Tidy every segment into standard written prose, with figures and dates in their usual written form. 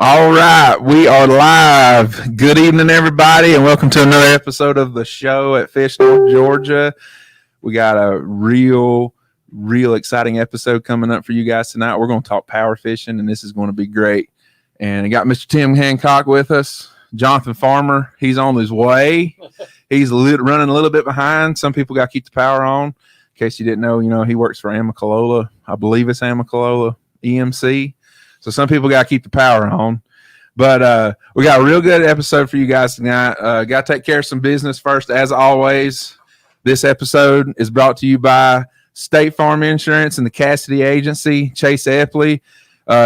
All right, we are live. Good evening, everybody, and welcome to another episode of the show at Fish North, Georgia. We got a real exciting episode coming up for you guys tonight. We're going to talk power fishing, and this is going to be great. And I got Mr. Tim Hancock with us, Johnathan Farmer. He's on his way. He's running a little bit behind. Some people got to keep the power on. In case you didn't know, he works for Amicalola. I believe it's Amicalola EMC. So some people got to keep the power on. But we got a real good episode for you guys tonight. Got to take care of some business first. As always, this episode is brought to you by State Farm Insurance and the Cassidy Agency, Chase Epley.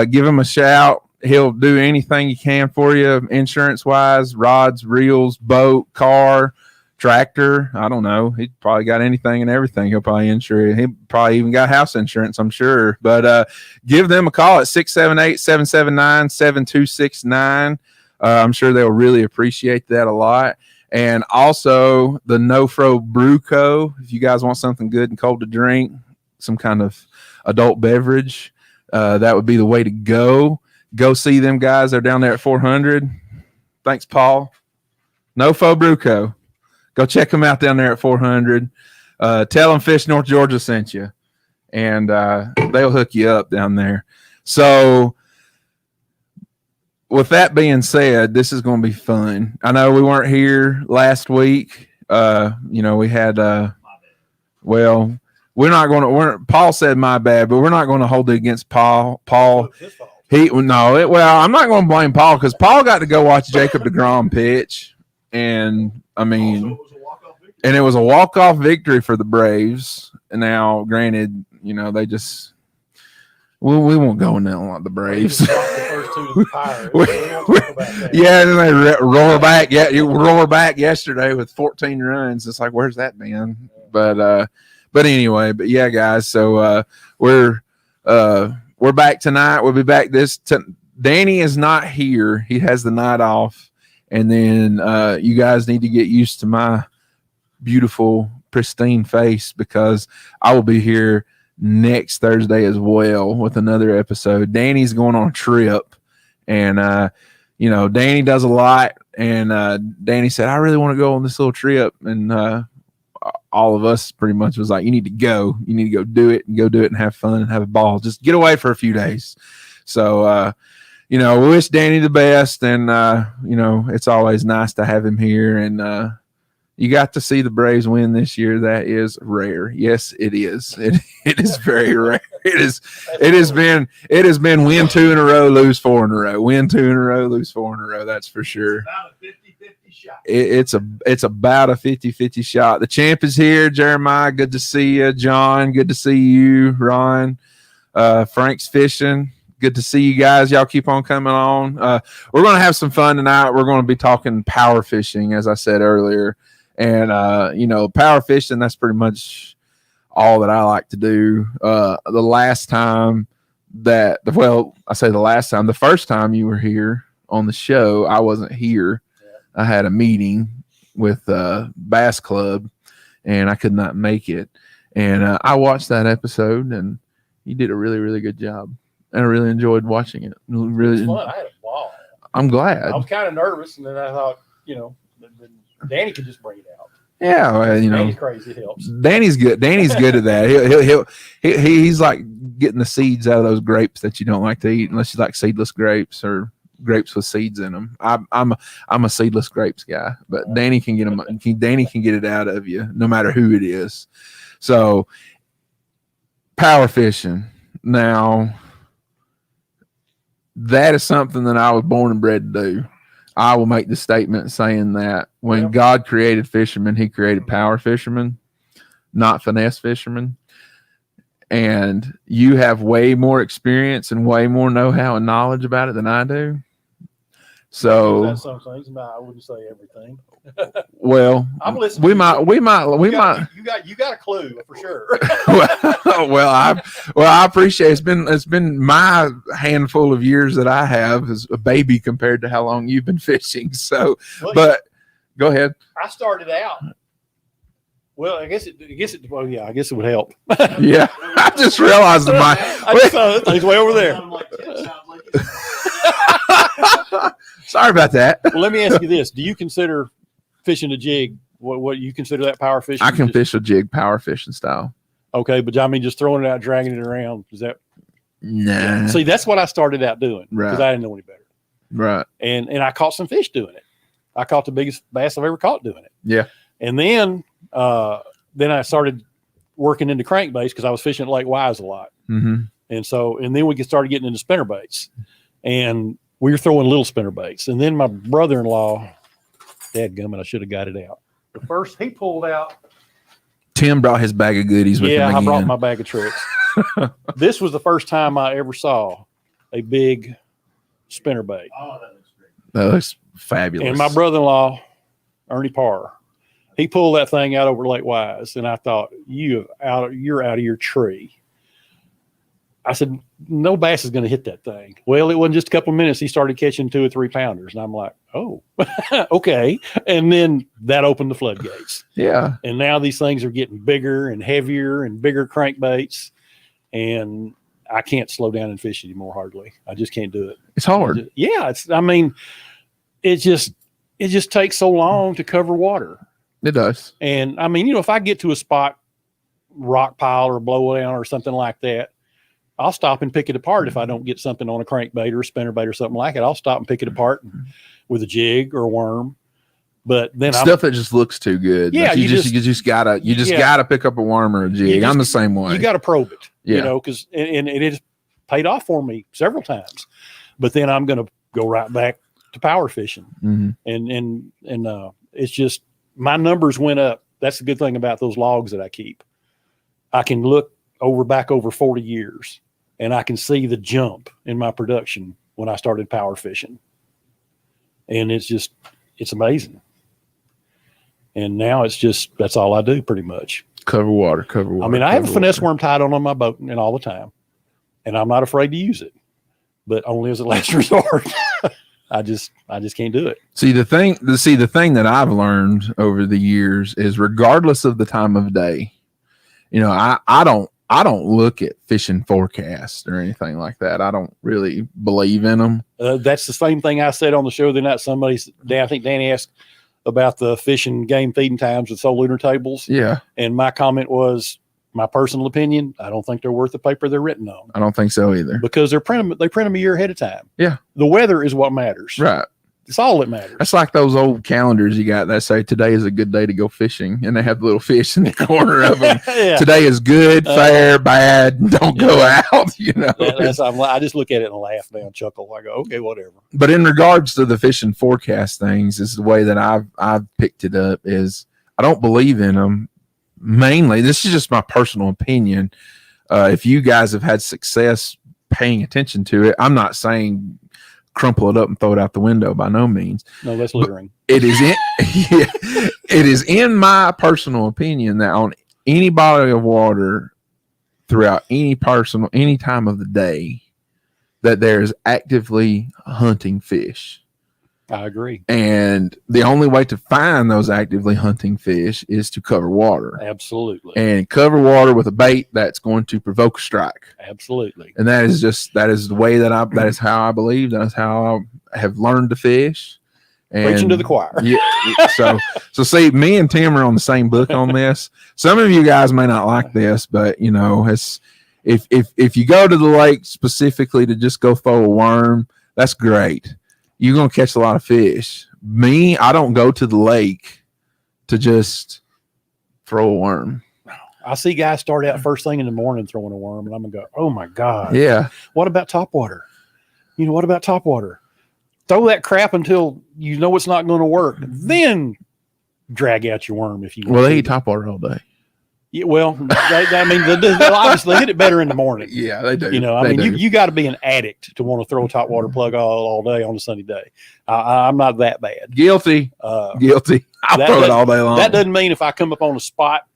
Give him a shout. He'll do anything he can for you, insurance-wise, rods, reels, boat, car, tractor. I don't know. He probably got anything and everything. He'll probably insure it. He probably even got house insurance, I'm sure. But give them a call at 678-779-7269. I'm sure they'll really appreciate that a lot. And also the No-Fro Brew Co. If you guys want something good and cold to drink, some kind of adult beverage, that would be the way to go. Go see them guys. They're down there at 400. Thanks, Paul. No-Fro Brew Co. Go check them out down there at 400. Tell them Fish North Georgia sent you, and they'll hook you up down there. So with that being said, this is going to be fun. I know we weren't here last week. We had well, we're not going to. Paul said my bad, but we're not going to hold it against Paul. I'm not going to blame Paul because Paul got to go watch Jacob deGrom pitch, and I mean. And it was a walk-off victory for the Braves. And now, granted, they just we won't go into on the Braves. Yeah, and then they roar back. Yeah, you roar back yesterday with 14 runs. It's like, where's that been? But anyway, yeah, guys. So we're back tonight. We'll be back Danny is not here. He has the night off, and then you guys need to get used to my beautiful, pristine face because I will be here next Thursday as well with another episode. Danny's going on a trip, and Danny does a lot, and Danny said, I really want to go on this little trip, and all of us pretty much was like, you need to go do it and have fun and have a ball. Just get away for a few days. So we wish Danny the best, and it's always nice to have him here, and you got to see the Braves win this year. That is rare. Yes, it is. It is very rare. It has been win 2 in a row, lose 4 in a row. Win 2 in a row, lose 4 in a row. That's for sure. It's about a 50-50 shot. The champ is here. Jeremiah, good to see you. John, good to see you. Ron, Frank's fishing. Good to see you guys. Y'all keep on coming on. We're going to have some fun tonight. We're going to be talking power fishing, as I said earlier. And, power fishing, that's pretty much all that I like to do. The first time you were here on the show, I wasn't here. I had a meeting with Bass Club, and I could not make it. And I watched that episode, and you did a really, really good job. And I really enjoyed watching it. Really, it was fun. I had a ball. I'm glad. I was kind of nervous, and then I thought, Danny could just bring it out. Yeah, well, Danny's crazy. It helps. Danny's good. Danny's good at that. He's like getting the seeds out of those grapes that you don't like to eat unless you like seedless grapes or grapes with seeds in them. I'm a seedless grapes guy, but Danny can get them. Danny can get it out of you no matter who it is. So power fishing now. That is something that I was born and bred to do. I will make the statement saying that when God created fishermen, he created power fishermen, not finesse fishermen. And you have way more experience and way more know-how and knowledge about it than I do. So that's some things. I wouldn't say everything. Well, I'm listening. We might. You got a clue for sure. I appreciate it. It's been my handful of years that I have as a baby compared to how long you've been fishing. So, but go ahead. I started out. Well, I guess it would help. Yeah, I just realized he's way over there. Sorry about that. Well, let me ask you this: do you consider fishing a jig? What you consider that power fishing? I can fish a jig power fishing style. Okay, but I mean, just throwing it out, dragging it around, is that? Nah. Yeah. See, that's what I started out doing because I didn't know any better. Right. And I caught some fish doing it. I caught the biggest bass I've ever caught doing it. Yeah. And then I started working into crankbaits because I was fishing at Lake Wise a lot. Mm-hmm. And then we started getting into spinnerbaits, and we were throwing little spinnerbaits. And then my brother-in-law, dadgummit, I should have got it out. The first he pulled out. Tim brought his bag of goodies with him again. I brought my bag of tricks. This was the first time I ever saw a big spinnerbait. Oh, that looks great. That looks fabulous. And my brother-in-law, Ernie Parr, he pulled that thing out over Lake Wise, and I thought, you're out of your tree. I said, no bass is going to hit that thing. Well, it wasn't just a couple of minutes. He started catching 2 or 3 pounders, and I'm like, oh, okay. And then that opened the floodgates. Yeah. And now these things are getting bigger and heavier and bigger crankbaits, and I can't slow down and fish anymore. Hardly. I just can't do it. It's hard. It just takes so long to cover water. It does. And I mean, if I get to a spot, rock pile or blowout or something like that, I'll stop and pick it apart. If I don't get something on a crankbait or a spinnerbait or something like it, I'll stop and pick it apart with a jig or a worm. But then stuff that just looks too good. Yeah, like you just gotta pick up a worm or a jig. I'm the same way. You got to probe it. Yeah. Because and it has paid off for me several times. But then I'm going to go right back to power fishing, and it's just my numbers went up. That's the good thing about those logs that I keep. I can look back over 40 years, and I can see the jump in my production when I started power fishing, and it's amazing. And now that's all I do pretty much. Cover water. I mean, I have a finesse worm tied on my boat and all the time, and I'm not afraid to use it, but only as a last resort. I just can't do it. See, the thing that I've learned over the years is, regardless of the time of day, I don't look at fishing forecasts or anything like that. I don't really believe in them. That's the same thing I said on the show the night. I think Danny asked about the fishing game feeding times with solar lunar tables. Yeah. And my comment was, my personal opinion, I don't think they're worth the paper they're written on. I don't think so either. Because they print them a year ahead of time. Yeah. The weather is what matters. Right. It's all that matters. That's like those old calendars you got that say today is a good day to go fishing, and they have the little fish in the corner of them. Yeah. Today is good, fair, bad, don't go out. I just look at it and laugh now and chuckle. I go, okay, whatever. But in regards to the fishing forecast things, is the way that I've picked it up is I don't believe in them. Mainly, this is just my personal opinion. If you guys have had success paying attention to it, I'm not saying crumple it up and throw it out the window, by no means. No, that's littering. It is in my personal opinion that on any body of water throughout any time of the day, that there's actively hunting fish. I agree. And the only way to find those actively hunting fish is to cover water. Absolutely. And cover water with a bait that's going to provoke a strike. Absolutely. And that is the way that is how I believe. That's how I have learned to fish. And preaching to the choir. Yeah. So see, me and Tim are on the same book on this. Some of you guys may not like this, but it's if you go to the lake specifically to just go throw a worm, that's great. You're going to catch a lot of fish. Me, I don't go to the lake to just throw a worm. I see guys start out first thing in the morning throwing a worm, and I'm going to go, oh, my God. Yeah. What about topwater? What about topwater? Throw that crap until you know it's not going to work. Then drag out your worm if you want. Well, they eat topwater all day. Yeah, well, they'll obviously hit it better in the morning. Yeah, they do. You got to be an addict to want to throw a top water plug all day on a sunny day. I'm not that bad. Guilty. Guilty. I'll throw it all day long. That doesn't mean if I come up on a spot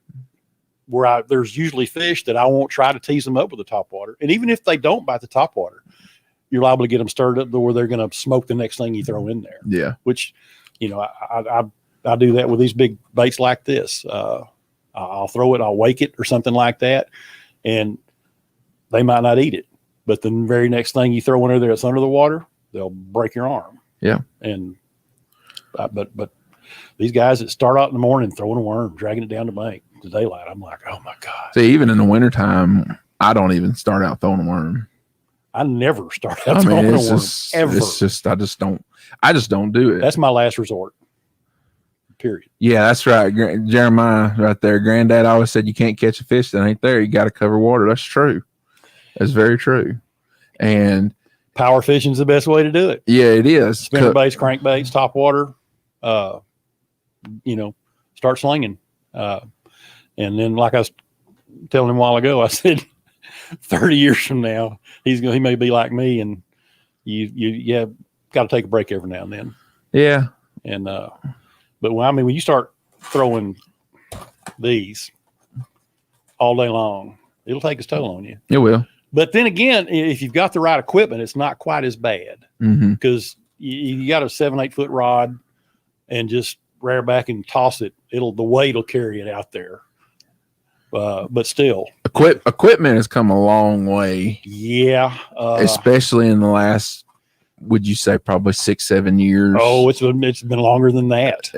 where there's usually fish that I won't try to tease them up with the top water. And even if they don't bite the top water, you're liable to get them stirred up to where they're going to smoke the next thing you throw in there. Yeah. Which, I do that with these big baits like this. I'll throw it, I'll wake it or something like that, and they might not eat it. But the very next thing you throw in there that's under the water, they'll break your arm. Yeah. And but these guys that start out in the morning throwing a worm, dragging it down the bank to daylight, I'm like, oh my God. See, even in the wintertime, I don't even start out throwing a worm. I never start out throwing a worm ever. It's just I just don't do it. That's my last resort. Period. Yeah, that's right. Jeremiah right there. Granddad always said you can't catch a fish that ain't there. You got to cover water. That's true. That's very true. And power fishing is the best way to do it. Yeah, it is. Spinnerbaits, crankbaits, top water, start slinging. And then, like I was telling him a while ago, I said, 30 years from now, he may be like me, and you got to take a break every now and then. Yeah. And but when you start throwing these all day long, it'll take its toll on you. It will. But then again, if you've got the right equipment, it's not quite as bad, because you got a 7-8 foot rod and just rear back and toss it. The weight will carry it out there. But still, equipment has come a long way. Yeah. Especially in the last, would you say, probably 6-7 years? Oh, it's been longer than that.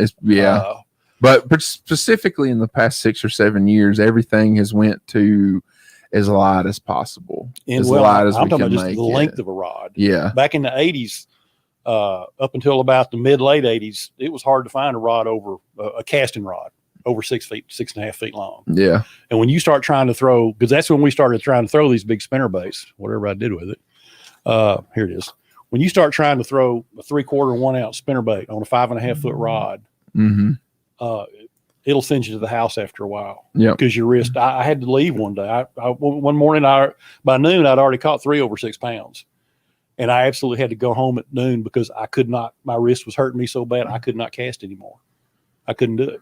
But specifically in the past 6 or 7 years, everything has went to as light as possible. Light as I'm talking about just the length of a rod. Yeah. Back in the 80s, up until about the late 80s, it was hard to find a rod over a casting rod over 6 feet, 6.5 feet long. Yeah. And when you start trying to throw, because that's when we started trying to throw these big spinnerbaits, whatever I did with it. Here it is. When you start trying to throw a 3/4 1 ounce spinnerbait on a 5.5 foot rod, it'll send you to the house after a while. Yeah. Because your wrist, I had to leave one day. One morning, by noon, I'd already caught 3 over 6 pounds. And I absolutely had to go home at noon because I could not, my wrist was hurting me so bad, I could not cast anymore. I couldn't do it.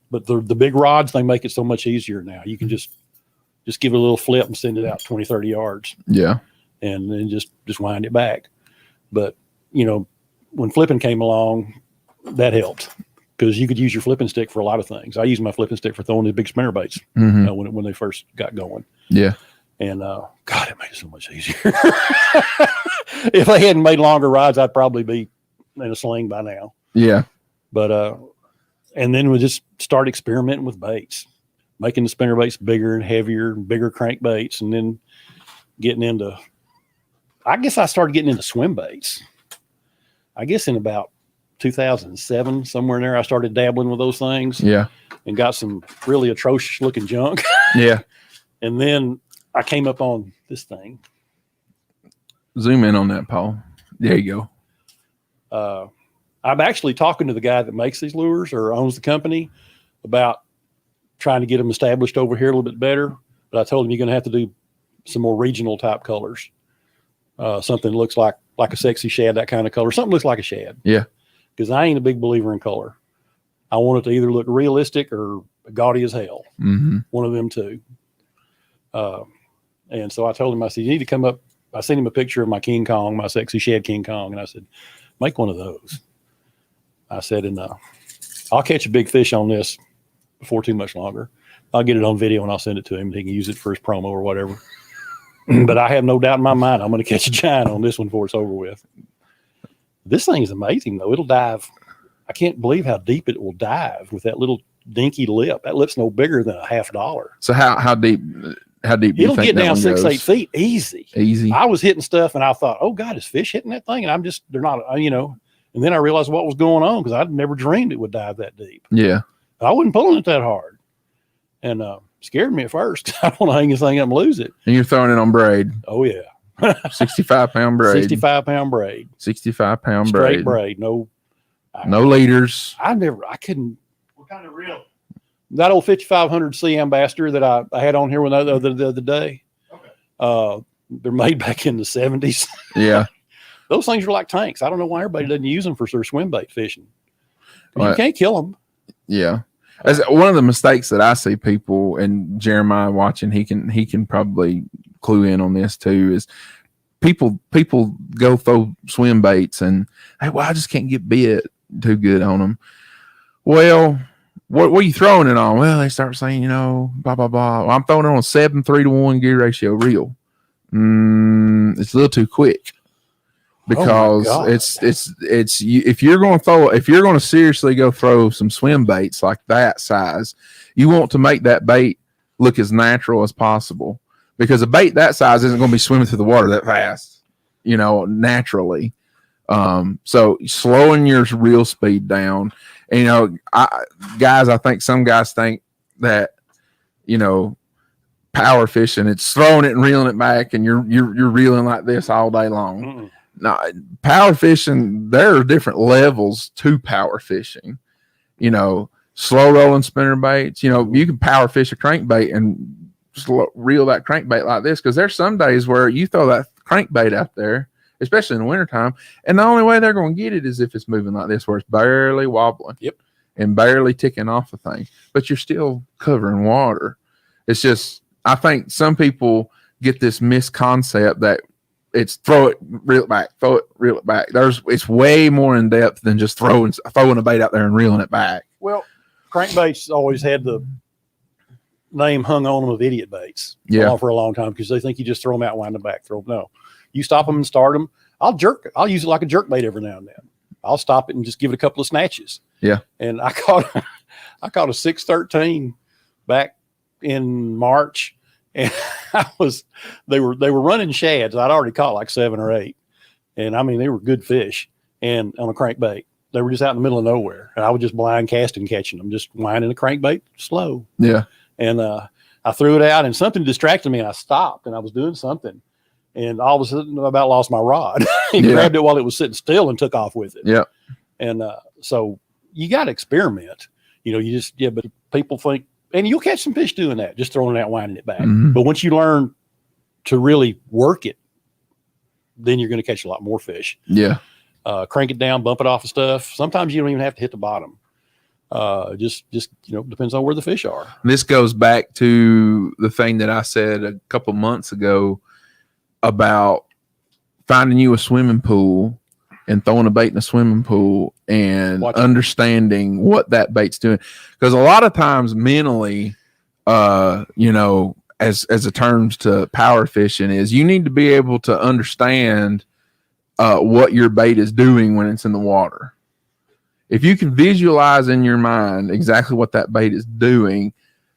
But the big rods, they make it so much easier now. You can just give it a little flip and send it out 20, 30 yards. Yeah. And then just wind it back. But, when flipping came along, that helped because you could use your flipping stick for a lot of things. I used my flipping stick for throwing the big spinnerbaits when they first got going. Yeah. And God, it made it so much easier. If they hadn't made longer rods, I'd probably be in a sling by now. Yeah. But and then we just start experimenting with baits, making the spinnerbaits bigger and heavier, bigger crankbaits, and then getting into. I guess I started getting into swim baits. I guess in about 2007, somewhere in there, I started dabbling with those things. Yeah. And got some really atrocious looking junk. Yeah. And then I came up on this thing. Zoom in on that, Paul. There you go. I'm actually talking to the guy that makes these lures or owns the company about trying to get them established over here a little bit better. But I told him you're going to have to do some more regional type colors. Something that looks like a sexy shad, that kind of color. Something looks like a shad. Yeah. Because I ain't a big believer in color. I want it to either look realistic or gaudy as hell. One of them two. And so I told him, I said, you need to come up. I sent him a picture of my King Kong, my sexy shad King Kong. And I said, make one of those. I said, and I'll catch a big fish on this before too much longer. I'll get it on video and I'll send it to him. And he can use it for his promo or whatever. But I have no doubt in my mind I'm going to catch a giant on this one before it's over with. This thing is amazing, though. It'll dive. I can't believe how deep it will dive with that little dinky lip. That lip's no bigger than $50. So how deep? How deep? It'll get down 6-8 feet easy. Easy. I was hitting stuff and I thought, oh God, is fish hitting that thing? And they're not. And then I realized what was going on because I'd never dreamed it would dive that deep. Yeah. I wasn't pulling it that hard, and scared me at first. I don't want to hang this thing up and lose it. And you're throwing it on braid. Oh yeah. 65-pound braid. 65-pound braid. 65-pound straight braid. No leaders. I couldn't. What kind of reel? That old 5500 C Ambassador that I had on here the other day. Okay. They're made back in the 70s. Yeah. Those things are like tanks. I don't know why everybody doesn't use them for their swim bait fishing. You can't kill them. Yeah. As one of the mistakes that I see people, and Jeremiah watching, he can probably clue in on this too, is people go throw swim baits and, hey, well, I just can't get bit too good on them. Well, what are you throwing it on? Well, they start saying, blah, blah, blah. Well, I'm throwing it on a 7 3-to-1 gear ratio reel. It's a little too quick. because if you're going to seriously go throw some swim baits like that size, you want to make that bait look as natural as possible, because a bait that size isn't going to be swimming through the water that fast, naturally. So slowing your reel speed down, and, I think some guys think that, power fishing, it's throwing it and reeling it back, and you're reeling like this all day long. Mm-mm. Now, power fishing, there are different levels to power fishing. Slow rolling spinner baits. You can power fish a crankbait and reel that crankbait like this, because there's some days where you throw that crankbait out there, especially in the wintertime, and the only way they're going to get it is if it's moving like this, where it's barely wobbling. Yep. And barely ticking off the thing, but you're still covering water. It's just, I think some people get this misconcept that it's throw it, reel it back, throw it, reel it back. It's way more in depth than just throwing a bait out there and reeling it back. Well, crankbaits always had the name hung on them of idiot baits for a long time, because they think you just throw them out, wind them back, No, you stop them and start them. I'll use it like a jerkbait every now and then. I'll stop it and just give it a couple of snatches. Yeah. And I caught a 613 back in March, and they were running shads. I'd already caught like 7 or 8. And I mean, they were good fish, and on a crankbait. They were just out in the middle of nowhere, and I was just blind casting, catching them, just winding a crankbait slow. Yeah. And I threw it out, and something distracted me, and I stopped, and I was doing something, and all of a sudden I about lost my rod. He grabbed it while it was sitting still and took off with it. Yeah. And so you got to experiment. But people think, and you'll catch some fish doing that, just throwing it out, winding it back. Mm-hmm. But once you learn to really work it, then you're going to catch a lot more fish. Yeah. Crank it down, bump it off of stuff. Sometimes you don't even have to hit the bottom. Just depends on where the fish are. This goes back to the thing that I said a couple months ago about finding you a swimming pool and throwing a bait in a swimming pool and understanding what that bait's doing. Because a lot of times mentally, as a terms to power fishing, is you need to be able to understand what your bait is doing when it's in the water. If you can visualize in your mind exactly what that bait is doing,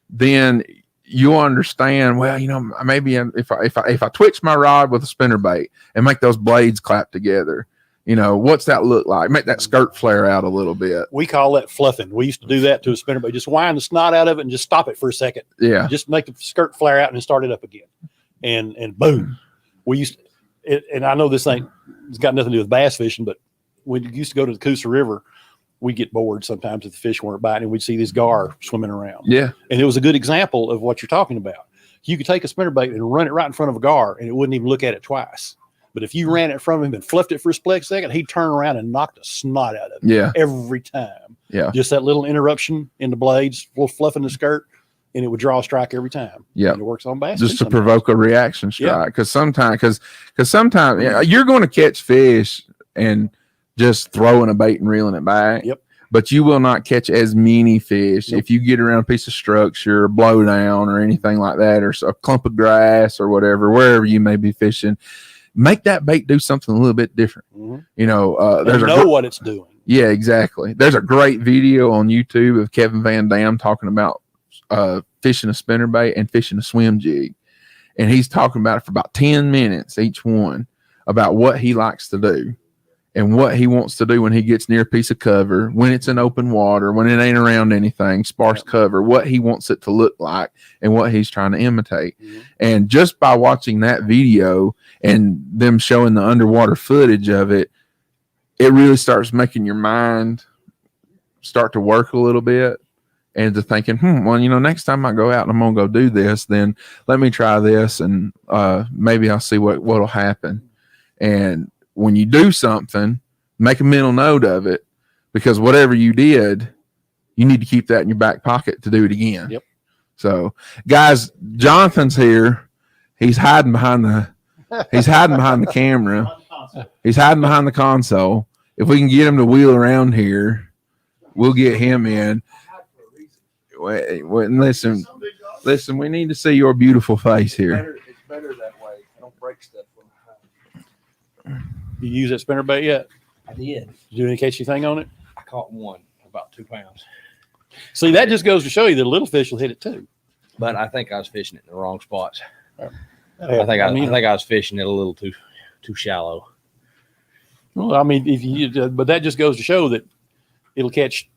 then you'll understand, well, maybe if I twitch my rod with a spinnerbait and make those blades clap together, what's that look like? Make that skirt flare out a little bit. We call that fluffing. We used to do that to a spinnerbait. Just wind the snot out of it and just stop it for a second. Yeah. Just make the skirt flare out and then start it up again. And boom. We used to, and I know this it's got nothing to do with bass fishing, but when you used to go to the Coosa River, we get bored sometimes if the fish weren't biting, and we'd see this gar swimming around. Yeah. And it was a good example of what you're talking about. You could take a spinnerbait and run it right in front of a gar, and it wouldn't even look at it twice. But if you ran it in front of him and fluffed it for a split second, he'd turn around and knock the snot out of it. Yeah. Every time. Yeah. Just that little interruption in the blades, a little fluff in the skirt, and it would draw a strike every time. Yeah. And it works on bass. Just to provoke a reaction strike. Because sometimes you're going to catch fish and just throwing a bait and reeling it back. Yep. But you will not catch as many fish if you get around a piece of structure, a blowdown, or anything like that, or a clump of grass or whatever, wherever you may be fishing. Make that bait do something a little bit different. Mm-hmm. What it's doing. Yeah, exactly. There's a great video on YouTube of Kevin Van Dam talking about fishing a spinnerbait and fishing a swim jig. And he's talking about it for about 10 minutes, each one, about what he likes to do. And what he wants to do when he gets near a piece of cover, when it's in open water, when it ain't around anything, sparse cover, what he wants it to look like and what he's trying to imitate. Mm-hmm. And just by watching that video and them showing the underwater footage of it, it really starts making your mind start to work a little bit and to thinking, next time I go out and I'm going to go do this, then let me try this and maybe I'll see what'll happen. And when you do something, make a mental note of it, because whatever you did, you need to keep that in your back pocket to do it again. Yep. So, guys, Jonathan's here. He's hiding behind the camera. He's hiding behind the console. If we can get him to wheel around here, we'll get him in. Wait, listen, we need to see your beautiful face here. It's better that way. I don't break stuff. You use that spinnerbait yet? I did. Did you catch anything on it? I caught one, about 2 pounds. See, that just goes to show you that a little fish will hit it too. But I think I was fishing it in the wrong spots. I think I was fishing it a little too shallow. Well, I mean, but that just goes to show that it'll catch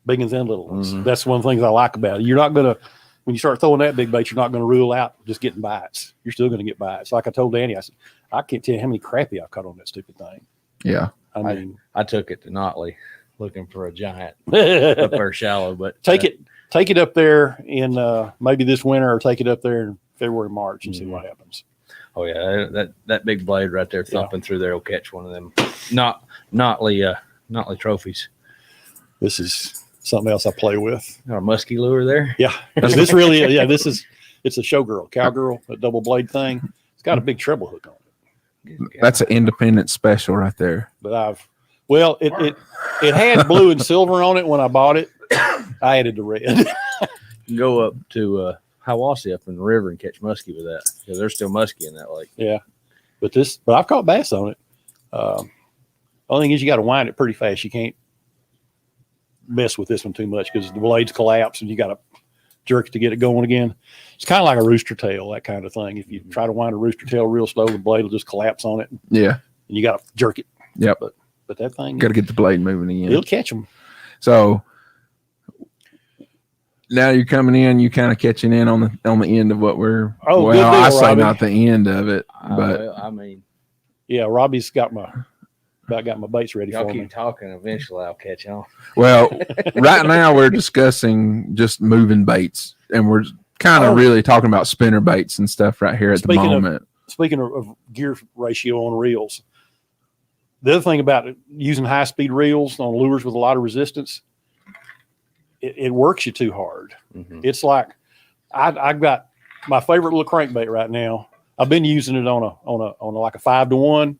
big ones and little ones. Mm-hmm. That's one of the things I like about it. You're not gonna, when you start throwing that big bait, you're not gonna rule out just getting bites. You're still gonna get bites. Like I told Danny, I said, I can't tell you how many crappie I've caught on that stupid thing. Yeah, I mean, I took it to Notley looking for a giant up there shallow, but take it up there in maybe this winter, or take it up there in February, March, and see what happens. Oh yeah, that big blade right there thumping through there will catch one of them Notley trophies. This is something else I play with. Got a musky lure there. Yeah, this really, it's a showgirl, cowgirl, a double blade thing. It's got a big treble hook on it. that's an independent special right there. But it had blue and silver on it when I bought it. I added the red. Go up to Hiwassee up in the river and catch muskie with that, because there's still muskie in that lake. Yeah, but I've caught bass on it. Only thing is you got to wind it pretty fast. You can't mess with this one too much because the blades collapse and you got to jerk it to get it going again. It's kind of like a rooster tail, that kind of thing. If you try to wind a rooster tail real slow, the blade will just collapse on it. Yeah, and you got to jerk it. Yep. But that thing, got to get the blade moving again. It'll catch them. So now you're coming in, you kind of catching in on the end of what we're. Oh, well, I say Robbie. not the end of it, but Well, I mean, Yeah, Robbie's got my baits ready y'all for keep me. talking. Eventually, I'll catch on. well, right now we're discussing just moving baits, and we're kind of really talking about spinner baits and stuff right here at the moment. Speaking of gear ratio on reels, the other thing about using high speed reels on lures with a lot of resistance, it works you too hard. Mm-hmm. It's like I've got my favorite little crankbait right now. I've been using it on like a 5-to-1,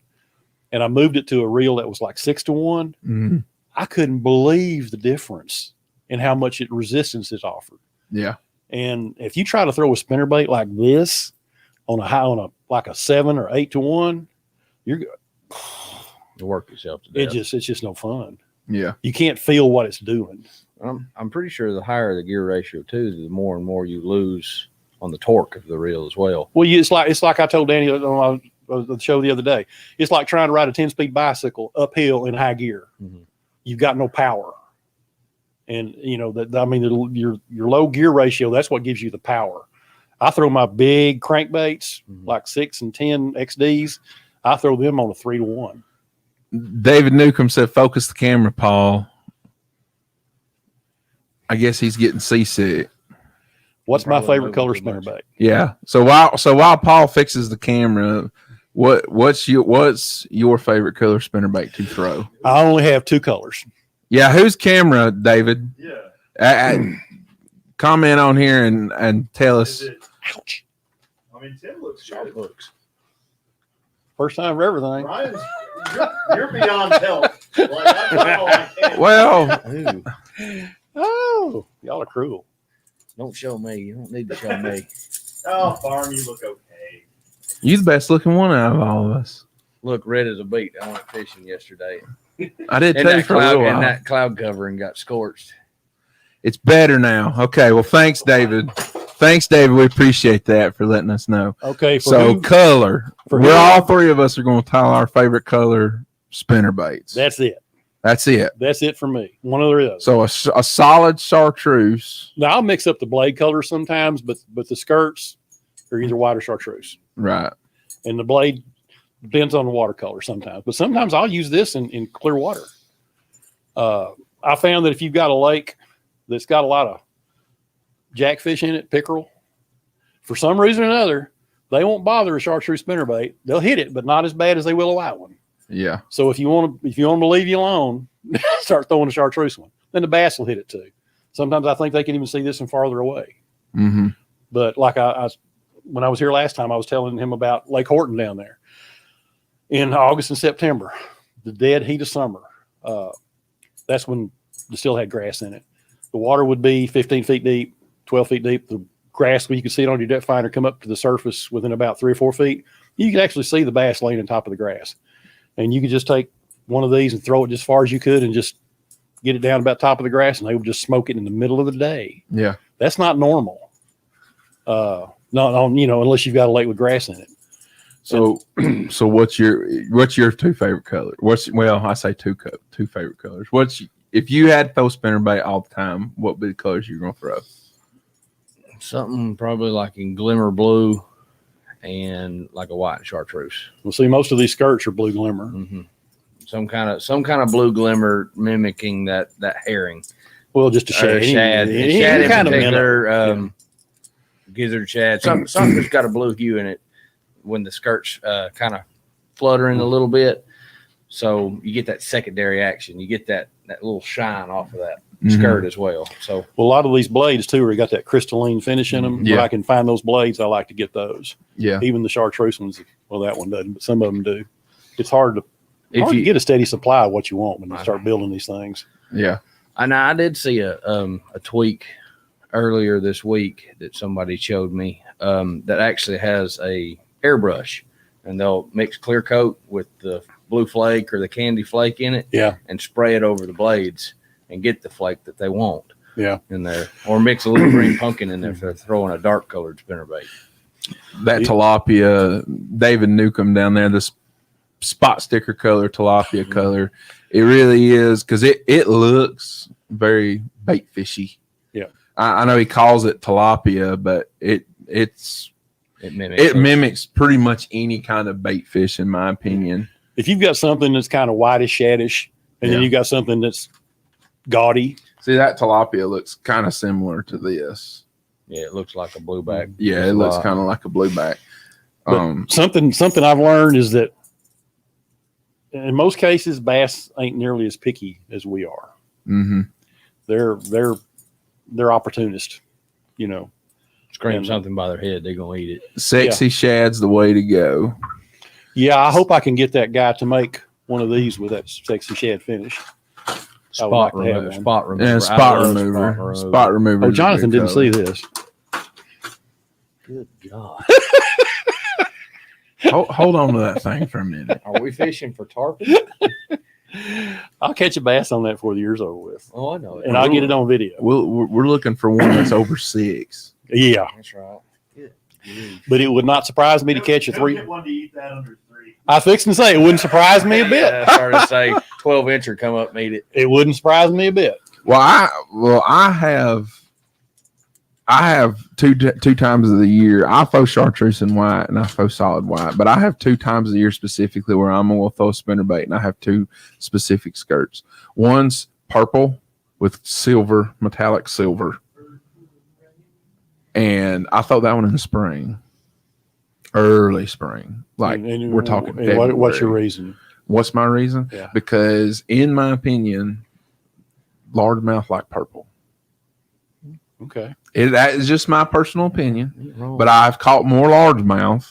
and I moved it to a reel that was like 6-to-1. Mm-hmm. I couldn't believe the difference in how much resistance it offered. Yeah. And if you try to throw a spinnerbait like this on like a 7 or 8-to-1, You work yourself to death. it's just no fun. Yeah. You can't feel what it's doing. I'm pretty sure the higher the gear ratio too, the more and more you lose on the torque of the reel as well. Well, it's like I told Danny on the show the other day. It's like trying to ride a 10-speed bicycle uphill in high gear. Mm-hmm. You've got no power, and your low gear ratio. That's what gives you the power. I throw my big crankbaits, like 6 and 10 XDs. I throw them on a 3-to-1. David Newcomb said, "Focus the camera, Paul." I guess he's getting seasick. What's my favorite color spinnerbait? Yeah. So while Paul fixes the camera, what's your favorite color spinnerbait to throw? I only have 2 colors. Yeah. Whose camera, David? Yeah. Comment on here and tell us. Ouch. I mean, Tim looks sharp. Looks. First time for everything. Ryan's, you're beyond help. Like, that's all I can. Well, Ooh, Oh, y'all are cruel. don't show me. You don't need to show me. Oh, Farm, you look okay. you're the best looking one out of all of us. Look red as a beet. I went fishing yesterday. I did And tell you for a little while. that cloud covering got scorched. It's better now. Okay. Well, thanks, David. Thanks, David. We appreciate that for letting us know. Okay. Color. for We're who- all 3 of us are going to tell our favorite color spinner baits. That's it. That's it. That's it for me. One of the other. So a solid chartreuse. Now I'll mix up the blade colors sometimes, but the skirts are either white or chartreuse, Right. and the blade depends on the watercolor sometimes. But sometimes I'll use this in clear water. I found that if you've got a lake that's got a lot of jackfish in it, pickerel, for some reason or another, they won't bother a chartreuse spinnerbait. They'll hit it, but not as bad as they will a white one. Yeah. So if you want them to leave you alone, start throwing a chartreuse one. Then the bass will hit it too. Sometimes I think they can even see this from farther away. Mm-hmm. But like I when I was here last time, I was telling him about Lake Horton down there in August and September, the dead heat of summer. That's when the still had grass in it. The water would be 15 feet deep, 12 feet deep. The grass, where you could see it on your depth finder, come up to the surface within about 3 or 4 feet. You could actually see the bass laying on top of the grass. and you could just take one of these and throw it just as far as you could and just get it down about top of the grass, and they would just smoke it in the middle of the day. Yeah. That's not normal. Not on, unless you've got a lake with grass in it. So, so what's your two favorite colors? I say two favorite colors. If you had to throw spinnerbait all the time, what would be the colors you're going to throw? Something probably like in glimmer blue and like a white chartreuse. Well, see, most of these skirts are blue glimmer. Mm-hmm. Some kind of blue glimmer mimicking that herring. Well, just a shad. Shad in kind particular, gizzard shad. Something that's got a blue hue in it when the skirt's kind of fluttering a little bit. So you get that secondary action. You get that little shine off of that skirt as well. So a lot of these blades too, are got that crystalline finish in them. Yeah. If I can find those blades, I like to get those. Yeah. Even the chartreuse ones. Well, that one doesn't, but some of them do. It's hard to get a steady supply of what you want when you start building these things. Yeah. And I did see a tweak earlier this week that somebody showed me that actually has a airbrush, and they'll mix clear coat with the blue flake or the candy flake in it, and spray it over the blades and get the flake that they want, in there, or mix a little green pumpkin in there if they're throwing a dark colored spinnerbait. That tilapia, David Newcomb down there, this spot sticker color, tilapia color, it really is, because it looks very bait fishy. Yeah, I know he calls it tilapia, but it mimics pretty much any kind of bait fish, in my opinion. If you've got something that's kind of whitish, shaddish, and then you got something that's gaudy. See, that tilapia looks kind of similar to this. Yeah, it looks like a blueback. Yeah, it looks kind of like a blueback. Something I've learned is that in most cases, bass ain't nearly as picky as we are. Mm-hmm. They're opportunists, Scream something by their head, they're gonna eat it. Sexy shad's the way to go. Yeah, I hope I can get that guy to make one of these with that sexy shad finish. Spot remover. Yeah, spot remover. Oh, Johnathan didn't see this. Good God. Hold on to that thing for a minute. Are we fishing for tarpon? I'll catch a bass on that before the year's over with. Oh, I know it. And I'll get it on video. We're looking for one that's over 6. Yeah. That's right. But it would not surprise me to catch a 3. Get one to eat that under 3. I was fixing to say it wouldn't surprise me a bit. Yeah, I started to say 12-incher come up and eat it. It wouldn't surprise me a bit. I have two times of the year. I throw chartreuse and white, and I throw solid white. But I have 2 times of the year specifically where I'm going to throw a spinnerbait, and I have 2 specific skirts. One's purple with silver, metallic silver, and I throw that one in the spring, early spring. Like we're talking. What's your reason? What's my reason? Yeah. Because in my opinion, largemouth like purple. Okay. That is just my personal opinion, but I've caught more largemouth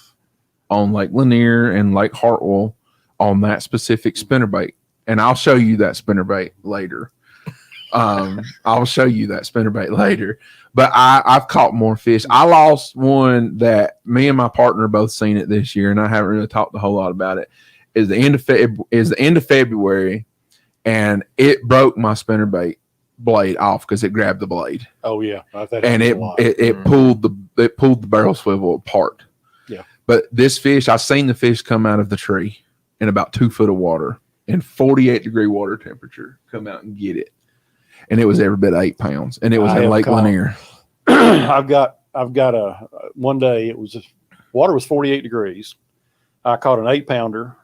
on Lake Lanier and Lake Hartwell on that specific spinnerbait, and I'll show you that spinnerbait later. I'll show you that spinnerbait later. But I've caught more fish. I lost one that me and my partner both seen it this year, and I haven't really talked a whole lot about it. Is the end of February, and it broke my spinnerbait blade off because it grabbed the blade. Oh yeah, and it pulled the barrel swivel apart. Yeah. But this fish, I seen the fish come out of the tree in about 2 foot of water in 48-degree water temperature, come out and get it. And it was every bit 8 pounds, and it was in Lake Lanier. I've got one day water was 48 degrees. I caught an 8-pounder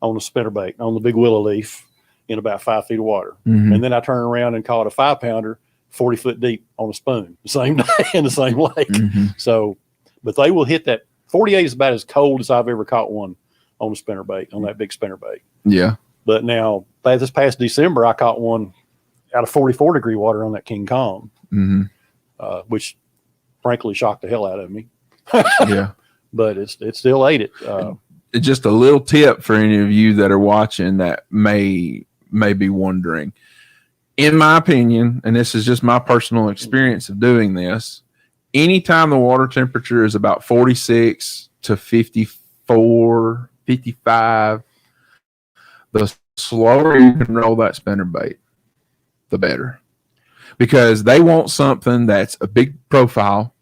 on a spinnerbait on the big willow leaf in about 5 feet of water. Mm-hmm. And then I turned around and caught a 5-pounder 40 foot deep on a spoon the same day in the same lake. Mm-hmm. So, but they will hit that. 48 is about as cold as I've ever caught one on a spinnerbait, on that big spinnerbait. Yeah. But now, this past December, I caught one out of 44-degree water on that King Kong, which frankly shocked the hell out of me. Yeah. But it still ate it. Just a little tip for any of you that are watching that may be wondering. In my opinion, and this is just my personal experience of doing this, anytime the water temperature is about 46 to 54, 55, the slower you can roll that spinnerbait, the better. Because they want something that's a big profile,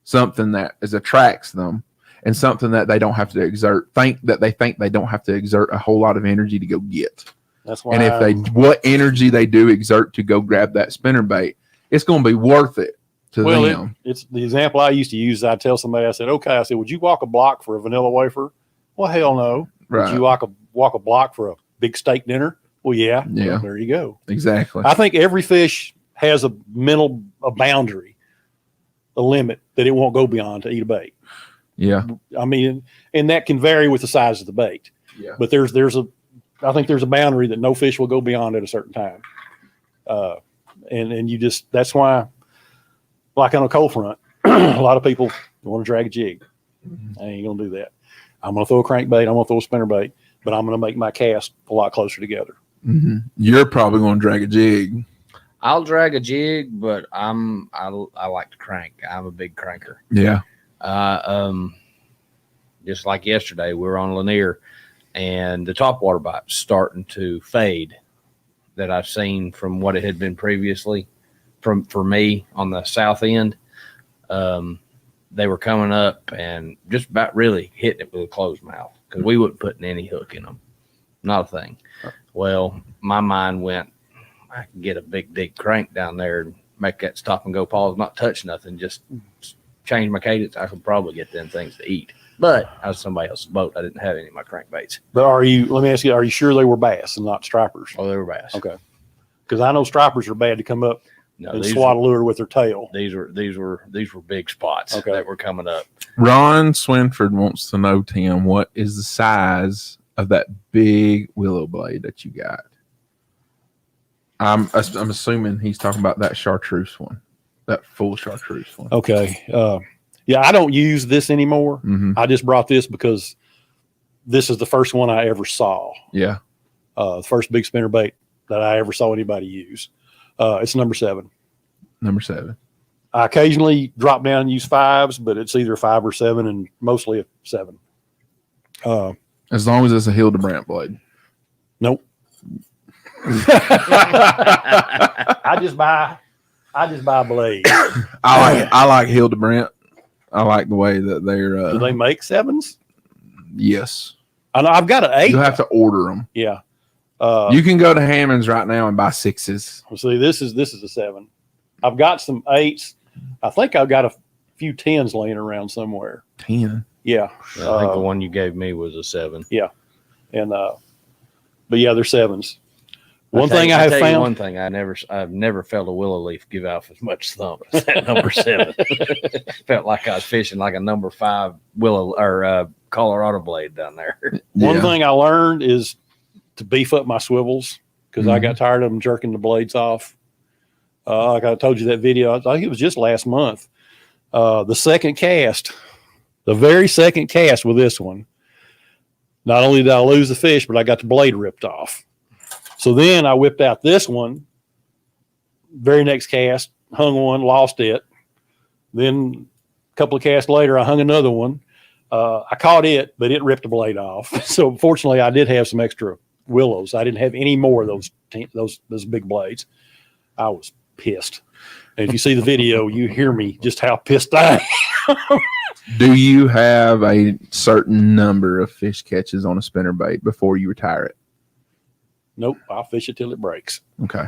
something that attracts them, and something that they don't have to think they don't have to exert a whole lot of energy to go get. That's why. And if what energy they do exert to go grab that spinnerbait, it's going to be worth it to them. It's the example I used to use. I tell somebody, I said, would you walk a block for a vanilla wafer? Well, hell no. Right. Would you walk a block for a big steak dinner? Well, yeah. Yeah. Well, there you go. Exactly. I think every fish has a boundary, a limit that it won't go beyond to eat a bait. Yeah. I mean, and that can vary with the size of the bait. Yeah. But I think there's a boundary that no fish will go beyond at a certain time. And that's why, like on a cold front, a lot of people want to drag a jig. I ain't going to do that. I'm going to throw a crankbait. I'm going to throw a spinnerbait, but I'm going to make my cast a lot closer together. Mm-hmm. You're probably going to drag a jig. I'll drag a jig, but I like to crank. I'm a big cranker. Yeah. Just like yesterday, we were on Lanier, and the topwater bite's starting to fade that I've seen from what it had been previously for me on the south end. They were coming up and just about really hitting it with a closed mouth because we wasn't putting any hook in them. Not a thing. Well, my mind went, I can get a big dick crank down there and make that stop and go pause, not touch nothing, just change my cadence. I could probably get them things to eat. But I was somebody else's boat. I didn't have any of my crankbaits. But let me ask you, are you sure they were bass and not stripers? Oh, they were bass. Okay. Because I know stripers are bad to come up and swat a lure with their tail. These were big spots that were coming up. Ron Swinford wants to know, Tim, what is the size of that big willow blade that you got? I'm assuming he's talking about that chartreuse one, that full chartreuse one. Okay. Yeah, I don't use this anymore. Mm-hmm. I just brought this because this is the first one I ever saw. Yeah. The first big spinnerbait that I ever saw anybody use. It's number 7. Number 7. I occasionally drop down and use 5s, but it's either 5 or 7 and mostly a 7. As long as it's a Hildebrandt blade. Nope. I just buy blades. I like Hildebrandt. I like the way that they're. Do they make 7s? Yes. I know I've got an 8. You have to order them. Yeah. You can go to Hammond's right now and buy 6s. Well, see, this is a 7. I've got some 8s. I think I've got a few 10s laying around somewhere. 10. Yeah. I think the one you gave me was a 7. Yeah. And but yeah, they're 7s. One I've never felt a willow leaf give off as much thump as that number 7. Felt like I was fishing like a number 5 willow or Colorado blade down there. One thing I learned is to beef up my swivels because I got tired of them jerking the blades off. Like I told you that video, I think it was just last month. The very second cast with this one, not only did I lose the fish, but I got the blade ripped off. So then I whipped out this one, very next cast, hung one, lost it. Then a couple of casts later, I hung another one. I caught it, but it ripped the blade off. So fortunately, I did have some extra willows. I didn't have any more of those big blades. I was pissed. And if you see the video, you hear me just how pissed I am. Do you have a certain number of fish catches on a spinnerbait before you retire it? Nope. I'll fish it till it breaks. Okay.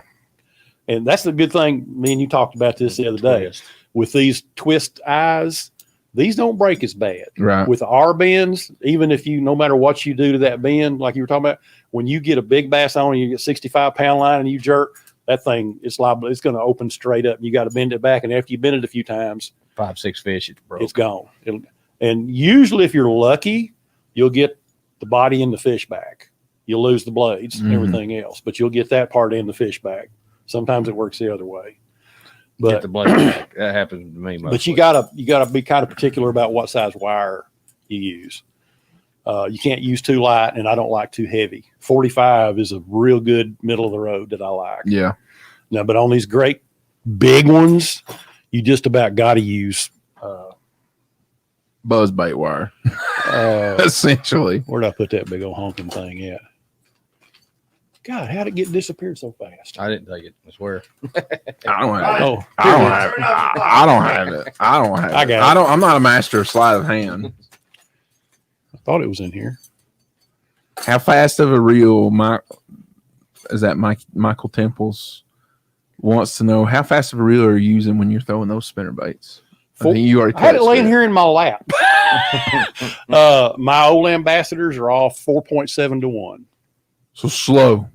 And that's the good thing. Me and you talked about this the other day. With these twist eyes, these don't break as bad. Right. With our bends, even if no matter what you do to that bend, like you were talking about, when you get a big bass on and you get 65-pound line and you jerk, that thing, it's liable. It's going to open straight up. And you got to bend it back. And after you bend it a few times, 5-6 fish, it's broke. It's gone. And usually if you're lucky, you'll get the body and the fish back. You'll lose the blades and everything else, but you'll get that part and the fish back. Sometimes it works the other way. But get the blades back. That happens to me mostly. But you gotta be kind of particular about what size wire you use. You can't use too light, and I don't like too heavy. 45 is a real good middle of the road that I like. Yeah. Now, but on these great big ones, you just about got to use buzzbait wire. Essentially. Where'd I put that big old honking thing at? God, how'd it get disappeared so fast? I didn't take it. I swear. I don't have it. Oh, I don't have it. I don't have it. I don't have I it. got it. I don't. I'm not a master of sleight of hand. I thought it was in here. How fast of a reel, is that Michael Temples wants to know? How fast of a reel are you using when you're throwing those spinnerbaits? I think you already I had it touched laying here in my lap. My old ambassadors are all 4.7 to 1. So slow.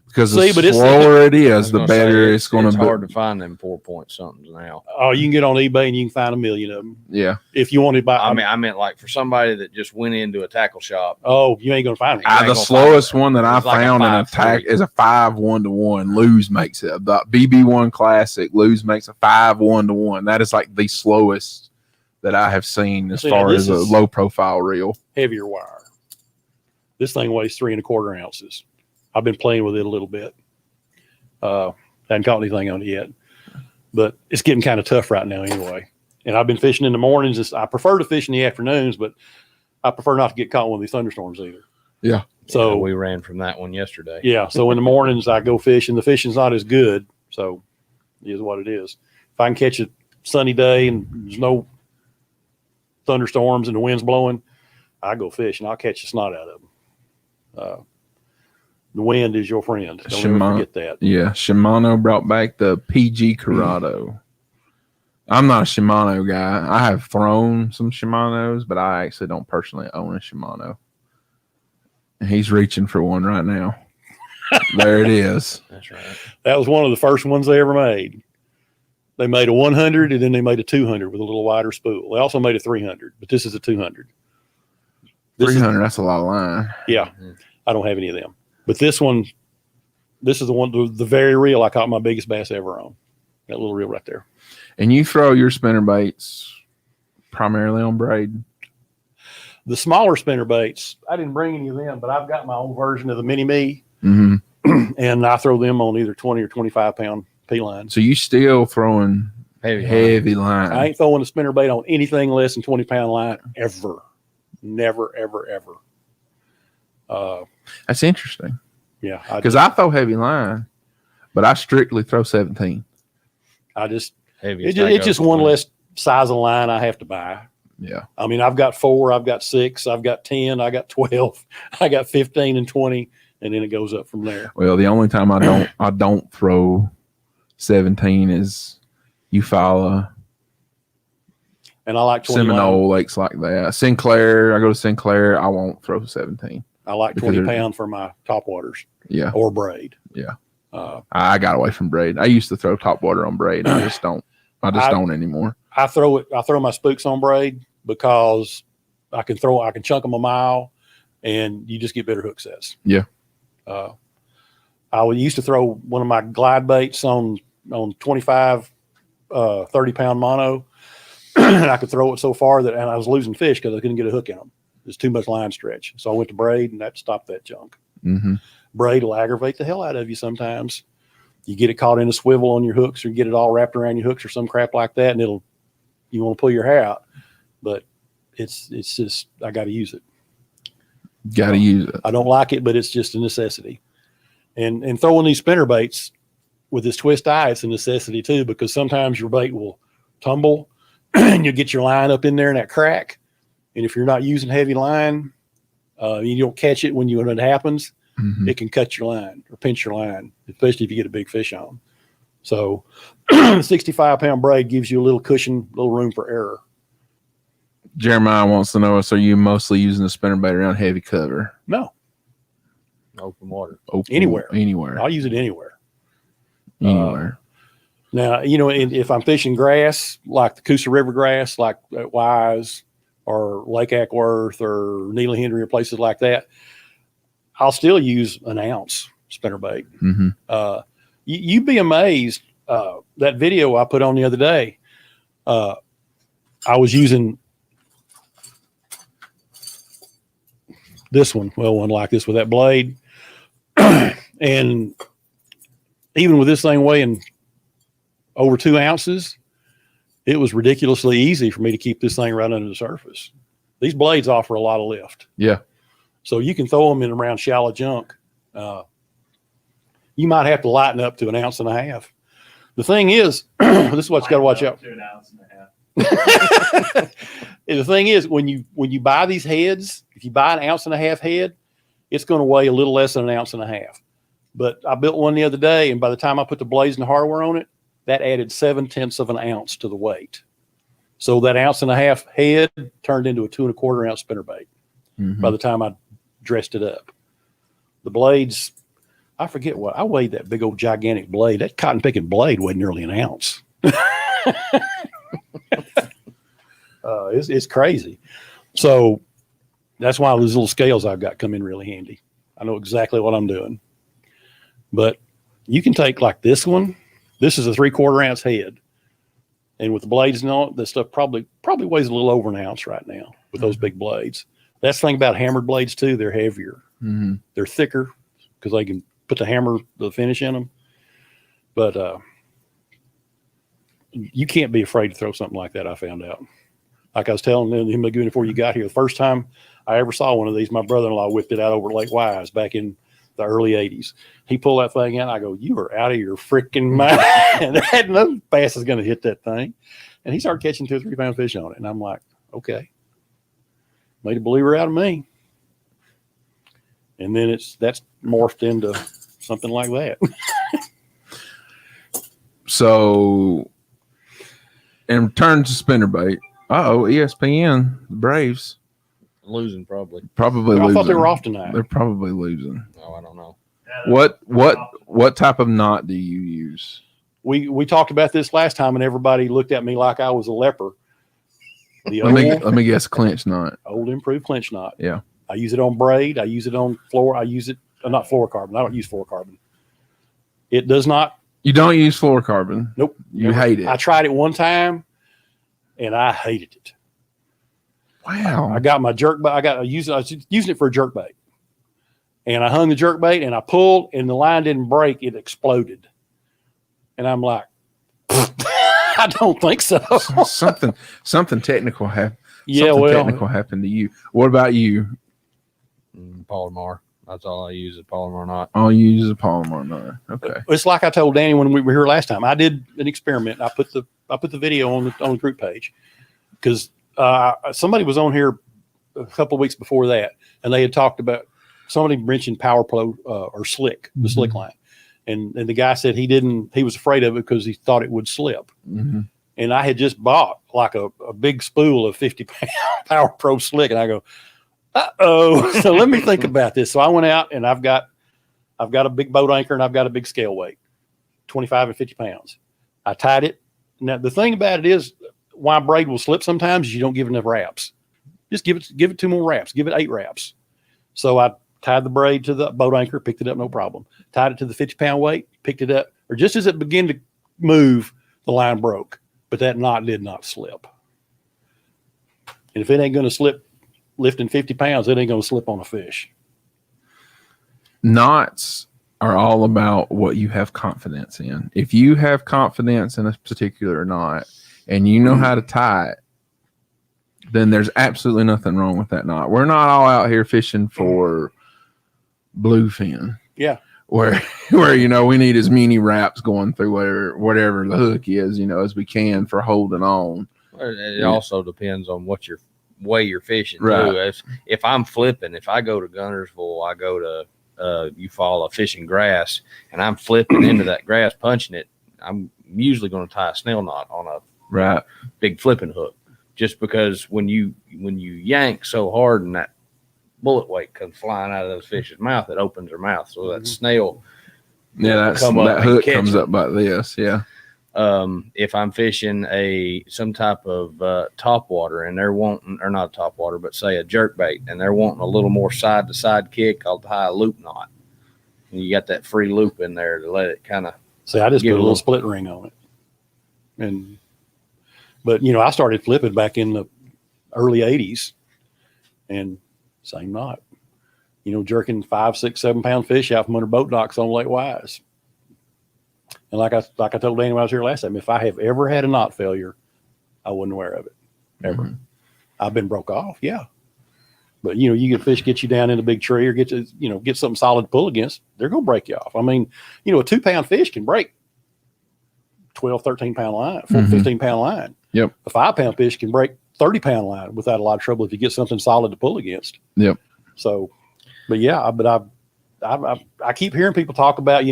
Because See, the but it's- slower it I is, was the gonna better say, it's going It's to be. hard to find them 4 point somethings now. Oh, you can get on eBay and you can find a million of them. Yeah. If you want to buy, I meant like for somebody that just went into a tackle shop. oh, you ain't going to find it. ain't The gonna slowest find it. one that I It's like a found in 5.3. attack is a 5-1-1. Lose makes it. The BB1 Classic, Lose makes a 5-1-1. That is like the slowest that I have seen as See, far this as a is- low profile reel. Heavier wire. This thing weighs 3.25 ounces. I've been playing with it a little bit. Hadn't caught anything on it yet, but it's getting kind of tough right now anyway. And I've been fishing in the mornings. I prefer to fish in the afternoons, but I prefer not to get caught in one of these thunderstorms either. Yeah. So we ran from that one yesterday. yeah. So in the mornings I go fishing. The fishing's not as good. So it is what it is. If I can catch a sunny day and there's no thunderstorms and the wind's blowing, I go fish and I'll catch the snot out of them. The wind is your friend. Don't ever forget that. Yeah. Shimano brought back the PG Corrado. I'm not a Shimano guy. I have thrown some Shimanos, but I actually don't personally own a Shimano. And he's reaching for one right now. There it is. That's right. That was one of the first ones they ever made. They made a 100 and then they made a 200 with a little wider spool. They also made a 300, but this is a 200. This is- 300, that's a lot of line. yeah, I don't have any of them. But this one, this is the one, the very reel I caught my biggest bass ever on. That little reel right there. And you throw your spinnerbaits primarily on braid? The smaller spinnerbaits, I didn't bring any of them, but I've got my own version of the mini me, Mm-hmm. and I throw them on either 20 or 25 pound P lines. So you still throwing heavy line. I ain't throwing a spinnerbait on anything less than 20 pound line ever. Never, ever, ever. That's interesting. Yeah. Because I throw heavy line, but I strictly throw 17. It's Heavy. just one less size of line I have to buy. Yeah. I mean, I've got 4, I've got 6, I've got 10, I got 12, I got 15 and 20, and then it goes up from there. Well, the only time I don't throw 17 is Eufaula, And I like 20 line. Seminole, lakes like that. Sinclair, I go to Sinclair, I won't throw 17. I like because 20 they're- pound for my top waters Yeah. or braid. Yeah. Uh, I got away from braid. I used to throw top water on braid. I just don't don't anymore. I throw my spooks on braid because I can chunk them a mile and you just get better hook sets. Yeah. I used to throw one of my glide baits on 25, 30 pound mono. And I could throw it so far and I was losing fish because I couldn't get a hook in them. There's too much line stretch. So I went to braid and that stopped that junk. Mm-hmm. Braid will aggravate the hell out of you sometimes. You get it caught in a swivel on your hooks or get it all wrapped around your hooks or some crap like that, and you want to pull your hair out. But it's just, I got to use it. Got to use it. I don't like it, but it's just a necessity. And throwing these spinner baits with this twist eye, it's a necessity too, because sometimes your bait will tumble and you'll get your line up in there in that crack. And if you're not using heavy line, you don't catch it when it happens. Mm-hmm. It can cut your line or pinch your line, especially if you get a big fish on. So 65 pound braid gives you a little cushion, little room for error. Jeremiah wants to know, so are you mostly using the spinnerbait around heavy cover? No, Open water. Anywhere. Anywhere. I'll use it anywhere. Anywhere. Now, if I'm fishing grass, like the Coosa River grass, like at Wise or Lake Ackworth or Neely Henry or places like that, I'll still use an ounce spinnerbait. Mm-hmm. You'd be amazed. That video I put on the other day, I was using this one, one like this with that blade. And even with this thing weighing over 2 ounces, it was ridiculously easy for me to keep this thing right under the surface. These blades offer a lot of lift. Yeah. So you can throw them in around shallow junk you might have to lighten up to 1.5 ounces. The thing is, this is what you got to watch out. To 1.5 ounces. The thing is, when you buy these heads, if you buy 1.5 ounce head, it's going to weigh a little less than 1.5 ounces. But I built one the other day, and by the time I put the blades and the hardware on it, that added 0.7 of an ounce to the weight. So that 1.5 ounce head turned into a 2 1/4 ounce spinnerbait by the time I dressed it up. The blades, I forget what I weighed. That big old gigantic blade, that cotton picking blade weighed nearly 1 ounce. It's crazy. So that's why those little scales I've got come in really handy. I know exactly what I'm doing. But you can take like this one. This is a 3/4 ounce head. And with the blades and all, this stuff probably weighs a little over 1 ounce right now with those big blades. That's the thing about hammered blades too. They're heavier. They're thicker because they can put the finish in them. But you can't be afraid to throw something like that, I found out. Like I was telling him before you got here, the first time I ever saw one of these, my brother-in-law whipped it out over Lake Wise back in the early 80s. He pulled that thing out. I go, you are out of your freaking mind. And had no bass is going to hit that thing. And he started catching 2 or 3 pound fish on it. And I'm like, okay. Made a believer out of me. And then that's morphed into something like that. So, in return to spinnerbait, ESPN, the Braves. Losing probably. Probably I losing. thought they were off tonight. They're probably losing. Oh, I don't know. What type of knot do you use? We talked about this last time, and everybody looked at me like I was a leper. Let me guess, clinch knot. Old improved clinch knot. Yeah. I use it on braid. I use it on floor. I use it not fluorocarbon. I don't use fluorocarbon. It does not. You don't use fluorocarbon. Nope. You hate it. I tried it one time, and I hated it. Wow. I got my jerkbait. I was using it for a jerkbait, and I hung the jerkbait, and I pulled, and the line didn't break. It exploded, and I'm like, I don't think so. something technical happened. Yeah, technical happened to you. What about you? Polymer. That's all I use is polymer knot. All you use is a polymer knot. Okay. It's like I told Danny when we were here last time. I did an experiment. I put the video on the group page because somebody was on here a couple of weeks before that, and they had talked about somebody mentioned Power Pro or Slick, the Slick line, and the guy said he was afraid of it because he thought it would slip. And I had just bought like a big spool of 50-pound Power Pro Slick, and I go, so let me think about this. So I went out, and I've got a big boat anchor, and I've got a big scale weight, 25 and 50 pounds. I tied it. Now the thing about it is, why braid will slip sometimes is you don't give it enough wraps. Just give it 2 more wraps. Give it 8 wraps. So I tied the braid to the boat anchor, picked it up, no problem. Tied it to the 50-pound weight, picked it up, or just as it began to move, the line broke. But that knot did not slip. And if it ain't going to slip lifting 50 pounds, it ain't going to slip on a fish. Knots are all about what you have confidence in. If you have confidence in a particular knot and you know how to tie it, then there's absolutely nothing wrong with that knot. We're not all out here fishing for bluefin. Yeah. Where we need as many wraps going through whatever the hook is, as we can for holding on. It also depends on what way you're fishing right. too. If I'm flipping, if I go to Guntersville, I go to Eufaula fishing grass, and I'm flipping into that grass, punching it, I'm usually going to tie a snail knot on a big flipping hook, just because when you yank so hard and that bullet weight comes flying out of those fish's mouth, it opens their mouth, so that snail that hook comes up like this. If I'm fishing some type of topwater, and they're wanting, or not topwater, but say a jerkbait, and they're wanting a little more side to side kick, I'll tie a loop knot, and you got that free loop in there to let it kind of. See, I just put a little split ring on it, but I started flipping back in the early '80s, and same knot, jerking 5, 6, 7 pound fish out from under boat docks on Lake Wise. And like I told Danny when I was here last time, if I have ever had a knot failure, I wasn't aware of it ever. I've been broke off. Yeah. But you get fish get you down in a big tree or get something solid to pull against, they're going to break you off. I mean, a 2-pound fish can break 12, 13-pound line, 15-pound line. Yep. A 5-pound fish can break 30-pound line without a lot of trouble if you get something solid to pull against. Yep. So, but yeah, I keep hearing people talk about,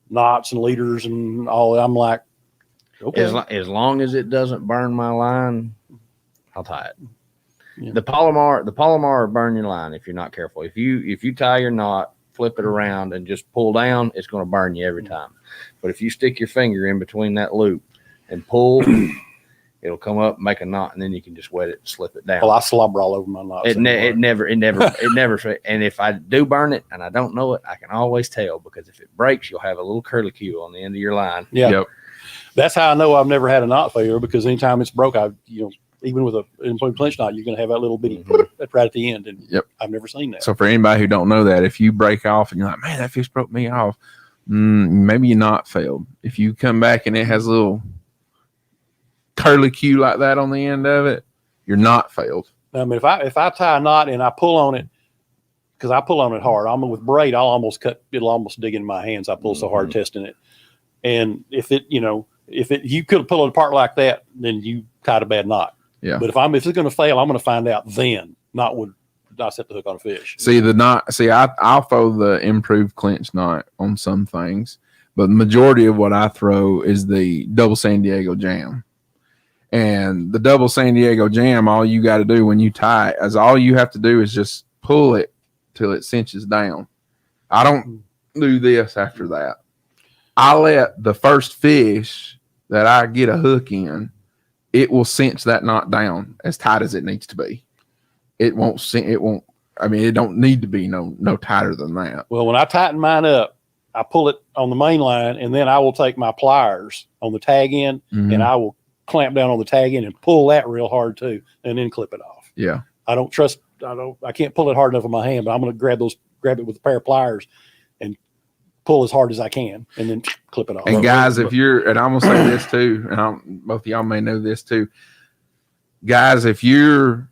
knots and leaders and all that. I'm like, okay. As long as it doesn't burn my line, I'll tie it. Yeah. The Palomar will burn your line if you're not careful. If you tie your knot, flip it around, and just pull down, it's going to burn you every time. But if you stick your finger in between that loop and pull, it'll come up, make a knot, and then you can just wet it and slip it down. Well, I slobber all over my knots. It never. And if I do burn it and I don't know it, I can always tell, because if it breaks, you'll have a little curlicue on the end of your line. Yeah. Yep. That's how I know I've never had a knot failure, because anytime it's broke, even with a clinch knot, you're going to have that little bitty that's right at the end. And yep. I've never seen that. So for anybody who don't know that, if you break off and you're like, man, that fish broke me off, maybe your knot failed. If you come back and it has a little curlicue like that on the end of it, your knot failed. I mean, if I tie a knot and I pull on it, because I pull on it hard, with braid, it'll almost dig in my hands. I pull so hard testing it. And if you could pull it apart like that, then you tied a bad knot. Yeah. But if it's going to fail, I'm going to find out then, not when I set the hook on a fish. I'll throw the improved clinch knot on some things, but the majority of what I throw is the double San Diego jam. And the double San Diego jam, all you got to do when you tie it is all you have to do is just pull it till it cinches down. I don't do this after that. I let the first fish that I get a hook in, it will cinch that knot down as tight as it needs to be. It won't. I mean, it don't need to be no tighter than that. Well, when I tighten mine up, I pull it on the main line, and then I will take my pliers on the tag end, and I will clamp down on the tag end and pull that real hard too, and then clip it off. Yeah. I can't pull it hard enough with my hand, but I'm going to grab it with a pair of pliers and pull as hard as I can, and then clip it off. And guys, and I'm going to say this too, and both of y'all may know this too. Guys, if you're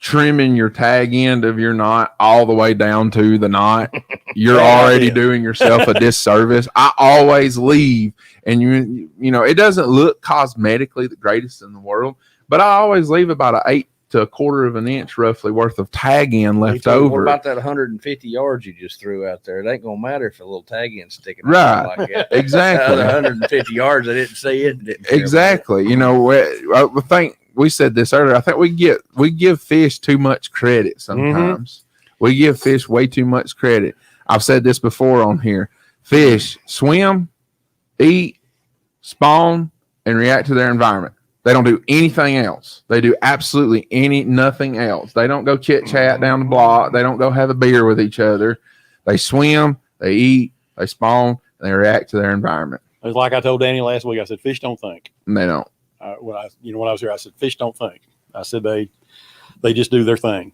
trimming your tag end of your knot all the way down to the knot, you're already doing yourself a disservice. I always leave, and it doesn't look cosmetically the greatest in the world, but I always leave about an 1/8 to 1/4 of an inch roughly worth of tag end left over. What about that 150 yards you just threw out there? It ain't gonna matter if a little tag end's sticking out right like that. Exactly. 150 yards, I didn't see it. Exactly. I think we said this earlier. I think we give fish too much credit sometimes. We give fish way too much credit. I've said this before on here. Fish swim, eat, spawn, and react to their environment. They don't do anything else. They do absolutely nothing else. They don't go chit chat down the block. They don't go have a beer with each other. They swim, they eat, they spawn, and they react to their environment. It's like I told Danny last week. I said, fish don't think. And they don't. When I was here, I said, fish don't think. I said, they just do their thing.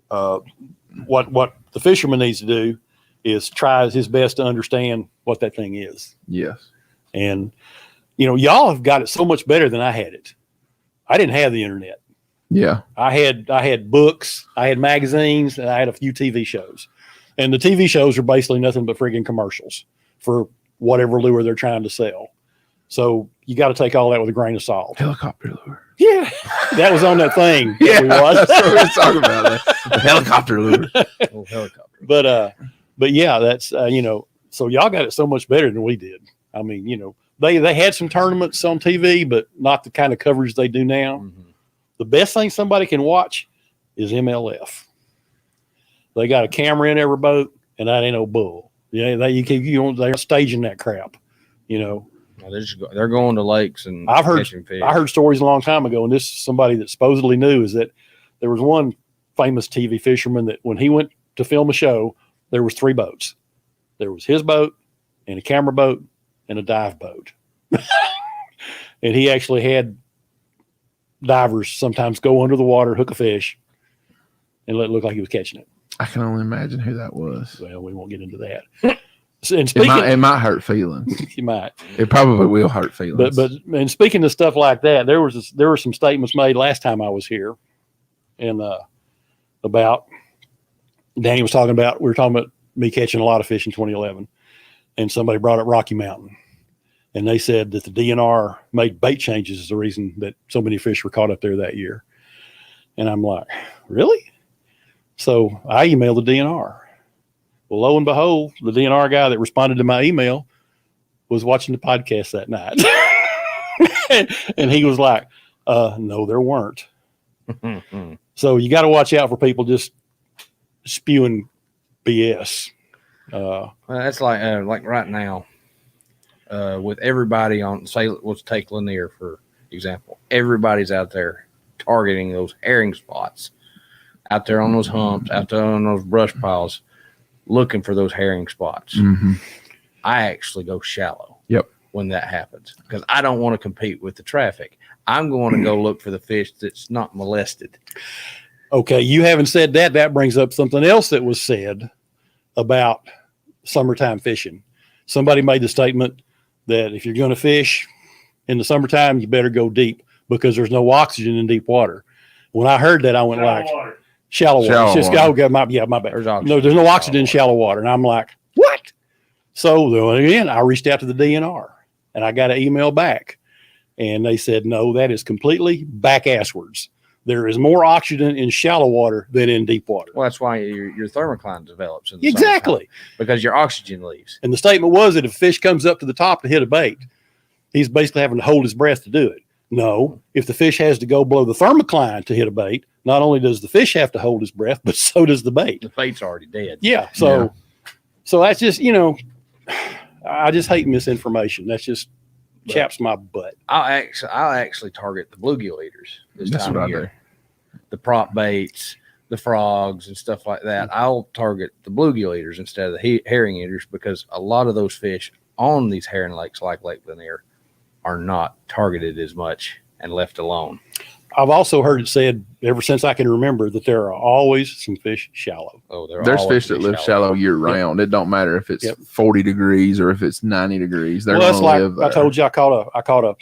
What the fisherman needs to do is try his best to understand what that thing is. Yes. And, y'all have got it so much better than I had it. I didn't have the internet. Yeah. I had books, I had magazines, and I had a few TV shows. And the TV shows are basically nothing but friggin' commercials for whatever lure they're trying to sell. So you got to take all that with a grain of salt. Helicopter lure. Yeah. That was on that thing. Yeah, that's what we're talking about. The helicopter lure. Oh, helicopter. But yeah, that's, so y'all got it so much better than we did. I mean, they had some tournaments on TV, but not the kind of coverage they do now. Mm-hmm. The best thing somebody can watch is MLF. They got a camera in every boat, and that ain't no bull. Yeah, they're staging that crap, They're going to lakes and catching fish. I heard stories a long time ago, and this is somebody that supposedly knew, is that there was one famous TV fisherman that when he went to film a show, there was 3 boats. There was his boat and a camera boat and a dive boat. And he actually had divers sometimes go under the water, hook a fish, and let it look like he was catching it. I can only imagine who that was. Well, we won't get into that. And speaking, it might hurt feelings. You might. It probably will hurt feelings. But and speaking of stuff like that, there were some statements made last time I was here, and about, Danny was talking about, we were talking about me catching a lot of fish in 2011, and somebody brought up Rocky Mountain. And they said that the DNR made bait changes is the reason that so many fish were caught up there that year. And I'm like, really? So I emailed the DNR. Well, lo and behold, the DNR guy that responded to my email was watching the podcast that night. and he was like, no, there weren't. So you got to watch out for people just spewing BS. Well, that's like right now, with everybody on, say, let's take Lanier for example. Everybody's out there targeting those herring spots, out there on those humps, out there on those brush piles, looking for those herring spots. Mm-hmm. I actually go shallow. Yep. When that happens, because I don't want to compete with the traffic. I'm going to go look for the fish that's not molested. Okay, you haven't said that. That brings up something else that was said about summertime fishing. Somebody made the statement that if you're going to fish in the summertime, you better go deep because there's no oxygen in deep water. When I heard that, I went shallow water. Shallow It's just, water. okay, my bad. There's There's no oxygen in shallow water. And I'm like, what? So then again, I reached out to the DNR and I got an email back. And they said, no, that is completely back-asswards. There is more oxygen in shallow water than in deep water. Well, that's why your thermocline develops. In the Exactly. summertime, because your oxygen leaves. And the statement was that if a fish comes up to the top to hit a bait, he's basically having to hold his breath to do it. No, if the fish has to go below the thermocline to hit a bait, not only does the fish have to hold his breath, but so does the bait. The bait's already dead. Yeah. So that's just, I just hate misinformation. That's just chaps my butt. I'll actually target the bluegill eaters this That's time what of I year. do. The prop baits, the frogs, and stuff like that. I'll target the bluegill eaters instead of the herring eaters because a lot of those fish on these herring lakes like Lake Lanier are not targeted as much and left alone. I've also heard it said ever since I can remember that there are always some fish shallow. Oh, There's fish that live shallow year round. It don't matter if it's 40 degrees or if it's 90 degrees. They're well, going that's to like live there. I told you I caught a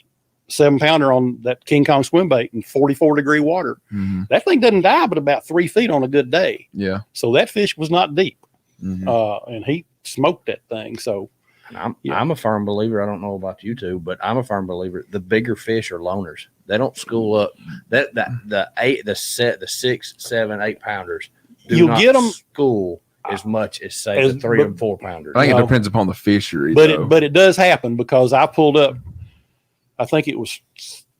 7-pounder on that King Kong Swimbait in 44-degree water. Mm-hmm. That thing doesn't die but about 3 feet on a good day. Yeah. So that fish was not deep. Mm-hmm. And he smoked that thing. So I'm a firm believer. I don't know about you two, but I'm a firm believer. The bigger fish are loners. They don't school up. The 6, 7, 8 pounders. You'll get them school as much as say the 3 and 4 pounders. I think it depends upon the fishery. But it does happen because I pulled up. I think it was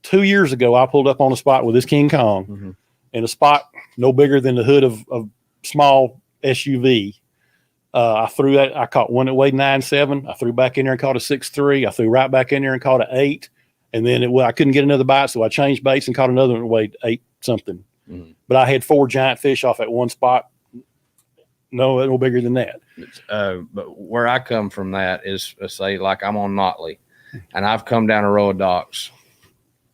2 years ago. I pulled up on a spot with this King Kong, and a spot no bigger than the hood of small SUV. I threw that. I caught one that weighed 9.7. I threw back in there and caught a 6.3. I threw right back in there and caught an 8. And then I couldn't get another bite, so I changed baits and caught another one that weighed 8 something. Mm-hmm. But I had 4 giant fish off at one spot. No bigger than that. But where I come from that is, say, like I'm on Notley, and I've come down a row of docks.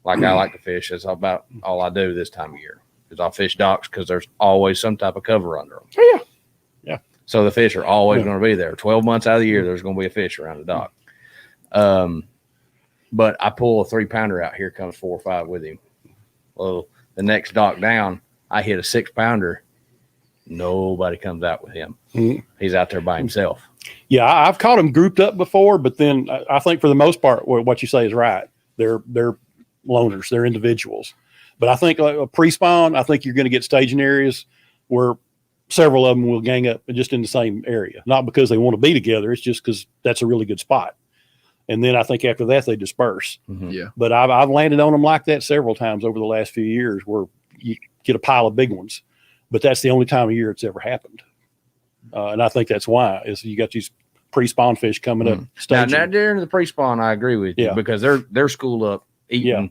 Like I like to fish. That's about all I do this time of year. Is I'll fish docks because there's always some type of cover under them. Oh, yeah. Yeah. So the fish are always going to be there. 12 months out of the year, there's going to be a fish around the dock. But I pull a 3-pounder out. Here comes 4 or 5 with him. Well, the next dock down, I hit a 6-pounder. Nobody comes out with him. Mm-hmm. He's out there by himself. Yeah, I've caught them grouped up before, but then I think for the most part, what you say is right. They're loners. They're individuals. But I think a pre-spawn, I think you're going to get staging areas where several of them will gang up just in the same area. Not because they want to be together. It's just because that's a really good spot. And then I think after that, they disperse. Mm-hmm. Yeah. But I've landed on them like that several times over the last few years where you get a pile of big ones. But that's the only time of year it's ever happened. And I think that's why is you got these pre-spawn fish coming up. Now during the pre-spawn, I agree with you because they're schooled up eating. Yeah.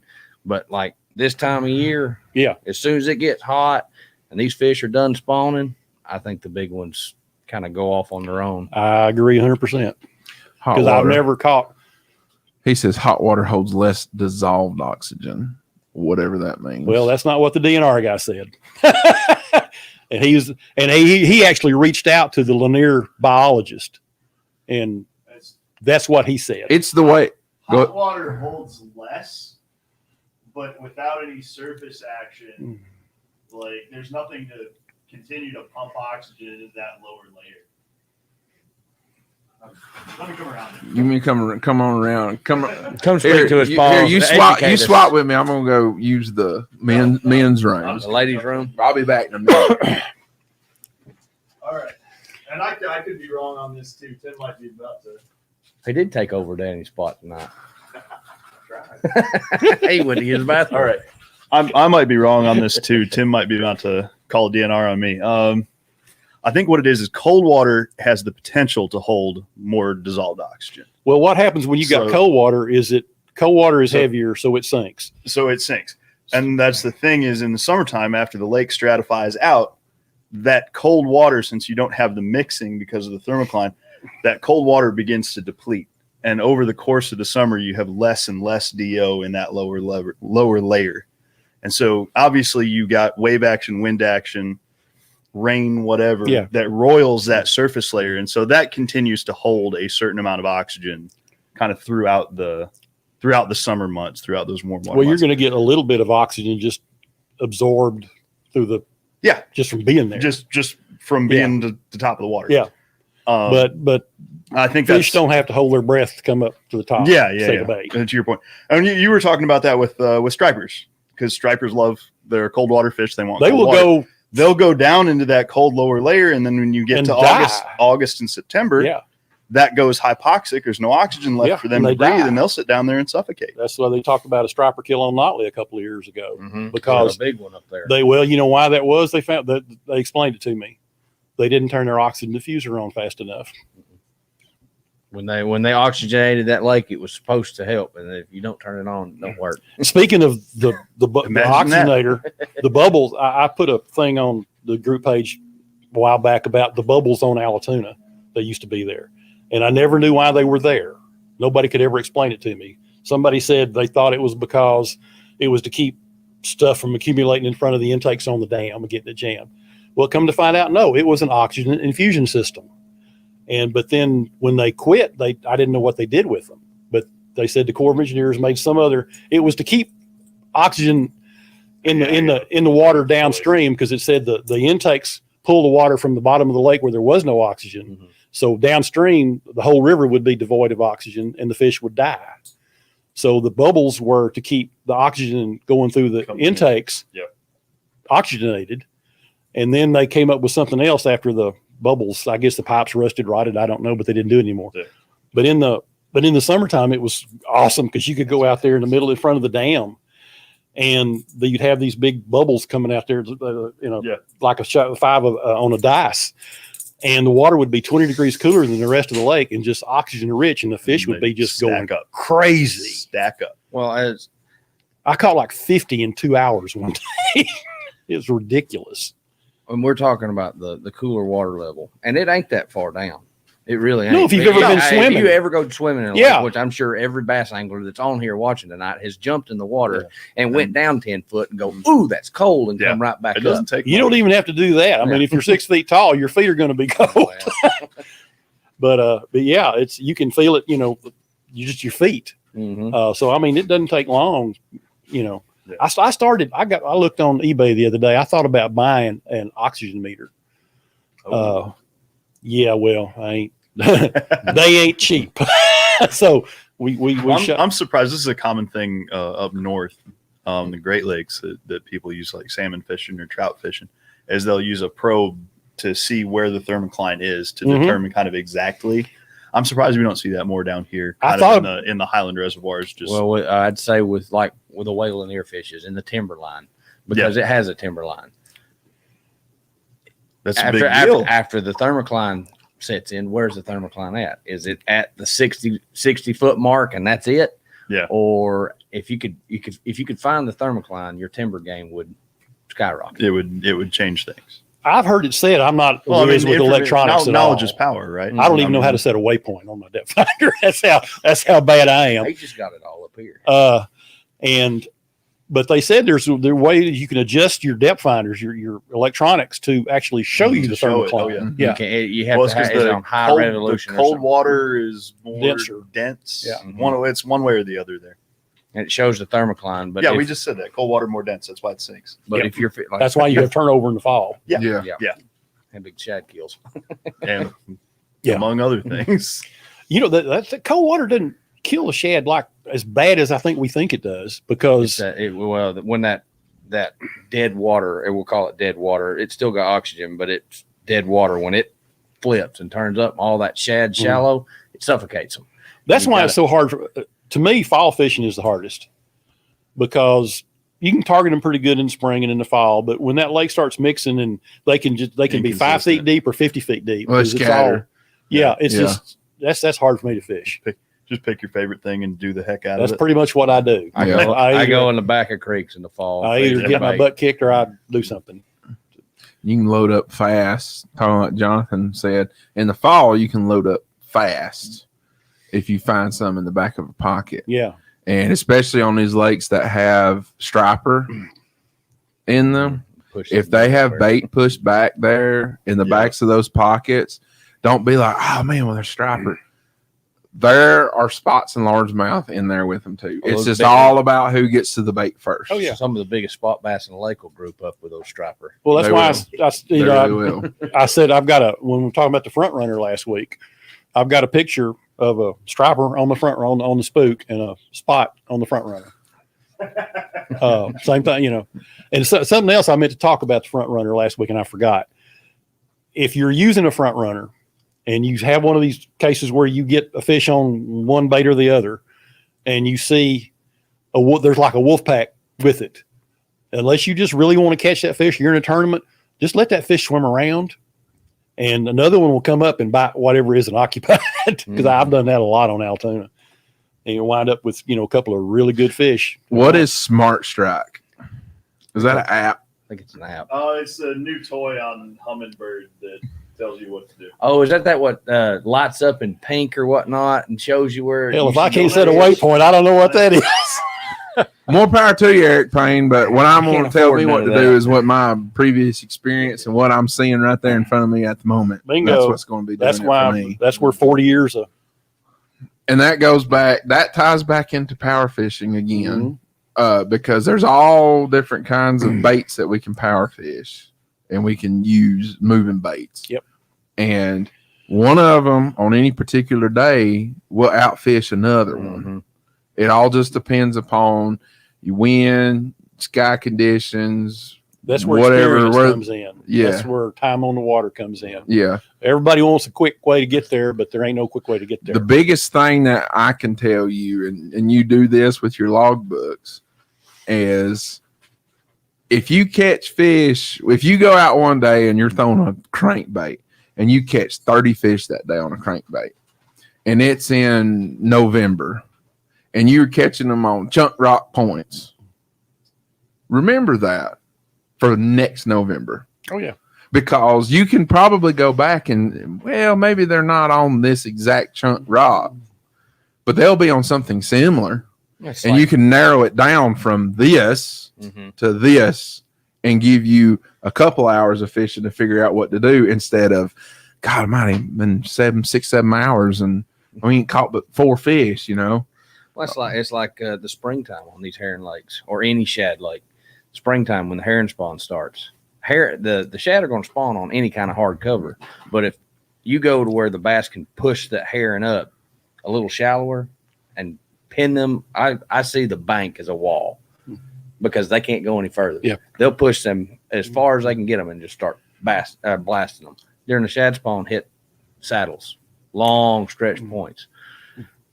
But like this time of year, as soon as it gets hot and these fish are done spawning, I think the big ones kind of go off on their own. I agree 100%. Because I've never caught. He says hot water holds less dissolved oxygen, whatever that means. Well, that's not what the DNR guy said. And he actually reached out to the Lanier biologist, and that's what he said. It's the way hot water holds less, but without any surface action, like there's nothing to continue to pump oxygen into that lower layer. Let me come around. You mean come on around. Come speak here, to us, you, Paul. here, you swap. You Educate us. swap with me. I'm gonna go use the men's room. The ladies' room. I'll be back in a minute. All right. And I could be wrong on this too. Tim might be about to. He did take over Danny's spot tonight. Try. He went to use the bathroom. All right. I might be wrong on this too. Tim might be about to call DNR on me. I think what it is cold water has the potential to hold more dissolved oxygen. Well, what happens when you got cold water is cold water is heavier, so it sinks. So it sinks. And that's the thing is in the summertime, after the lake stratifies out, that cold water, since you don't have the mixing because of the thermocline, that cold water begins to deplete. And over the course of the summer, you have less and less DO in that lower layer. And so obviously you got wave action, wind action, rain, whatever, that roils that surface layer. And so that continues to hold a certain amount of oxygen kind of throughout the summer months, throughout those warm water Well, you're months. going to get a little bit of oxygen just absorbed through the, just from being there. Just from being to the top of the water. Yeah. But I think fish don't have to hold their breath to come up to the top. To bait. To your point. And you were talking about that with stripers, because stripers love their cold water fish. They'll go down into that cold lower layer, and then when you get to August and September, that goes hypoxic. There's no oxygen left for them to breathe, and they'll sit down there and suffocate. That's why they talked about a striper kill on Notley a couple of years ago, because a big one up there. You know why that was? They found that they explained it to me. They didn't turn their oxygen diffuser on fast enough. When they oxygenated that lake, it was supposed to help, and if you don't turn it on, it don't work. Speaking of the oxygenator, the bubbles, I put a thing on the group page a while back about the bubbles on Allatoona. They used to be there, and I never knew why they were there. Nobody could ever explain it to me. Somebody said they thought it was because it was to keep stuff from accumulating in front of the intakes on the dam and getting it jammed. Well, come to find out, no, it was an oxygen infusion system. But then when they quit, I didn't know what they did with them. But they said the Corps of Engineers made some other. It was to keep oxygen in the water downstream, because it said the intakes pull the water from the bottom of the lake where there was no oxygen. Mm-hmm. So downstream, the whole river would be devoid of oxygen, and the fish would die. So the bubbles were to keep the oxygen going through the intakes oxygenated. And then they came up with something else after the bubbles. I guess the pipes rotted. I don't know, but they didn't do it anymore. Yeah. But in the summertime, it was awesome, because you could go out there in the middle in front of the dam, and you'd have these big bubbles coming out there, like a shot 5 on a dice, and the water would be 20 degrees cooler than the rest of the lake, and just oxygen rich, and the fish would be just going crazy. Stack up. Well, I caught like 50 in 2 hours one day. It was ridiculous. And we're talking about the cooler water level, and it ain't that far down. It really ain't. No, if you've ever been swimming. If you ever go swimming in a lake, which I'm sure every bass angler that's on here watching tonight has jumped in the water and went down 10 foot and go, ooh, that's cold, and come right back up. You don't even have to do that. I mean, if you're 6 feet tall, your feet are going to be cold. But yeah, you can feel it, just your feet. Mm-hmm. So, I mean, it doesn't take long, I looked on eBay the other day. I thought about buying an oxygen meter. Well, I ain't. They ain't cheap. So I'm surprised. This is a common thing up north, the Great Lakes, that people use, like salmon fishing or trout fishing, is they'll use a probe to see where the thermocline is to determine kind of exactly. I'm surprised we don't see that more down here. In the Highland reservoirs. I'd say with the whale and earfishes in the timberline, because it has a timberline. That's a big deal. After the thermocline sets in, where's the thermocline at? Is it at the 60 foot mark and that's it? Yeah. Or if you could find the thermocline, your timber game would skyrocket. It would change things. I've heard it said. I'm not with electronics. Knowledge is power, right? I don't even know how to set a waypoint on my depth finder. That's how bad I am. They just got it all up here. But they said there are ways you can adjust your depth finders, your electronics, to actually show you the thermocline. You have to have it on high resolution. The cold water is more dense. Yeah. It's one way or the other there. and it shows the thermocline. But yeah, we just said that cold water more dense. That's why it sinks. But Yep. if you're like, That's why you have turnover in the fall. Yeah. and big shad kills. And Yeah. among other things. You know, that cold water doesn't kill the shad like as bad as I think we think it does, because When that dead water, we'll call it dead water, it's still got oxygen, but it's dead water. When it flips and turns up, all that shad shallow, it suffocates them. that's why it's so hard. To me, fall fishing is the hardest, because you can target them pretty good in the spring and in the fall, but when that lake starts mixing, and they can be 5 feet deep or 50 feet deep. Well, It's all, it's Yeah. just that's hard for me to fish. Just pick your favorite thing and do the heck out That's of it. pretty much what I do. I go in the back of creeks in the fall. I either get my bait. butt kicked or I do something. You can load up fast. Talking like Jonathan said, in the fall you can load up fast if you find some in the back of a pocket. Yeah. And especially on these lakes that have striper in them, if they have bait pushed back there in the backs of those pockets, don't be like, oh man, well, there's striper. There are spots in largemouth in there with them too. It's just all about who gets to the bait first. Oh, yeah. Some of the biggest spot bass in the lake will group up with those striper. Well, that's They why They really will. I said when we were talking about the front runner last week, I've got a picture of a striper on the front on the spook and a spot on the front runner. Same thing, you know. And something else I meant to talk about the front runner last week and I forgot. If you're using a front runner and you have one of these cases where you get a fish on one bait or the other, and you see there's like a wolf pack with it, unless you just really want to catch that fish, you're in a tournament, just let that fish swim around, and another one will come up and bite whatever isn't occupied. Because I've done that a lot on Altoona, and you wind up with a couple of really good fish. What is Smart Strike? Is that an app? I think it's an app. Oh, it's a new toy on Humminbird that tells you what to do. Oh, is that what lights up in pink or whatnot and shows you where? Hell, you if I should can't go? set a waypoint, I don't know what that is. More power to you, Eric Payne. But what I'm I going can't to tell afford me none what of to that. do is what my previous experience and what I'm seeing right there in front of me at the moment. Bingo. That's what's going to be doing That's it for why. me. That's where 40 years of And that goes back. That ties back into power fishing again, Mm-hmm. because there's all different kinds of baits that we can power fish, and we can use moving baits. Yep. And one of them on any particular day will outfish another one. Mhm. It all just depends upon your wind, sky conditions. That's where Whatever, experience comes in. yeah. That's where time on the water comes in. Yeah. Everybody wants a quick way to get there, but there ain't no quick way to get there. The biggest thing that I can tell you, and you do this with your logbooks, is if you catch fish, if you go out one day and you're throwing a crankbait and you catch 30 fish that day on a crankbait, and it's in November, and you're catching them on chunk rock points, remember that for next November. Oh, yeah. Because you can probably go back and, well, maybe they're not on this exact chunk rock, but they'll be on something similar. It's And like- you can narrow it down from this Mhm. to this and give you a couple hours of fishing to figure out what to do instead of, God, it might have been 6, 7 hours and we ain't caught but 4 fish, Well, it's like the springtime on these herring lakes or any shad lake. Springtime when the herring spawn starts. The shad are going to spawn on any kind of hard cover. But if you go to where the bass can push that herring up a little shallower and pin them, I see the bank as a wall because they can't go any further. Yeah. They'll push them as far as they can get them and just start blasting them. During the shad spawn, hit saddles, long stretch points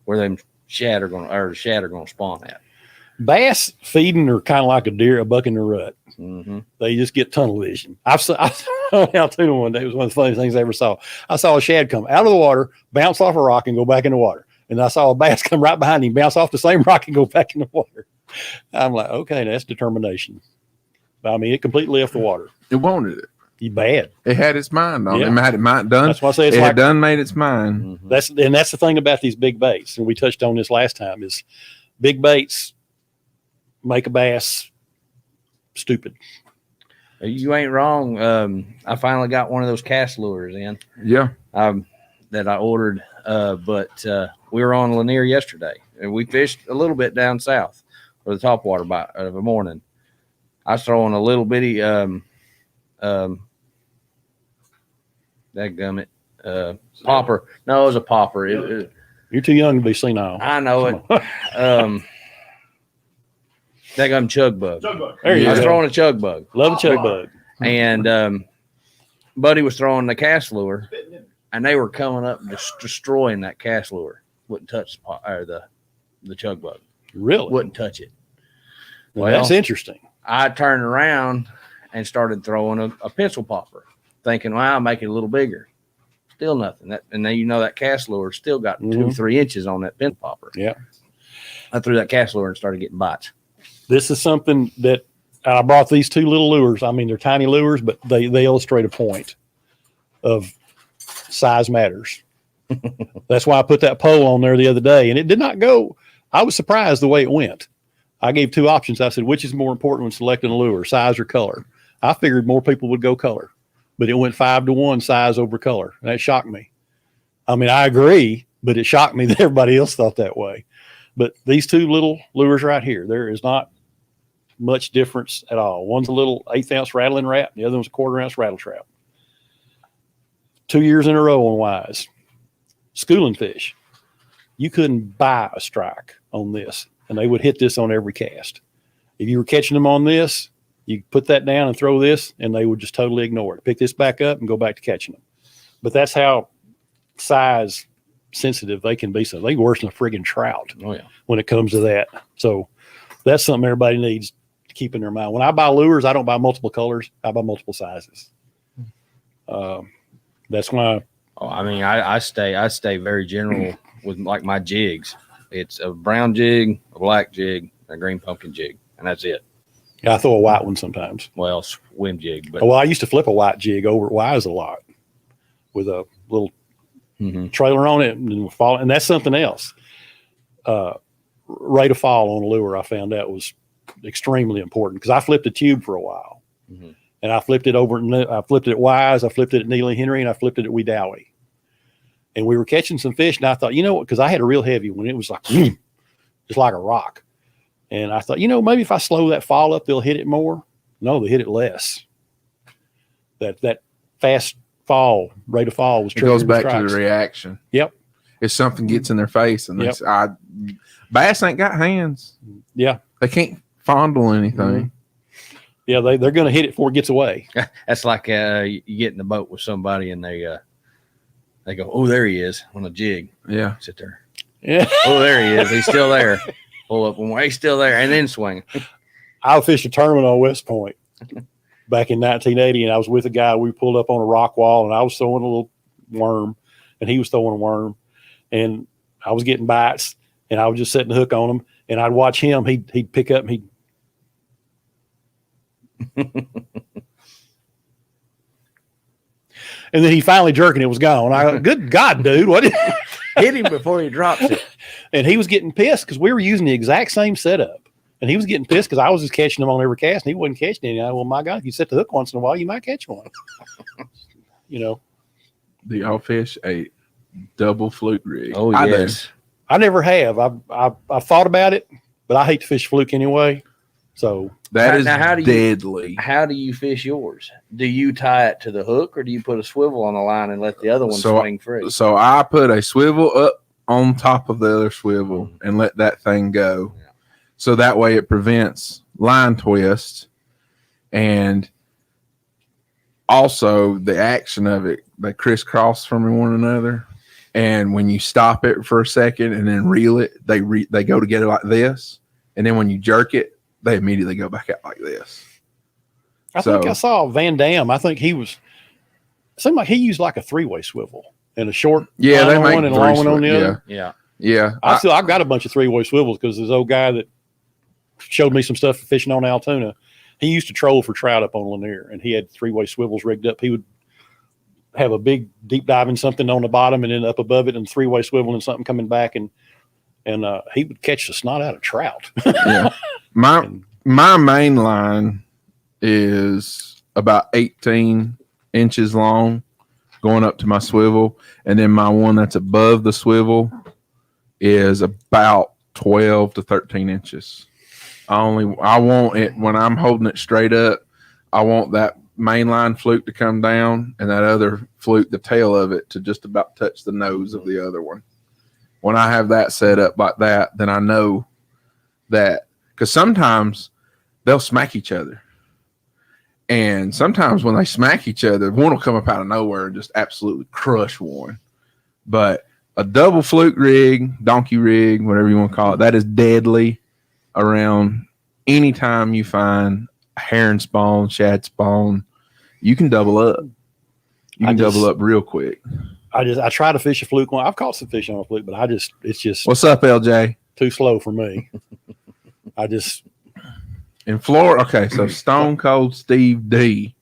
where them shad are going to spawn at. Bass feeding are kind of like a buck in the rut. Mm-hmm. They just get tunnel vision. I saw on Altoona one day. It was one of the funniest things I ever saw. I saw a shad come out of the water, bounce off a rock, and go back in the water. And I saw a bass come right behind him, bounce off the same rock, and go back in the water. I'm like, okay, that's determination. But, I mean, it completely left the water. it wanted it. You bad. It had its mind on Yeah. it. It had it mind done. That's why I say It it's had like done made its mind. Mm-hmm. that's the thing about these big baits, and we touched on this last time. Is big baits make a bass stupid. You ain't wrong. I finally got one of those cast lures in Yeah. that I ordered. But we were on Lanier yesterday and we fished a little bit down south. or the top water bite of a morning. I was throwing a little bitty dadgummit, popper. No, it was a popper. You're too young to be senile. I know it. Dadgum chug bug. Jug bug. There you I was go. throwing a chug bug, Love a chug bug. and Buddy was throwing the cast lure, and they were coming up and just destroying that cast lure. Wouldn't touch the chug bug. Really? Wouldn't touch it. Well, that's interesting. I turned around and started throwing a pencil popper, thinking, well, I'll make it a little bigger. Still nothing. And then that cast lure still got 2-3 inches on that pencil popper. Yeah. I threw that cast lure and started getting bites. This is something that I brought these two little lures. I mean, they're tiny lures, but they illustrate a point of size matters. That's why I put that poll on there the other day, and it did not go. I was surprised the way it went. I gave two options. I said, which is more important when selecting a lure, size or color? I figured more people would go color, but it went 5-1 size over color. And that shocked me. I mean, I agree, but it shocked me that everybody else thought that way. But these two little lures right here, there is not much difference at all. One's a little 1/8 ounce rattling rat. The other one's a 1/4 ounce rattle trap. 2 years in a row on Wise. Schooling fish. You couldn't buy a strike on this, and they would hit this on every cast. If you were catching them on this, you put that down and throw this, and they would just totally ignore it. Pick this back up and go back to catching them. But that's how size sensitive they can be. So they worse than a friggin' trout when it comes to that. So that's something everybody needs to keep in their mind. When I buy lures, I don't buy multiple colors. I buy multiple sizes. That's why. I mean, I stay very general with like my jigs. It's a brown jig, a black jig, a green pumpkin jig, and that's it. Yeah, I throw a white one sometimes. Well, swim jig, but I used to flip a white jig over at Wise a lot with a little trailer on it and fall. And that's something else. Rate of fall on a lure, I found that was extremely important because I flipped a tube for a while. And I flipped it I flipped it at Wise, I flipped it at Neely Henry, and I flipped it at Wee Dowie. And we were catching some fish, and I thought, because I had a real heavy one. It was like, just like a rock. And I thought, maybe if I slow that fall up, they'll hit it more. No, they hit it less. That fast fall, rate of fall was it goes back strikes. to the reaction. Yep. If something gets in their face, and bass ain't got hands. Yeah. They can't fondle anything. Yeah, they're going to hit it before it gets away. that's like you get in the boat with somebody and they go, oh, there he is on a jig. Yeah. Sit there. Yeah. Oh, there he is. He's still there. Pull up and he's still there, and then swing. I fished a tournament on West Point back in 1980, and I was with a guy. We pulled up on a rock wall, and I was throwing a little worm, and he was throwing a worm, and I was getting bites, and I was just setting the hook on him, and I'd watch him. He'd pick up, and he'd and then he finally jerked, and it was gone. I go, good God, dude, what? Hit him before he drops it. And he was getting pissed because we were using the exact same setup. And he was getting pissed because I was just catching them on every cast, and he wasn't catching any. Well, my God, if you set the hook once in a while, you might catch one. Do y'all fish a double fluke rig? Oh, I yes. do. I never have. I've thought about it, but I hate to fish fluke anyway. So that is how deadly. How do you fish yours? Do you tie it to the hook, or do you put a swivel on the line and let the other one swing free? So I put a swivel up on top of the other swivel and let that thing go. Yeah. So that way it prevents line twist, and also the action of it, they crisscross from one another. And when you stop it for a second and then reel it, they go together like this. And then when you jerk it, they immediately go back out like this. I think I saw Van Dam. I think it seemed like he used like a 3-way swivel and a short they make one and a long one on the other. Yeah. I've got a bunch of 3-way swivels because this old guy that showed me some stuff fishing on Altoona, he used to troll for trout up on Lanier, and he had 3-way swivels rigged up. He would have a big deep diving something on the bottom and then up above it and 3-way swivel and something coming back, and he would catch the snot out of trout. Yeah. My main line is about 18 inches long going up to my swivel, and then my one that's above the swivel is about 12 to 13 inches. I want it when I'm holding it straight up. I want that mainline fluke to come down and that other fluke, the tail of it, to just about touch the nose of the other one. When I have that set up like that, then I know that, because sometimes they'll smack each other. And sometimes when they smack each other, one will come up out of nowhere and just absolutely crush one. But a double fluke rig, donkey rig, whatever you want to call it, that is deadly around any time you find a herring spawn, shad spawn. You can double up. You can double up real quick. I try to fish a fluke one. I've caught some fish on a fluke, but it's just What's up, LJ? too slow for me. In Florida, okay, so Stone Cold Steve D.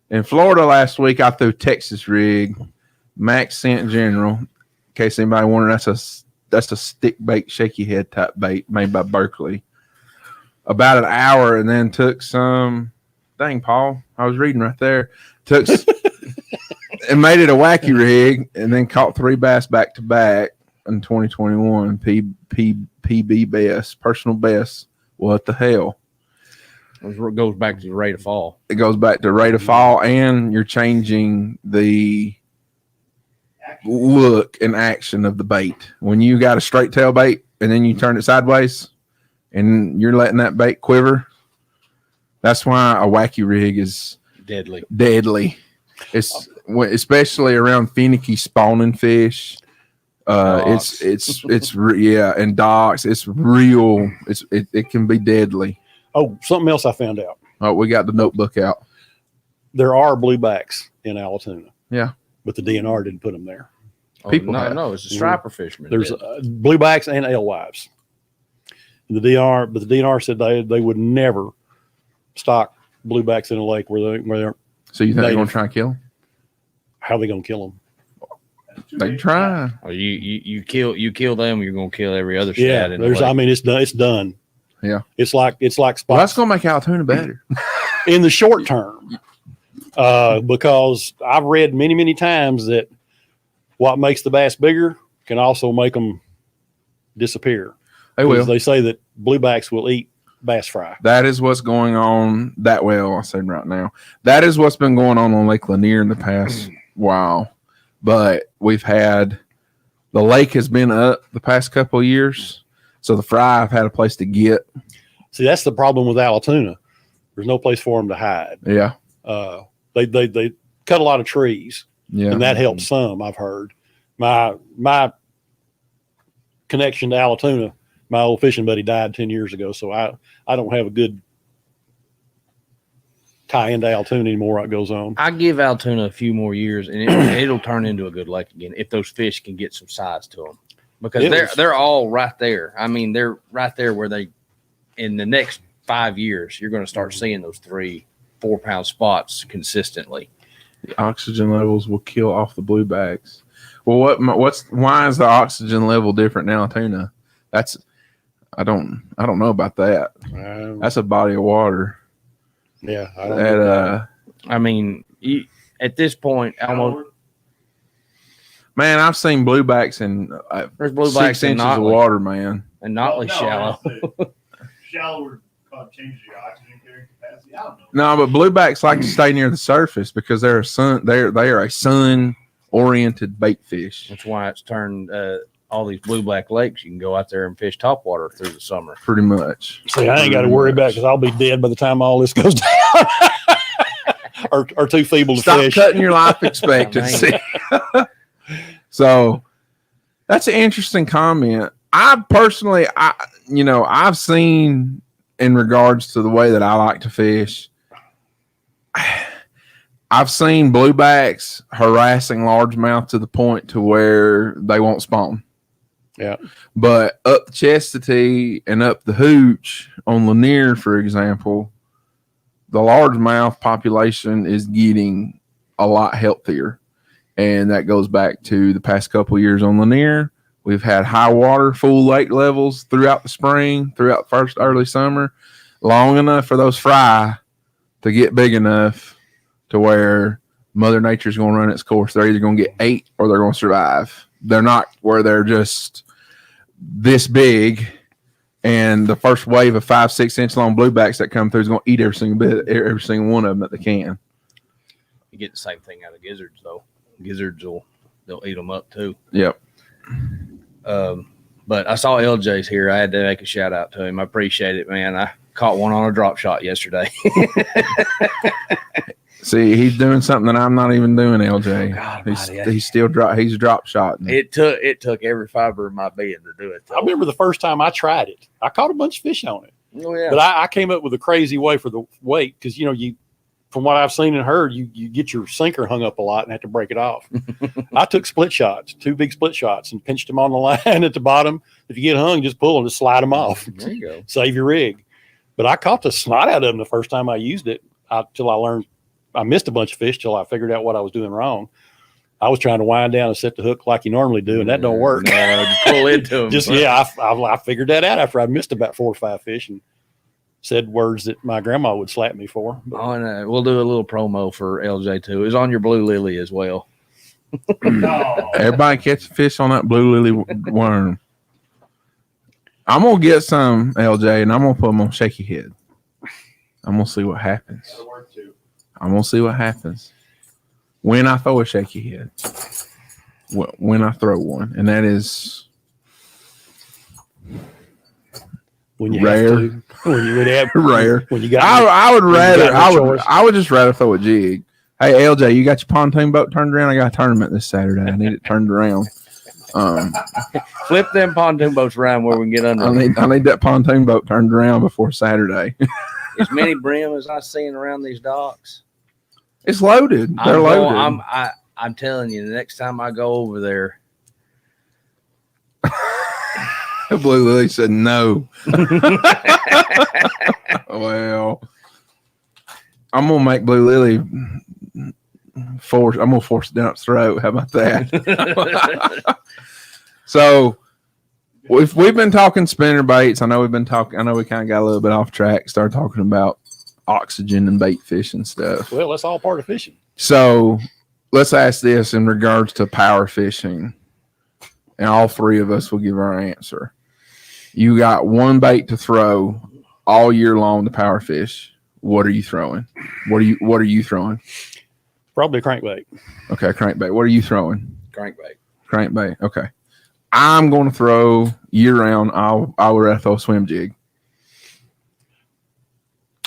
In Florida last week, I threw Texas rig, Max Scent General. In case anybody wondering, that's a stick bait, shaky head type bait made by Berkeley. About an hour, and then took some. Dang, Paul, I was reading right there. Took and made it a wacky rig, and then caught 3 bass back to back in 2021. PB best, personal best. What the hell? It goes back to the rate of fall. It goes back to rate of fall, and you're changing the look and action of the bait. When you got a straight tail bait and then you turn it sideways and you're letting that bait quiver, that's why a wacky rig is deadly. It's especially around finicky spawning fish. It's and docks. It's real. It can be deadly. Oh, something else I found out. Oh, we got the notebook out. There are bluebacks in Allatoona. Yeah, but the DNR didn't put them there. People no, it's a striper fisherman. There's bluebacks and alewives. The DNR said they would never stock bluebacks in a lake where they're. So you think they're going to try and kill them? How are they going to kill them? They try. Oh, you kill them, you're going to kill every other shad. In the lake. I mean, it's done. It's done. Yeah, it's like spots. Well, that's going to make Allatoona better in the short term, because I've read many times that what makes the bass bigger can also make them disappear. They will. They say that bluebacks will eat bass fry. That is what's going on. I'll say right now, that is what's been going on Lake Lanier in the past while. But we've had the lake has been up the past couple of years. So the fry have had a place to get. See, that's the problem with Allatoona. There's no place for them to hide. Yeah. They cut a lot of trees. Yeah. And that helps some, I've heard. My connection to Allatoona, my old fishing buddy died 10 years ago, so I don't have a good tie into Allatoona anymore. It goes on. I give Allatoona a few more years, and it'll turn into a good lake again if those fish can get some size to them. Because they're all right there. I mean, they're right there where they, in the next 5 years, you're going to start seeing those 3-4 pound spots consistently. The oxygen levels will kill off the bluebacks. Well, why is the oxygen level different in Allatoona? I don't know about that. That's a body of water. Yeah, I don't know. I mean, at this point, almost. Man, I've seen bluebacks in there's bluebacks 6 inches of water, man. And Notley shallow. Shallower changes your oxygen carrying capacity. I don't know. No, but bluebacks like to stay near the surface because they are a sun-oriented bait fish. That's why it's turned all these black lakes. You can go out there and fish topwater through the summer. Pretty much. See, I ain't got to worry about it because I'll be dead by the time all this goes down. or too feeble to fish. Stop cutting your life expectancy. So that's an interesting comment. I've seen, in regards to the way that I like to fish, I've seen bluebacks harassing largemouth to the point to where they won't spawn. Yeah. But up the Chastity and up the Hooch on Lanier, for example, the largemouth population is getting a lot healthier. And that goes back to the past couple of years on Lanier. We've had high water, full lake levels throughout the spring, throughout the first early summer, long enough for those fry to get big enough to where Mother Nature's going to run its course. They're either going to get 8 or they're going to survive. They're not where they're just this big and the first wave of 5-6 inch long bluebacks that come through is going to eat every single one of them that they can. You get the same thing out of gizzards though. Gizzards they'll eat them up too. Yep. But I saw LJ's here. I had to make a shout out to him. I appreciate it, man. I caught one on a drop shot yesterday. See, he's doing something that I'm not even doing, LJ. God, he's still he's drop shotting. It took every fiber of my being to do it. I remember the first time I tried it. I caught a bunch of fish on it. Oh yeah. But I came up with a crazy way for the weight because from what I've seen and heard, you get your sinker hung up a lot and have to break it off. I took split shots, 2 big split shots, and pinched them on the line at the bottom. If you get hung, just pull and just slide them off. There you go. Save your rig. But I caught the snot out of them the first time I used it till I learned. I missed a bunch of fish till I figured out what I was doing wrong. I was trying to wind down and set the hook like you normally do, and that don't work. Just pull into them. I figured that out after I missed about 4 or 5 fish and said words that my grandma would slap me for. But, Oh, and we'll do a little promo for LJ too. It's on your blue lily as well. Everybody catch fish on that blue lily worm. I'm gonna get some, LJ, and I'm gonna put them on shaky head. I'm gonna see what happens. That'll work too. I'm gonna see what happens when I throw a shaky head. When I throw one, and that is when you rare. have to, when you would have Rare. when you got I would rather. choice. I would just rather throw a jig. Hey LJ, you got your pontoon boat turned around? I got a tournament this Saturday. I need it turned around. Flip them pontoon boats around where we can get under. I need that pontoon boat turned around before Saturday. As many brim as I seen around these docks. It's loaded. They're loaded. I'm telling you, the next time I go over there, Blue Lily said no. Well, I'm gonna make Blue Lily force. I'm gonna force it down its throat. How about that? So we've been talking spinner baits. I know we kind of got a little bit off track. Started talking about oxygen and bait fish and stuff. Well, that's all part of fishing. So let's ask this in regards to power fishing, and all 3 of us will give our answer. You got one bait to throw all year long to power fish. What are you throwing? What are you throwing? Probably a crankbait. Okay, crankbait. What are you throwing? crankbait. Crankbait. Okay. I'm going to throw year round. I would rather throw a swim jig.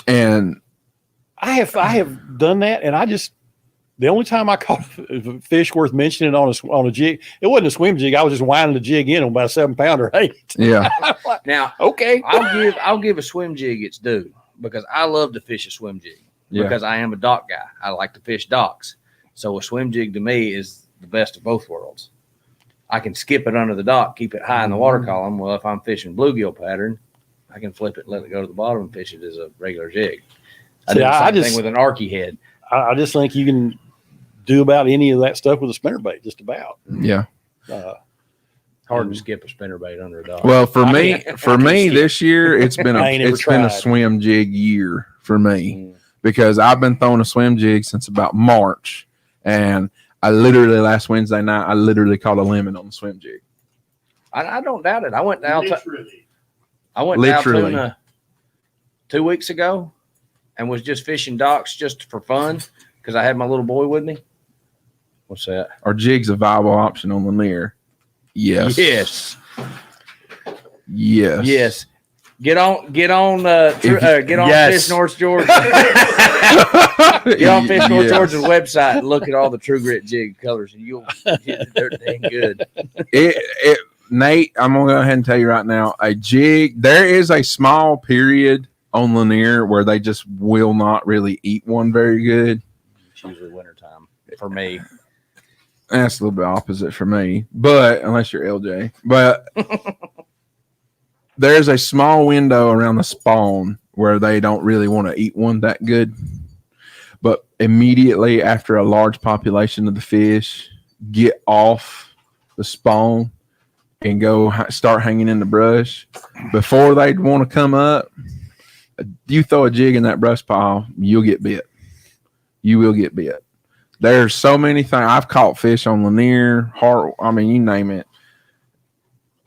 And I have done that, and the only time I caught a fish worth mentioning on a jig, it wasn't a swim jig. I was just winding the jig in on about a 7-pounder. Hey, yeah, Now, okay, I'll give a swim jig its due because I love to fish a swim jig because I am a dock guy. I like to fish docks. So a swim jig to me is the best of both worlds. I can skip it under the dock, keep it high in the water column. Well, if I'm fishing bluegill pattern, I can flip it and let it go to the bottom and fish it as a regular jig. I do the same thing with an arky head. I just think you can do about any of that stuff with a spinnerbait, just about. yeah. Hard to skip a spinnerbait under a dock. Well, for me, this year it's been I ain't ever a tried. swim jig year for me because I've been throwing a swim jig since about March, and I literally last Wednesday night caught a lemon on the swim jig. I don't doubt it. I went down. Literally. I went to Altoona 2 weeks ago and was just fishing docks just for fun because I had my little boy with me. What's that? Are jigs a viable option on Lanier? Yes. Yes. Yes. Yes. Get on Yes. Fish North Georgia. Get on Fish North Georgia's website and look at all the True Grit jig colors, and they're dang good. Nate, I'm gonna go ahead and tell you right now, a jig. There is a small period on Lanier where they just will not really eat one very good. It's usually wintertime for me. That's a little bit opposite for me, but unless you're LJ, but there's a small window around the spawn where they don't really want to eat one that good. But immediately after a large population of the fish get off the spawn and go start hanging in the brush, before they'd want to come up, you throw a jig in that brush pile, you'll get bit. You will get bit. There's so many things. I've caught fish on Lanier, you name it.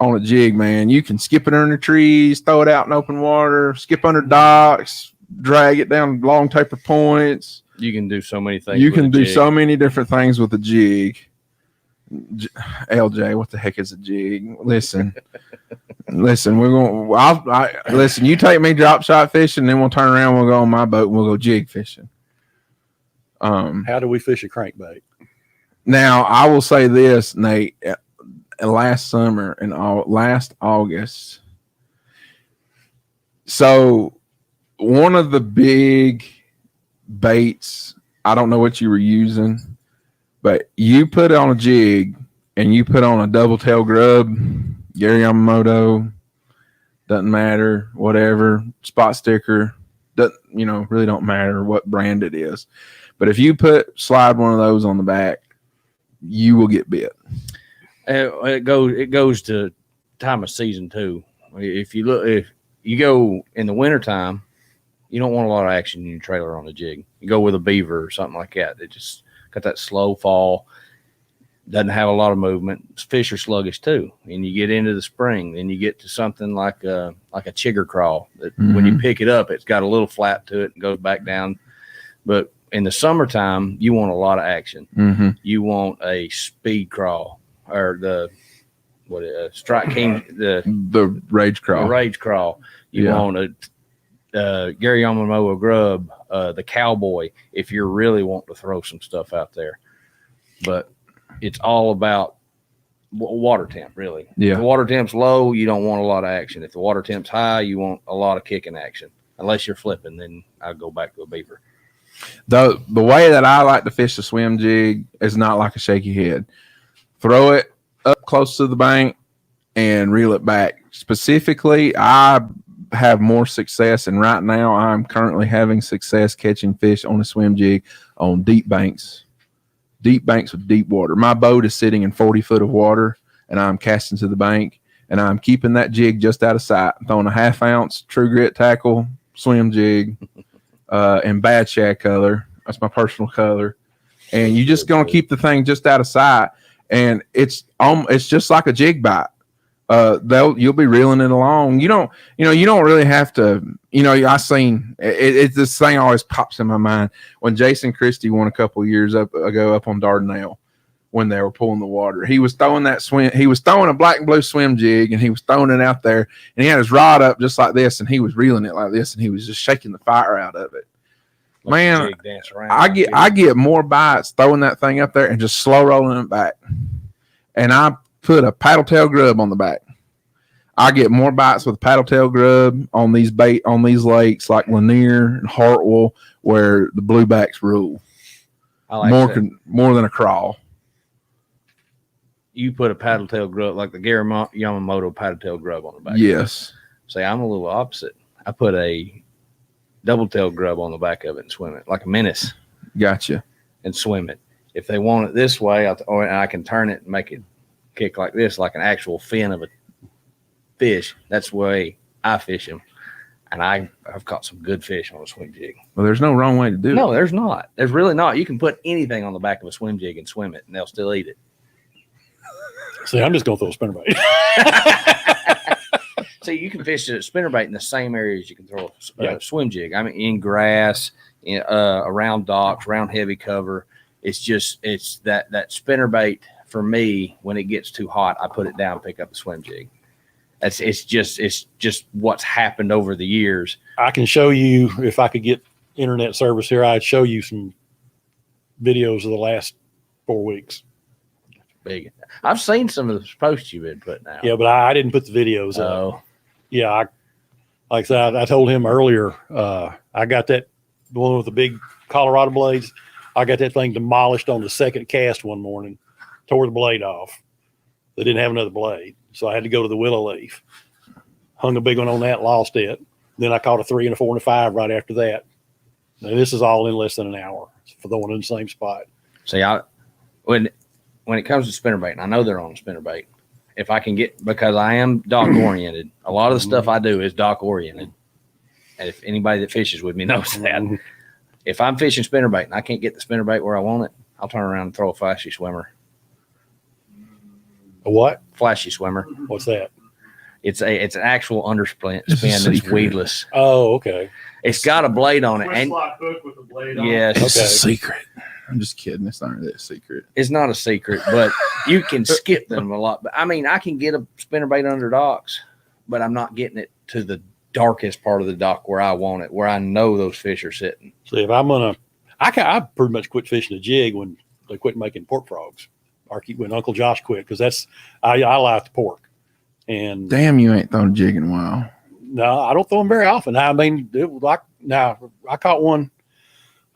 on a jig, man. You can skip it under trees, throw it out in open water, skip under docks, drag it down long taper points. You can do so many things. You can do so many different things with a jig. LJ, what the heck is a jig? Listen, we're going. Listen. You take me drop shot fishing, then we'll turn around. We'll go on my boat and we'll go jig fishing. How do we fish a crankbait? Now I will say this, Nate. Last summer and last August. So one of the big baits, I don't know what you were using, but you put on a jig and you put on a double tail grub, Gary Yamamoto, doesn't matter, whatever, spot sticker, doesn't, really don't matter what brand it is. But if you slide one of those on the back, you will get bit. It goes to time of season too. If you go in the wintertime, you don't want a lot of action in your trailer on a jig. You go with a beaver or something like that. They just got that slow fall, doesn't have a lot of movement. Fish are sluggish too. And you get into the spring, then you get to something like a chigger crawl that when you pick it up, it's got a little flap to it and goes back down. But in the summertime, you want a lot of action. You want a speed crawl. Or the Strike King, the Rage Crawl. The Rage Crawl. You want a Gary Yamamoto grub, the Cowboy, if you're really wanting to throw some stuff out there. But it's all about water temp, really. Yeah. If the water temp's low, you don't want a lot of action. If the water temp's high, you want a lot of kicking action. Unless you're flipping, then I'll go back to a beaver. The way that I like to fish the swim jig is not like a shaky head. Throw it up close to the bank and reel it back. Specifically, I have more success, and right now I'm currently having success catching fish on a swim jig on deep banks with deep water. My boat is sitting in 40 foot of water, and I'm casting to the bank, and I'm keeping that jig just out of sight. I'm throwing a 1/2 ounce True Grit tackle swim jig in bad shad color. That's my personal color. And you're just going to keep the thing just out of sight. And it's just like a jig bite. You'll be reeling it along. You don't really have to, I seen it, this thing always pops in my mind when Jason Christie won a couple of years ago up on Dardanelle when they were pulling the water. He was throwing a black and blue swim jig, and he was throwing it out there, and he had his rod up just like this, and he was reeling it like this, and he was just shaking the fire out of it. Man, I get more bites throwing that thing up there and just slow rolling it back. And I put a paddle tail grub on the back. I get more bites with a paddle tail grub on these lakes like Lanier and Hartwell, where the bluebacks rule. I like more than a crawl. You put a paddle tail grub like the Gary Yamamoto paddle tail grub on the back. Yes. Say I'm a little opposite. I put a double tail grub on the back of it and swim it like a menace. Gotcha. And swim it. If they want it this way, I can turn it and make it kick like this, like an actual fin of a fish. That's the way I fish them. And I've caught some good fish on a swim jig. Well, there's no wrong way to do it. No, there's not. There's really not. You can put anything on the back of a swim jig and swim it, and they'll still eat it. See, I'm just going to throw a spinnerbait. See, you can fish a spinnerbait in the same areas you can throw a swim jig. I mean, in grass, around docks, around heavy cover. It's that spinnerbait for me. When it gets too hot, I put it down, pick up the swim jig. It's just what's happened over the years. I can show you, if I could get internet service here, I'd show you some videos of the last 4 weeks. Big. I've seen some of the posts you've been putting out. Yeah, but I didn't put the videos up. Yeah, like I said, I told him earlier, I got the one with the big Colorado blades. I got that thing demolished on the second cast one morning, tore the blade off. They didn't have another blade, so I had to go to the willow leaf. Hung a big one on that, lost it. Then I caught a 3 and a 4 and a 5 right after that. Now, this is all in less than an hour for the one in the same spot. See, when it comes to spinnerbait, and I know they're on a spinnerbait, if I can get, because I am dock oriented, a lot of the stuff I do is dock oriented. And if anybody that fishes with me knows that, if I'm fishing spinnerbait and I can't get the spinnerbait where I want it, I'll turn around and throw a flashy swimmer. A what? flashy swimmer. What's that? It's an actual underspin spin that's weedless. Oh, okay. It's got a blade on it, Twist and lock hook with a blade on yes, It's a Okay. secret. I'm just kidding. It's not really a secret. it's not a secret, but you can skip them a lot. But I mean, I can get a spinnerbait under docks, but I'm not getting it to the darkest part of the dock where I want it, where I know those fish are sitting. So if I'm gonna, I pretty much quit fishing a jig when they quit making pork frogs, or when Uncle Josh quit, because that's I like the pork. And Damn, you ain't thrown a jig in a while. no, I don't throw them very often. I mean, it was like now I caught one.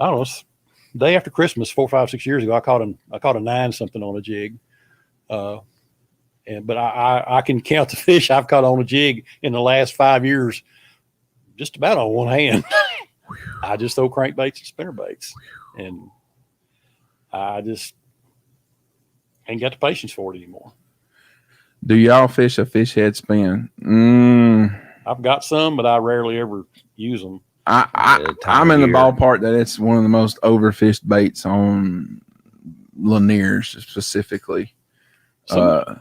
I don't know. It's day after Christmas, 4, 5, 6 years ago. I caught a 9 something on a jig. But I can count the fish I've caught on a jig in the last 5 years, just about on one hand. I just throw crankbaits and spinnerbaits, and I just ain't got the patience for it anymore. Do y'all fish a fish head spin? I've got some, but I rarely ever use them. I'm in the ballpark that it's one of the most overfished baits on Laniers specifically. Somebody,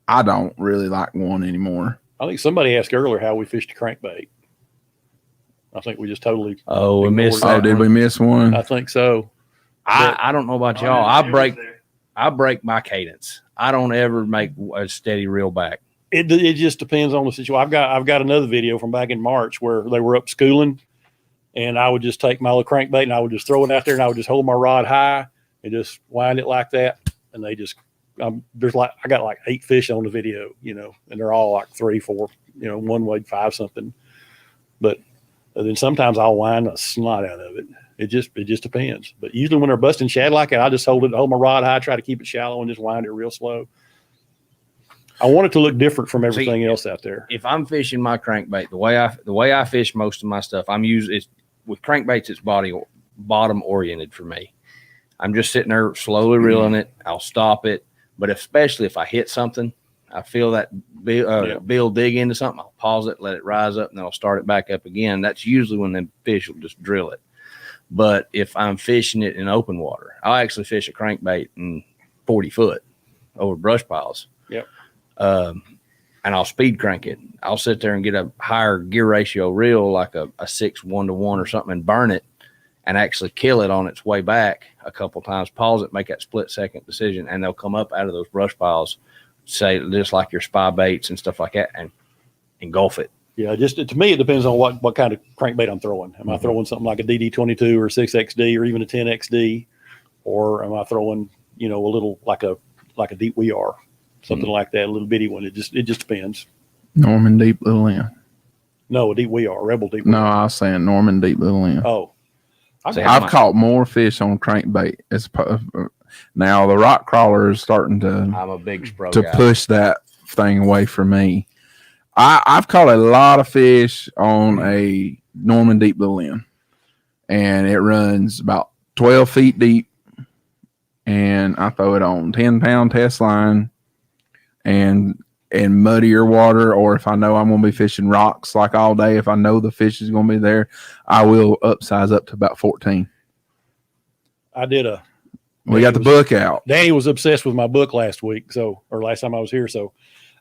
I don't really like one anymore. I think somebody asked earlier how we fished a crankbait. I think we just totally. Oh, we missed Oh, that. did we miss one? I think so. I don't know about y'all. I break my cadence. I don't ever make a steady reel back. It just depends on the situation. I've got another video from back in March where they were up schooling, and I would just take my little crankbait and I would just throw it out there and I would just hold my rod high and just wind it like that, and they just I got like 8 fish on the video, and they're all like 3, 4, one weighed 5 something, but then sometimes I'll wind a snot out of it. It just depends. But usually when they're busting shad like that, I just hold my rod high, try to keep it shallow, and just wind it real slow. I want it to look different from everything else out there. If I'm fishing my crankbait, the way I fish most of my stuff, with crankbaits, it's bottom oriented for me. I'm just sitting there slowly reeling it. I'll stop it. But especially if I hit something, I feel that bill dig into something, I'll pause it, let it rise up, and then I'll start it back up again. That's usually when the fish will just drill it. But if I'm fishing it in open water, I'll actually fish a crankbait in 40 foot over brush piles. Yep. And I'll speed crank it. I'll sit there and get a higher gear ratio reel, like a 6:1 or something, and burn it and actually kill it on its way back a couple times, pause it, make that split second decision, and they'll come up out of those brush piles, say just like your spy baits and stuff like that, and engulf it. Yeah, just to me, it depends on what kind of crankbait I'm throwing. Am I throwing something like a DD22 or 6XD or even a 10XD, or am I throwing a little like a deep WeAre, something like that, a little bitty one? It just depends. Norman Deep Little End. No, a deep WeAre, Rebel deep. No, WeAre. I was saying Norman Deep Little End. Oh, I've caught more fish on crankbait. Now the rock crawler is starting to. I'm a big spro to guy. push that thing away from me. I've caught a lot of fish on a Norman Deep Little End, and it runs about 12 feet deep, and I throw it on 10-pound test line and muddier water, or if I know I'm going to be fishing rocks like all day, if I know the fish is going to be there, I will upsize up to about 14. We got the book out. Danny was obsessed with my book last time I was here. So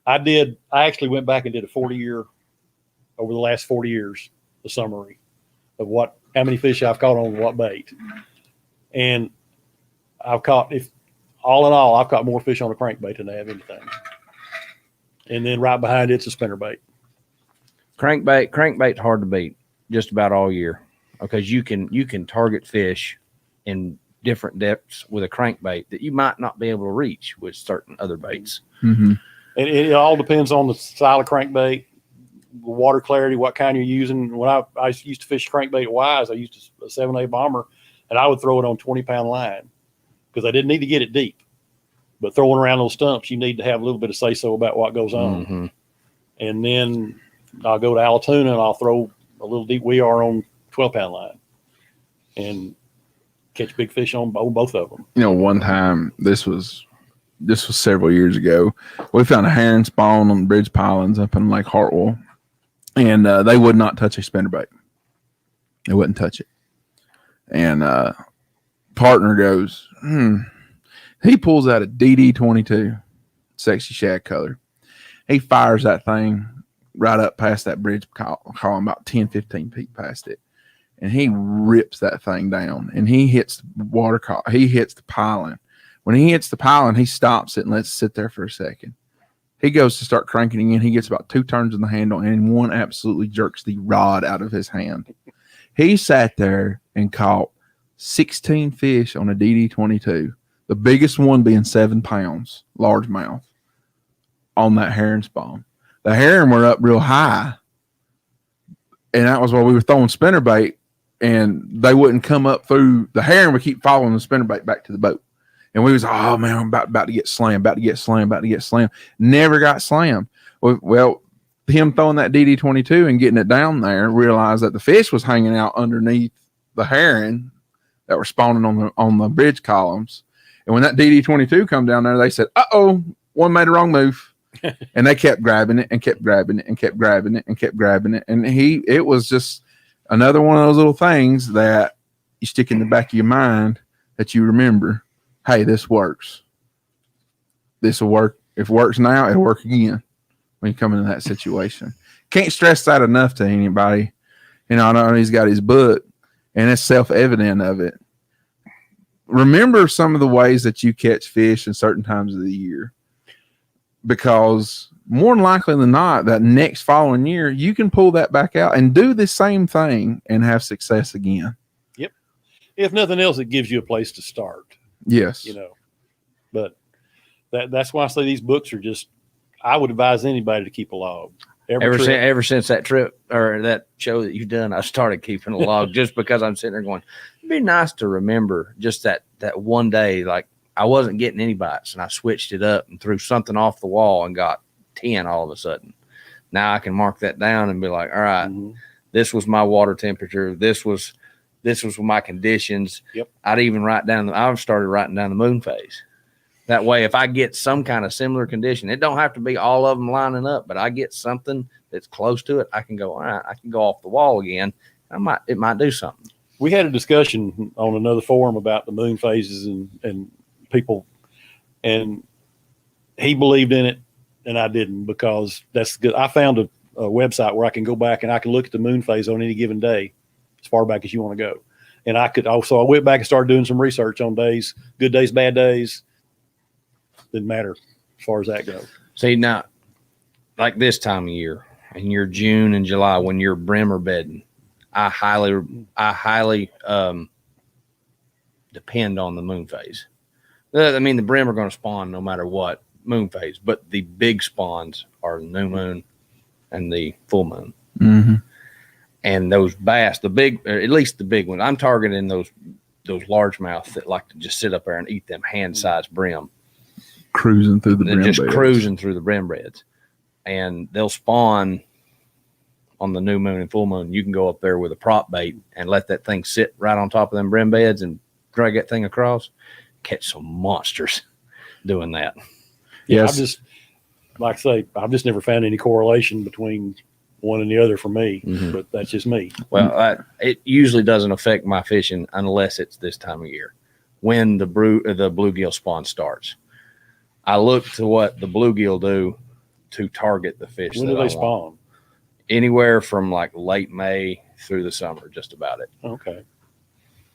I actually went back and did over the last 40 years, the summary of how many fish I've caught on what bait. And I've caught, all in all, I've caught more fish on a crankbait than I have anything. And then right behind it's a spinnerbait. Crankbait's hard to beat just about all year, because you can target fish in different depths with a crankbait that you might not be able to reach with certain other baits. Mm-hmm. And it all depends on the style of crankbait, water clarity, what kind you're using. When I used to fish crankbait at Wise, I used a 7A bomber, and I would throw it on 20-pound line because I didn't need to get it deep. But throwing around those stumps, you need to have a little bit of say-so about what goes on. Mm-hmm. And then I'll go to Alatoona and I'll throw a little deep WeAre on 12-pound line and catch big fish on both of them. One time, this was several years ago, we found a herring spawn on the bridge pilings up in Lake Hartwell, and they would not touch a spinnerbait. They wouldn't touch it. And partner goes, he pulls out a DD22 sexy shad color. He fires that thing right up past that bridge column, about 10, 15 feet past it. And he rips that thing down, and he hits he hits the piling. When he hits the piling, he stops it and lets it sit there for a second. He goes to start cranking again. He gets about 2 turns in the handle, and one absolutely jerks the rod out of his hand. He sat there and caught 16 fish on a DD22, the biggest one being 7 pounds, largemouth, on that herring spawn. The herring were up real high, and that was while we were throwing spinnerbait, and they wouldn't come up through. The herring would keep following the spinnerbait back to the boat. And we was, oh man, I'm about to get slammed, Never got slammed. Well, him throwing that DD22 and getting it down there, realized that the fish was hanging out underneath the herring that were spawning on the bridge columns. And when that DD22 come down there, they said, uh-oh, one made a wrong move. And they kept grabbing it and kept grabbing it and kept grabbing it and kept grabbing it. And it was just another one of those little things that you stick in the back of your mind that you remember. Hey, this works. This will work. If it works now, it'll work again when you come into that situation. Can't stress that enough to anybody. You know, I know he's got his book, and it's self-evident of it. Remember some of the ways that you catch fish in certain times of the year, because more than likely than not, that next following year, you can pull that back out and do the same thing and have success again. Yep. If nothing else, it gives you a place to start. Yes. You know, but that's why I say these books are just, I would advise anybody to keep a log. Ever since that trip or that show that you've done, I started keeping a log just because I'm sitting there going, it'd be nice to remember just that one day, like I wasn't getting any bites and I switched it up and threw something off the wall and got 10 all of a sudden. Now I can mark that down and be like, all right, this was my water temperature. This was my conditions. Yep. I've started writing down the moon phase. That way, if I get some kind of similar condition, it don't have to be all of them lining up, but I get something that's close to it, I can go, all right, I can go off the wall again. It might do something. We had a discussion on another forum about the moon phases and people, and he believed in it and I didn't, because that's good. I found a website where I can go back and I can look at the moon phase on any given day, as far back as you want to go. And I went back and started doing some research on days, good days, bad days. Didn't matter as far as that goes. See, now, like this time of year, in your June and July, when you're brimmer bedding, I highly depend on the moon phase. I mean, the brim are going to spawn no matter what moon phase, but the big spawns are the new moon and the full moon. Mm-hmm. And those bass, at least the big ones, I'm targeting those largemouth that like to just sit up there and eat them hand-sized brim. Cruising through the brim beds. Cruising through the brim beds. And they'll spawn on the new moon and full moon. You can go up there with a prop bait and let that thing sit right on top of them brim beds and drag that thing across. Catch some monsters doing that. Yeah, Yes. I've just never found any correlation between one and the other for me, but that's just me. Well, it usually doesn't affect my fishing unless it's this time of year when the bluegill spawn starts. I look to what the bluegill do to target the fish. When do they spawn? Anywhere from like late May through the summer, just about it. Okay.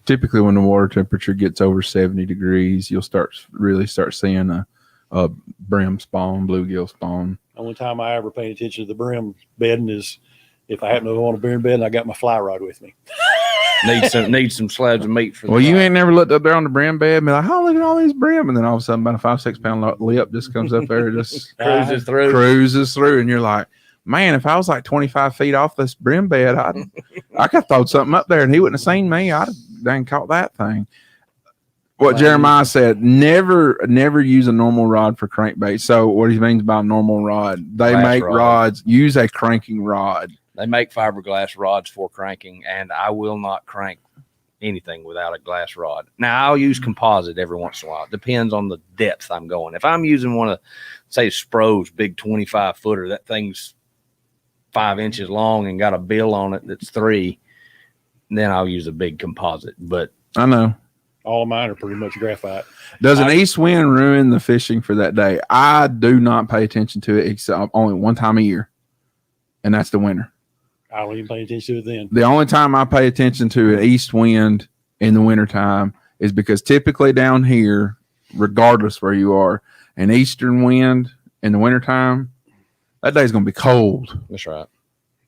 Typically, when the water temperature gets over 70 degrees, you'll really start seeing a brim spawn, bluegill spawn. The only time I ever paid attention to the brim bedding is if I happen to go on a brim bed and I got my fly rod with me. Need some slabs of meat for the You fly. ain't never looked up there on the brim bed and be like, oh, look at all these brim. And then all of a sudden, about a 5-6 pound lip just comes up there, just cruises through. And you're like, man, if I was like 25 feet off this brim bed, I could have thrown something up there and he wouldn't have seen me. I'd have dang caught that thing. What Jeremiah said, never use a normal rod for crankbait. So what he means by normal rod, they make rods, use a cranking rod. They make fiberglass rods for cranking, and I will not crank anything without a glass rod. Now, I'll use composite every once in a while. It depends on the depth I'm going. If I'm using one of, say, Spro's big 25-footer, that thing's 5 inches long and got a bill on it that's 3, then I'll use a big composite. But I know. All of mine are pretty much graphite. Does an east wind ruin the fishing for that day? I do not pay attention to it except only one time a year, and that's the winter. I don't even pay attention to it then. The only time I pay attention to an east wind in the wintertime is because typically down here, regardless where you are, an eastern wind in the wintertime, that day's going to be cold. That's right.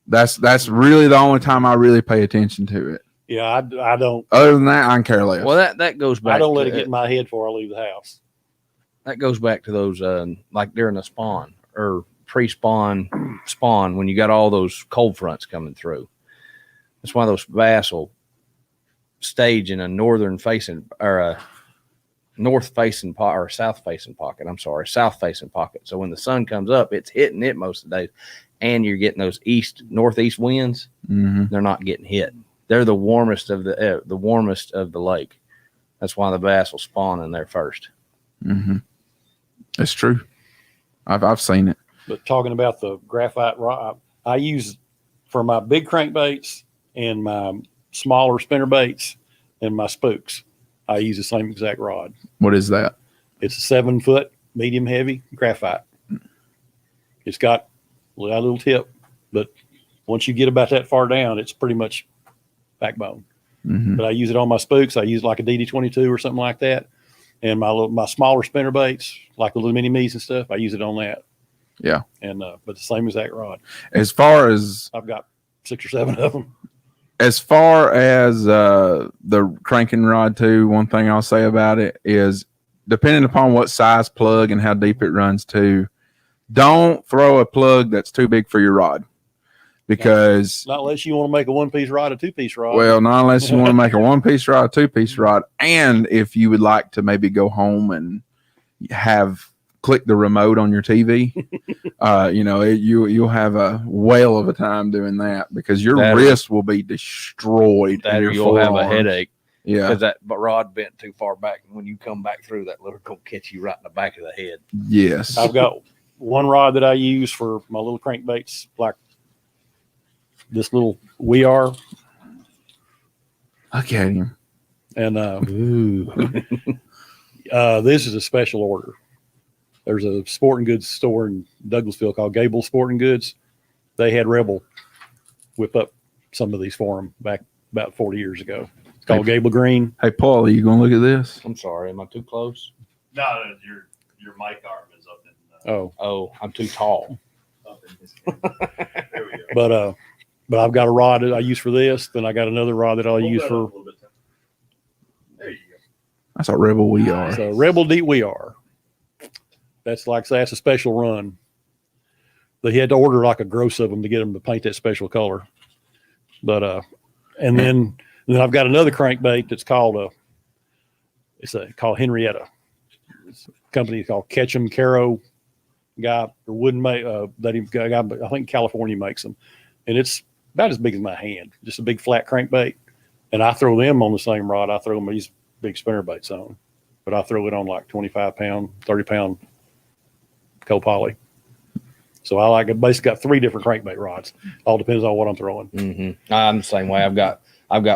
That's really the only time I really pay attention to it. Yeah, I don't. Other than that, I can care less. Well, that goes back. I don't let to, it get in my head before I leave the house. That goes back to those like during the spawn or pre-spawn spawn when you got all those cold fronts coming through. That's why those bass will stage in a northern facing or a north facing pocket or south facing pocket. I'm sorry, south facing pocket. So when the sun comes up, it's hitting it most of the days, and you're getting those northeast winds. Mm-hmm. They're not getting hit. They're the warmest of the lake. That's why the bass will spawn in there first. Mm-hmm. It's true. I've seen it. But talking about the graphite rod, I use for my big crankbaits and my smaller spinnerbaits and my spooks. I use the same exact rod. What is that? It's a 7 foot medium heavy graphite. It's got a little tip, but once you get about that far down, it's pretty much backbone. Mm-hmm. But I use it on my spooks. I use like a DD22 or something like that. And my smaller spinnerbaits, like the little mini me's and stuff, I use it on that. Yeah. And but the same exact rod. As far as I've got 6 or 7 of them. As far as the cranking rod too, one thing I'll say about it is, depending upon what size plug and how deep it runs to, don't throw a plug that's too big for your rod. Because not unless you want to make a 1-piece rod, a 2-piece rod. Well, not unless you want to make a 1-piece rod, a 2-piece rod, and if you would like to maybe go home and click the remote on your TV, you'll have a whale of a time doing that because your wrist will be destroyed. That or you'll have a headache. Yeah, because that rod bent too far back, and when you come back through, that little gonna catch you right in the back of the head. Yes, I've got one rod that I use for my little crankbaits, like this little We Are. Look at him. And this is a special order. There's a sporting goods store in Douglasville called Gable Sporting Goods. They had Rebel whip up some of these for them back about 40 years ago. It's called Gable Green. Hey, Paul, are you going to look at this? I'm sorry. Am I too close? No, your mic arm is up in. Oh, I'm too tall. Up in his there we go. But I've got a rod that I use for this. Then I got another rod that I'll use for. There you go. That's a Rebel We Are. It's a Rebel Deep We Are. That's a special run. They had to order like a gross of them to get them to paint that special color. But and then I've got another crankbait that's called called Henrietta. It's a company called Ketchum Caro guy or wouldn't make I think California makes them, and it's about as big as my hand, just a big flat crankbait. And I throw them on the same rod I throw these big spinnerbaits on, but I throw it on like 25-pound, 30-pound co-poly. So I basically got 3 different crankbait rods. All depends on what I'm throwing. Mm-hmm. I'm the same way. I've got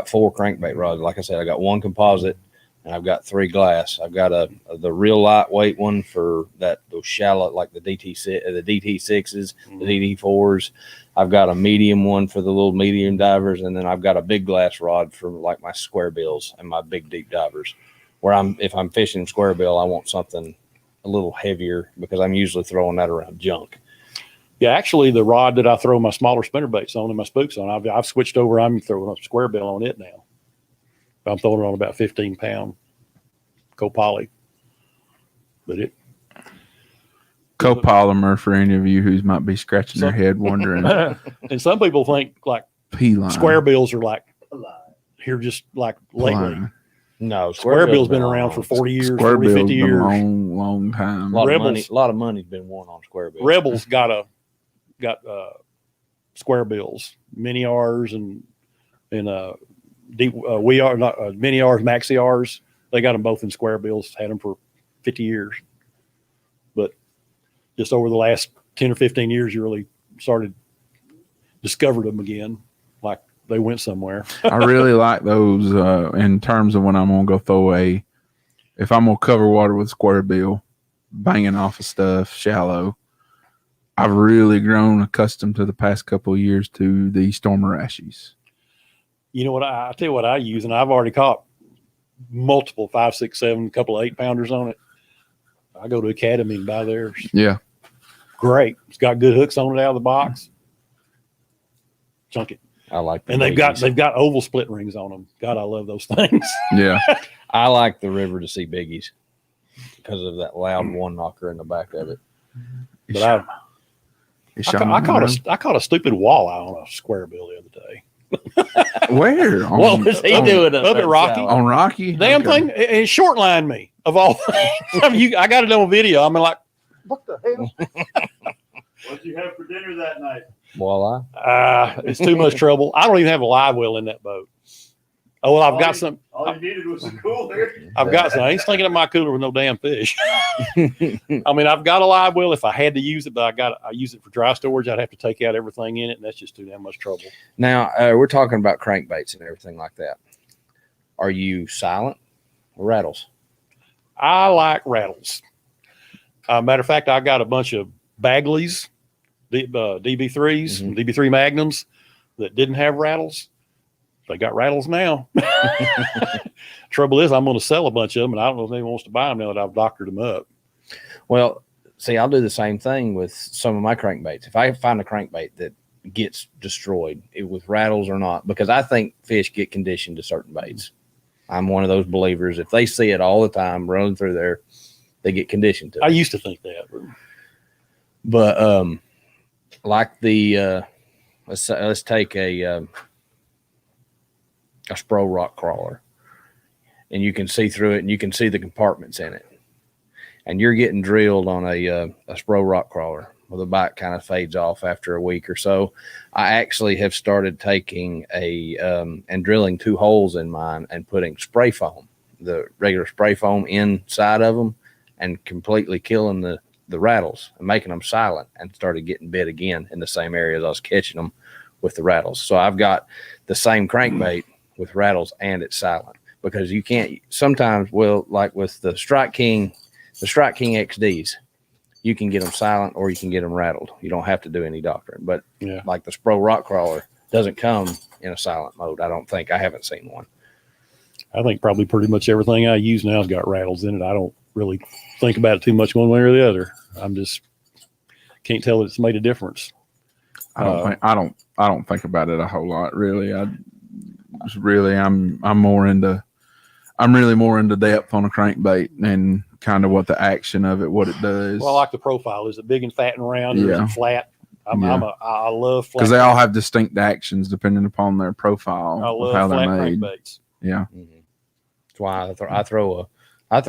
4 crankbait rods. Like I said, I got 1 composite and I've got 3 glass. I've got the real lightweight one for those shallow, like the DT6s, the DT6s, the DT4s. I've got a medium one for the little medium divers, and then I've got a big glass rod for like my square bills and my big deep divers. If I'm fishing square bill, I want something a little heavier because I'm usually throwing that around junk. Yeah, actually, the rod that I throw my smaller spinnerbaits on and my spooks on, I've switched over. I'm throwing a square bill on it now. I'm throwing it on about 15-pound copoly. But it copolymer for any of you who might be scratching their head wondering. And some people think like P-line. square bills are like here just like lately. Line. No, Square bill's been around for 40 years, Square 40, 50 years. Long time. A lot of money's been won on square bills. Rebel's got square bills, mini R's and deep we are not mini R's, maxi R's. They got them both in square bills. Had them for 50 years, but just over the last 10 or 15 years, you really discovered them again. Like they went somewhere. I really like those in terms of when I'm gonna go throw if I'm gonna cover water with square bill, banging off of stuff shallow. I've really grown accustomed to the past couple of years to the Stormer Rashies. You know what? I tell you what I use, and I've already caught multiple 5, 6, 7, couple of 8-pounders on it. I go to Academy and buy theirs. Yeah. Great. It's got good hooks on it out of the box. Chunk it. I like And they've got oval split rings on them. God, I love those things. Yeah. I like the River to Sea biggies because of that loud one knocker in the back of it. But I caught a stupid walleye on a square bill the other day. Where? What was he doing up at Rocky? On Rocky? Damn thing. It short lined me of all things. I mean, I got it on video. I'm like, what the hell? What'd you have for dinner that night? Walleye. It's too much trouble. I don't even have a live well in that boat. Oh, well, I've got some. All you needed was a cooler. I've got some. I ain't stinking in my cooler with no damn fish. I mean, I've got a live well if I had to use it, but I use it for dry storage. I'd have to take out everything in it, and that's just too damn much trouble. Now, we're talking about crankbaits and everything like that. Are you silent or rattles? I like rattles. Matter of fact, I got a bunch of Bagleys, DB3s, DB3 Magnums that didn't have rattles. They got rattles now. Trouble is, I'm going to sell a bunch of them, and I don't know if anyone wants to buy them now that I've doctored them up. Well, see, I'll do the same thing with some of my crankbaits. If I find a crankbait that gets destroyed with rattles or not, because I think fish get conditioned to certain baits. I'm one of those believers. If they see it all the time running through there, they get conditioned to it. I used to think that. But like the let's take a Spro rock crawler, and you can see through it, and you can see the compartments in it, and you're getting drilled on a Spro rock crawler. Well, the bite kind of fades off after a week or so. I actually have started taking and drilling 2 holes in mine and putting spray foam, the regular spray foam inside of them, and completely killing the rattles and making them silent, and started getting bit again in the same areas I was catching them with the rattles. So I've got the same crankbait with rattles and it's silent, because you can't sometimes, well, like with the Strike King XDs, you can get them silent or you can get them rattled. You don't have to do any doctoring, but like the Spro rock crawler doesn't come in a silent mode. I don't think. I haven't seen one. I think probably pretty much everything I use now has got rattles in it. I don't really think about it too much one way or the other. I'm just can't tell that it's made a difference. I don't think about it a whole lot, really. I'm really more into depth on a crankbait and kind of what the action of it, what it does. Well, I like the profile. Is it big and fat and round, or is it flat? I love flat. Because they all have distinct actions depending upon their profile. I love how flat they're made. crankbaits. Yeah. Mm-hmm. That's why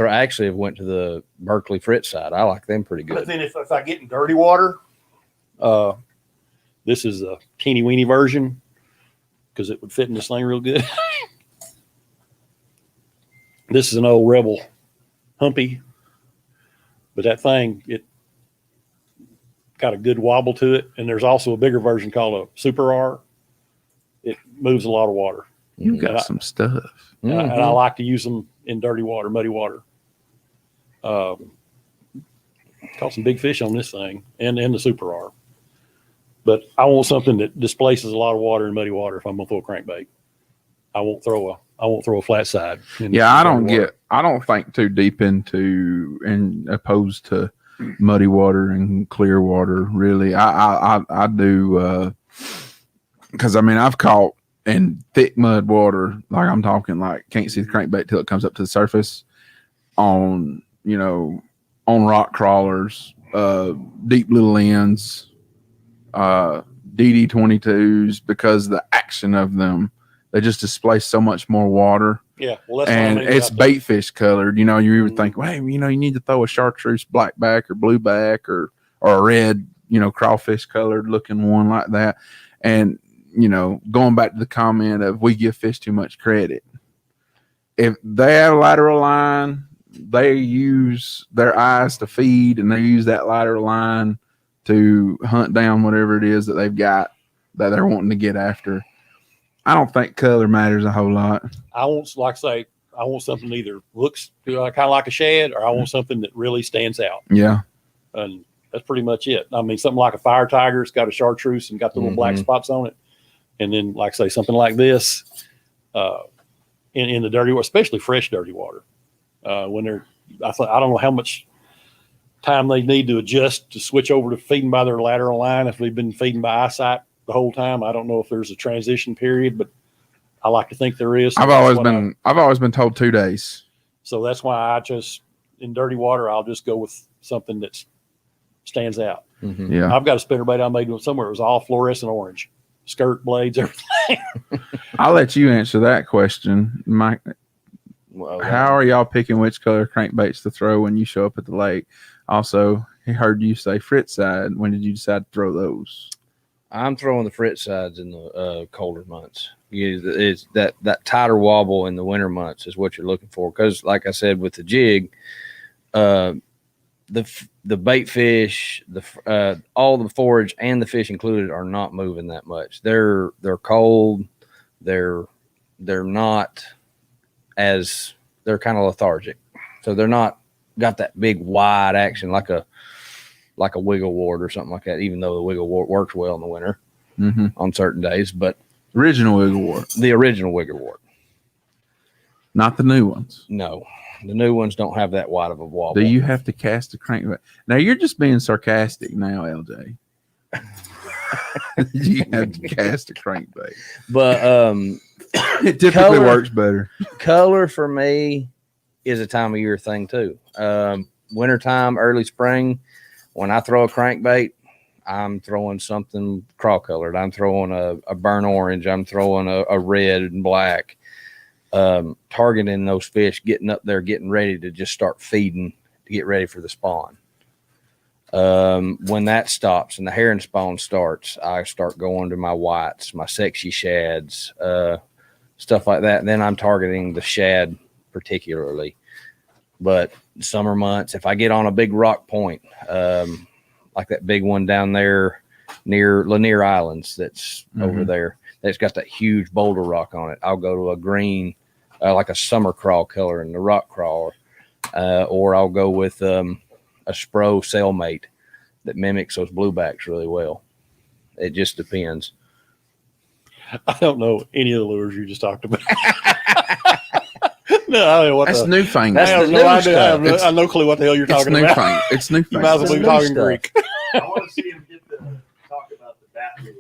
I actually went to the Berkeley Fritz side. I like them pretty good. But then if I get in dirty water, this is a teeny weeny version because it would fit in this thing real good. This is an old Rebel Humpy, but that thing, it got a good wobble to it. And there's also a bigger version called a Super R. It moves a lot of water. You got some stuff. And I like to use them in dirty water, muddy water. Caught some big fish on this thing and the Super R. But I want something that displaces a lot of water in muddy water if I'm gonna throw a crankbait. I won't throw a flat side. Yeah, I don't think too deep into and opposed to muddy water and clear water. Really, I do because I've caught in thick mud water, like I'm talking like can't see the crankbait till it comes up to the surface on rock crawlers, deep little ends, DD22s, because the action of them, they just displace so much more water. Yeah, well, that's and it's bait fish colored. You even think, well, hey, you need to throw a chartreuse blackback or blueback or a red, crawfish colored looking one like that. And going back to the comment of we give fish too much credit. If they have a lateral line, they use their eyes to feed, and they use that lateral line to hunt down whatever it is that they've got that they're wanting to get after. I don't think color matters a whole lot. I want, like I say, I want something that either looks kind of like a shad, or I want something that really stands out. Yeah. And that's pretty much it. I mean, something like a fire tiger, it's got a chartreuse and got the little black spots on it. And then, like I say, something like this in the dirty water, especially fresh dirty water, when they're, I don't know how much time they need to adjust to switch over to feeding by their lateral line. If they've been feeding by eyesight the whole time, I don't know if there's a transition period, but I like to think there is. So I've always been told 2 days. So that's why I just, in dirty water, I'll just go with something that stands out. Yeah. I've got a spinnerbait I made somewhere. It was all fluorescent orange, skirt, blades, everything. I'll let you answer that question, Mike. Well, How are y'all picking which color crankbaits to throw when you show up at the lake? Also, he heard you say frit side. When did you decide to throw those? I'm throwing the frit sides in the colder months. It's that tighter wobble in the winter months is what you're looking for. Because, like I said, with the jig, the bait fish, all the forage and the fish included are not moving that much. They're cold. They're not as, they're kind of lethargic. So they're not got that big wide action like a wiggle wart or something like that, even though the wiggle wart works well in the winter on certain days. But Original wiggle wart. the original wiggle wart. Not the new ones. No, the new ones don't have that wide of a wobble. Do you have to cast a crankbait? Now you're just being sarcastic now, LJ. You have to cast a crankbait. But It typically works better. color for me is a time of year thing too. Wintertime, early spring, when I throw a crankbait, I'm throwing something craw colored. I'm throwing a burnt orange. I'm throwing a red and black. Targeting those fish, getting up there, getting ready to just start feeding to get ready for the spawn. When that stops and the herring spawn starts, I start going to my whites, my sexy shads, stuff like that. And then I'm targeting the shad particularly. But summer months, if I get on a big rock point, like that big one down there near Lanier Islands that's over there, that's got that huge boulder rock on it, I'll go to a green, like a summer crawl color in the rock crawler, or I'll go with a Spro cellmate that mimics those bluebacks really well. It just depends. I don't know any of the lures you just talked about. No, I don't know what That's the, newfangled. I have the no new idea. I stuff. have no clue what the hell you're It's talking about. newfangled. It's You might as newfangled. well be New talking stuff. Greek. I want to see him get the talk about the bat lure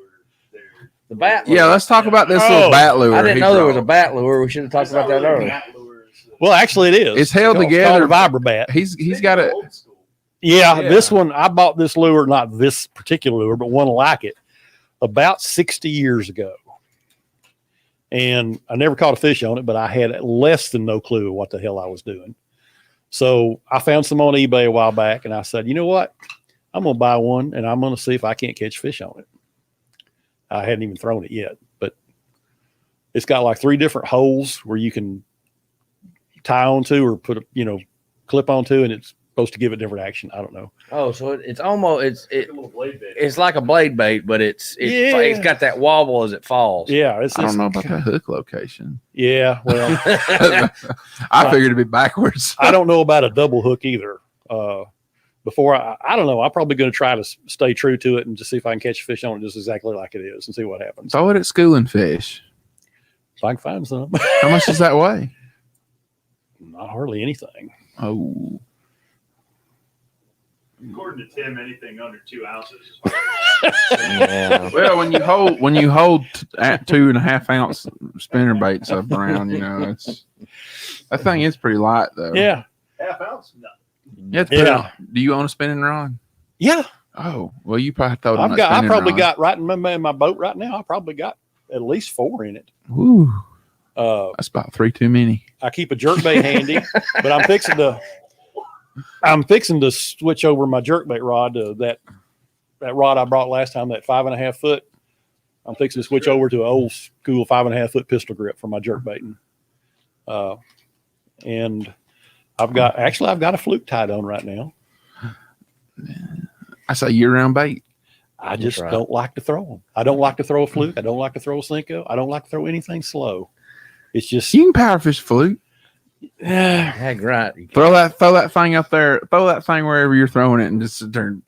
there. The bat Yeah, let's talk about this little Oh, bat lure. I didn't he know there was a brought. bat lure. We should have talked about that earlier. Bat lures. Well, actually, it is. It's held called together. a vibrobat. He's got a Old school. Yeah, Yeah. this one, I bought this lure, not this particular lure, but one like it, about 60 years ago. And I never caught a fish on it, but I had less than no clue what the hell I was doing. So I found some on eBay a while back, and I said, you know what? I'm going to buy one, and I'm going to see if I can't catch fish on it. I hadn't even thrown it yet, but it's got like 3 different holes where you can tie onto or put a, clip onto, and it's supposed to give it different action. I don't know. Oh, so it's almost Like a little blade bait. it's like a blade bait, but it's got that wobble as it falls. Yeah, I don't know about the hook location. Yeah, well, I figured it'd be backwards. I don't know about a double hook either. Before I don't know. I'm probably going to try to stay true to it and just see if I can catch a fish on it just exactly like it is and see what happens. Throw it at schooling fish. If I can find some. How much does that weigh? Not hardly anything. Oh, According to Tim, anything under 2 ounces. Yeah. well, when you hold at 2.5 ounce spinner baits up around, it's that thing is pretty light though. Yeah. Half ounce? No. You have to put it- do you own a spinning rod? Yeah. Oh, well, you probably throw it on I probably got right in my boat right now. I probably got at least 4 in it. Ooh, that's about 3 too many. I keep a jerkbait handy, but I'm fixing to switch over my jerkbait rod to that rod I brought last time, that 5.5 foot. I'm fixing to switch over to an old school 5.5 foot pistol grip for my jerkbaiting. And I've got a fluke tied on right now. I say year round bait. I just right. don't like to throw them. I don't like to throw a fluke. I don't like to throw a Cinco. I don't like to throw anything slow. It's just You can power fish fluke. Heck, right. Throw that thing up there. Throw that thing wherever you're throwing it, and just turn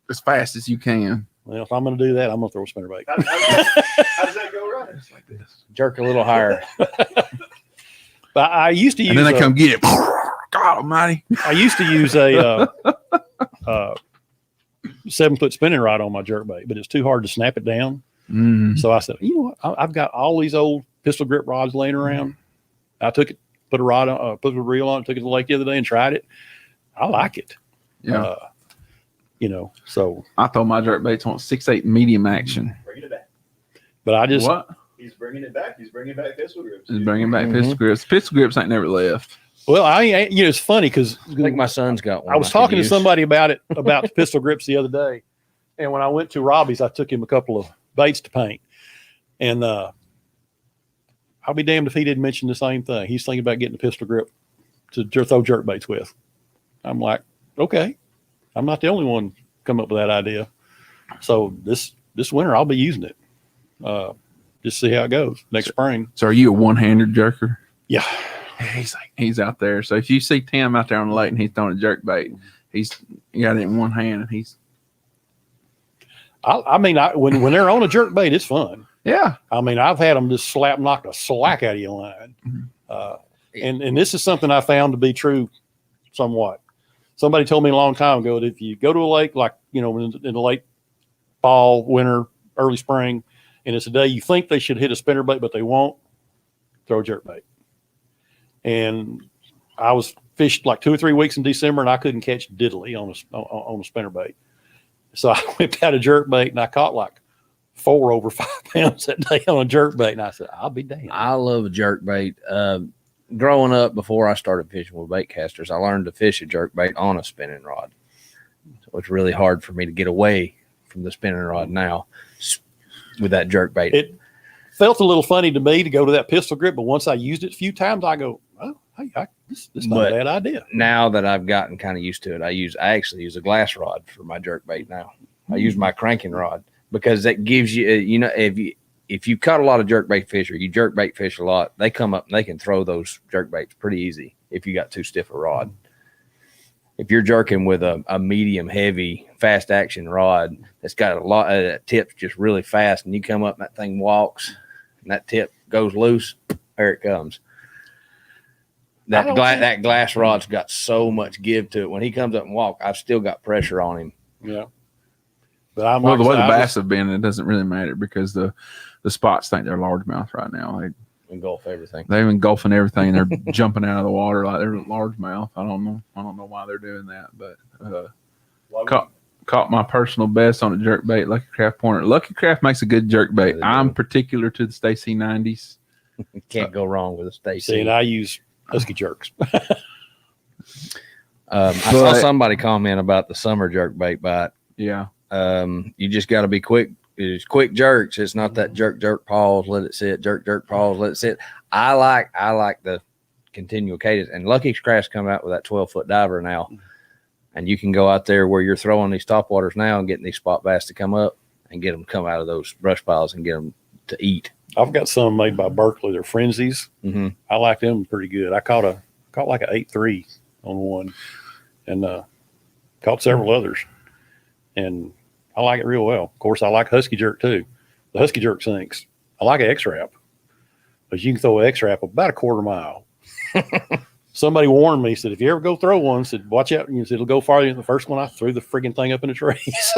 as fast as you can. Well, if I'm going to do that, I'm going to throw a spinnerbait. How does that go right? Just like this. Jerk a little higher. But I used to use. And then they come get it. God Almighty! I used to use a 7-foot spinning rod on my jerkbait, but it's too hard to snap it down. So I said, you know what? I've got all these old pistol grip rods laying around. I took it, put a rod on, put a reel on it, took it to the lake the other day and tried it. I like it. Yeah. You know, so I throw my jerkbaits on 6/8 medium action. Bringing it back. but I just What? He's bringing it back. He's bringing back pistol grips. Just bringing back pistol grips. Pistol grips ain't never left. well, you know, it's funny because I think my son's got one. I was could talking to use. somebody about the pistol grips the other day. And when I went to Robbie's, I took him a couple of baits to paint. And I'll be damned if he didn't mention the same thing. He's thinking about getting a pistol grip to throw jerk baits with. I'm like, okay. I'm not the only one come up with that idea. So this winter I'll be using it. Just see how it goes next spring. So are you a one-handed jerker? Yeah. He's out there. So if you see Tim out there on the lake and he's throwing a jerkbait, he's got it in one hand and he's I mean, when they're on a jerk bait, it's fun. yeah. I mean, I've had them just knock the slack out of your line. And this is something I found to be true somewhat. Somebody told me a long time ago that if you go to a lake, like, you know, in the late fall, winter, early spring, and it's a day you think they should hit a spinnerbait, but they won't, throw a jerkbait. And I was fished like 2 or 3 weeks in December and I couldn't catch diddly on a spinnerbait. So I whipped out a jerkbait and I caught like 4 over 5 pounds that day on a jerkbait. And I said, I'll be damned. I love a jerkbait. Growing up, before I started fishing with bait casters, I learned to fish a jerkbait on a spinning rod. So it's really hard for me to get away from the spinning rod now with that jerkbait. It felt a little funny to me to go to that pistol grip, but once I used it a few times, I go, oh, hey, this is not a bad idea. Now that I've gotten kind of used to it, I actually use a glass rod for my jerkbait now. I use my cranking rod because that gives you, you know, if you caught a lot of jerkbait fish or you jerkbait fish a lot, they come up and they can throw those jerkbaits pretty easy if you got too stiff a rod. If you're jerking with a medium heavy fast action rod that's got a lot of that tip's just really fast and you come up and that thing walks and that tip goes loose, there it comes. That glass rod's got so much give to it. When he comes up and walks, I've still got pressure on him. Yeah. But I'm Well, the way the I bass have been, it doesn't really matter because the spots think they're largemouth right now. Engulf everything. They're engulfing everything. They're jumping out of the water like they're largemouth. I don't know why they're doing that, but caught my personal best on a jerkbait, Lucky Craft Pointer. Lucky Craft makes a good jerkbait. Yeah, I'm particular to the Stacy 90s. Can't go wrong with a Stacy. see, and I use husky jerks. I saw somebody comment about the summer jerkbait bite. Yeah. You just got to be quick. It's quick jerks. It's not that jerk, pause, let it sit, jerk, pause, let it sit. I like the continual cadence. And Lucky Craft's come out with that 12-foot diver now. And you can go out there where you're throwing these topwaters now and getting these spot bass to come up and get them to come out of those brush piles and get them to eat. I've got some made by Berkeley. They're frenzies. Mm-hmm. I like them pretty good. I caught like an 8.3 on one and caught several others. And I like it real well. Of course, I like husky jerk too. The husky jerk sinks. I like an X-Wrap, but you can throw an X-Wrap about a quarter mile. Somebody warned me, said, if you ever go throw one, said, watch out. And said, it'll go farther than the first one. I threw the friggin' thing up in the trees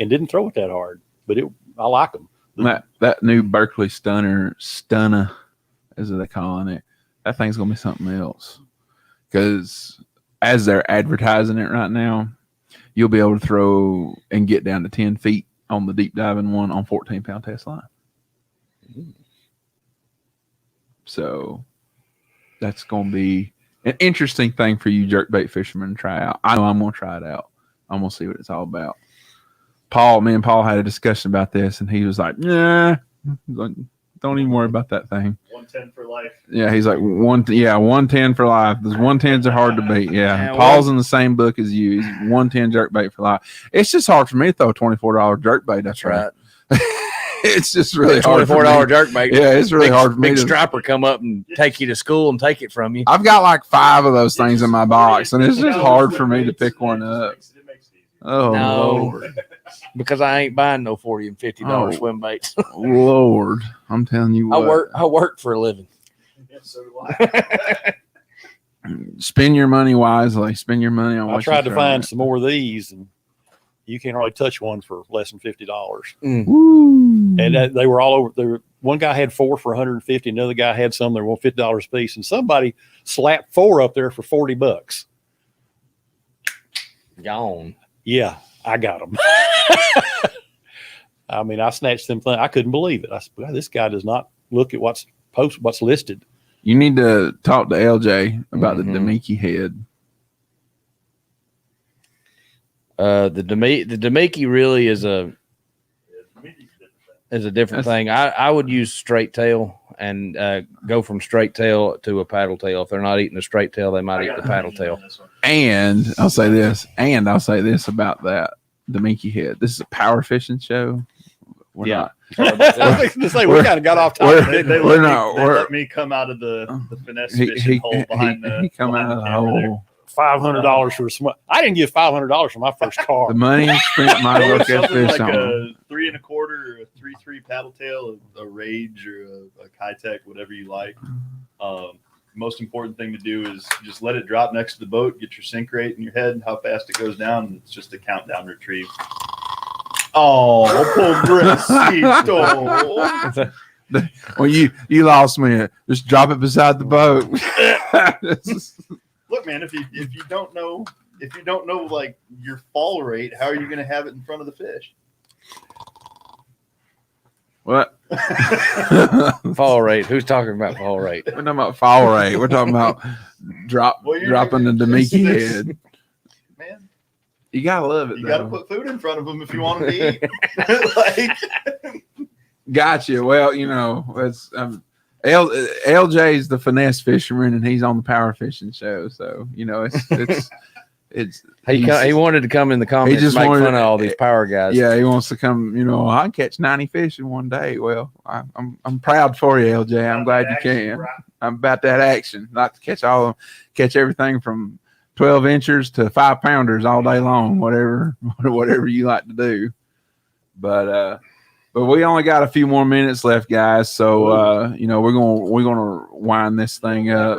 and didn't throw it that hard, but I like them. That new Berkeley Stunner, as they're calling it, that thing's going to be something else. Because as they're advertising it right now, you'll be able to throw and get down to 10 feet on the deep diving one on 14-pound test line. So that's going to be an interesting thing for you jerkbait fishermen to try out. I know I'm going to try it out. I'm going to see what it's all about. Me and Paul had a discussion about this, and he was like, "Yeah, Don't even worry about that thing. 110 for life. Yeah, he's like 110 for life. Those 110s are hard to beat. Yeah, Yeah, Paul's in the same book as you. He's 110 jerkbait for life. It's just hard for me to throw a $24 jerkbait. That's right. It's just really hard. $24 jerkbait. Yeah, it's really hard for me. Big striper come up and take you to school and take it from you. I've got like 5 of those things in my box, and it's just hard for me to pick one up. Oh No. Lord, Because I ain't buying no $40 and $50 Oh. swim baits. Lord, I'm telling you what. I work for a living. Yeah, so do I. Spend your money wisely. Spend your money on. I what tried you to find some more of these, and you can't really touch one for less than $50. Woo. And they were all over. They were, one guy had 4 for 150. Another guy had some that were $50 a piece, and somebody slapped 4 up there for $40. Gone. Yeah, I got them. I mean, I snatched them. I couldn't believe it. I said, well, this guy does not look at what's listed. You need to talk to LJ about the Mhm. Demiki head. The Demiki really is a different thing. I would use straight tail and go from straight tail to a paddle tail. If they're not eating a straight tail, they might eat the paddle tail. And I'll say this about that Demiki head. This is a power fishing show. We're Yeah. not. I was going to say, we kind of got off topic. We're not. They We're, let me come out of the finesse fishing hole behind the. he come out of the behind camera there. hole. $500 for a small. I didn't give $500 for my first car. The money spent might There as well was catch something fish like on. a 3 1/4 or a 3 paddle tail, a Rage or a Kitech, whatever you like. Most important thing to do is just let it drop next to the boat, get your sink rate in your head, how fast it goes down. And it's just a countdown retrieve. Oh, pobrecito. Well, you lost me. Just drop it beside the boat. Look, man, if you don't know like your fall rate, how are you going to have it in front of the fish? What? Fall rate. Who's talking about fall rate? We're talking about fall rate. We're talking about dropping the Demiki head. Man, You gotta love it. you got to though. put food in front of them if you want them to eat. Like, Gotcha. Well, it's LJ's the finesse fisherman, and he's on the power fishing show. So it's He wanted to come in the comments just and make wanted fun to- of all these power guys. yeah, he wants to come. I can catch 90 fish in one day. Well, I'm proud for you, LJ. I'm glad you can. I'm about that action. Like to catch catch everything from 12 inchers to 5 pounders all day long. Whatever you like to do. But we only got a few more minutes left, guys. So we're gonna wind this thing up.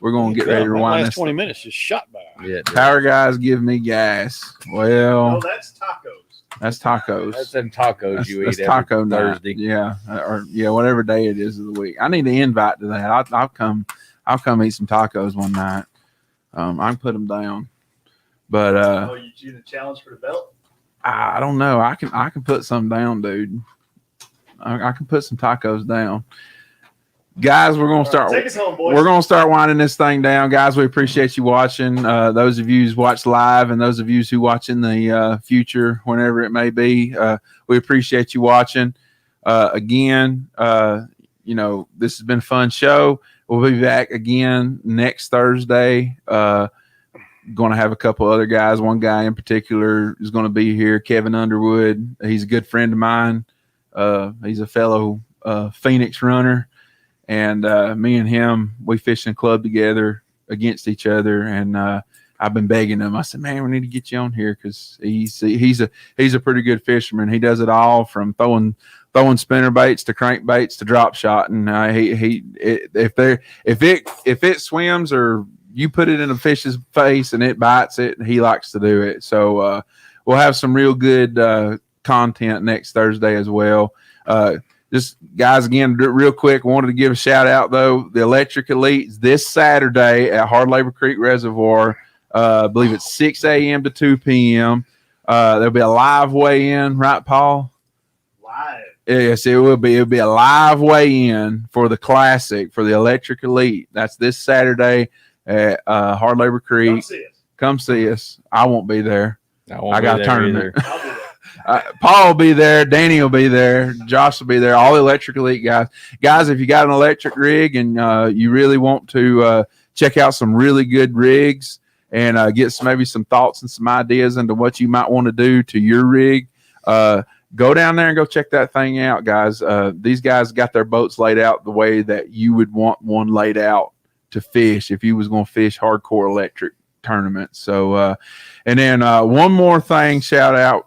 We're gonna get ready to The wind last this. 20 minutes just shot by. Yeah, Power guys, give me gas. Well, no, that's tacos. that's tacos. that's them tacos you That's eat taco every night. Thursday. Yeah, whatever day it is of the week. I need an invite to that. I'll come eat some tacos one night. I can put them down, but You do the challenge for the belt? I don't know. I can put some down, dude. I can put some tacos down. Guys, we're gonna start. Take us home, boys. We're gonna start winding this thing down, guys. We appreciate you watching. Those of you who watch live, and those of you who watch in the future, whenever it may be, we appreciate you watching. Again, this has been a fun show. We'll be back again next Thursday. Going to have a couple other guys. One guy in particular is going to be here, Kevin Underwood. He's a good friend of mine. He's a fellow Phoenix runner. And me and him, we fish in club together against each other. And I've been begging him. I said, man, we need to get you on here because he's a pretty good fisherman. He does it all from throwing spinnerbaits to crankbaits to drop shot. And if it swims or you put it in a fish's face and it bites it, he likes to do it. So we'll have some real good content next Thursday as well. Just guys, again, real quick, wanted to give a shout out though. The Electric Elites this Saturday at Hard Labor Creek Reservoir. I believe it's 6 a.m. to 2 p.m. There'll be a live weigh-in, right, Paul? Live. Yes, it will be. It'll be a live weigh-in for the Classic for the Electric Elite. That's this Saturday at Hard Labor Creek. Come see us. Come see us. I won't be there. I got a tournament. I'll be there. Paul will be there. Danny will be there. Josh will be there. All the Electric Elite guys. Guys, if you got an electric rig and you really want to check out some really good rigs and get maybe some thoughts and some ideas into what you might want to do to your rig, go down there and go check that thing out, guys. These guys got their boats laid out the way that you would want one laid out to fish if you was going to fish hardcore electric tournaments. So, and then one more thing, shout out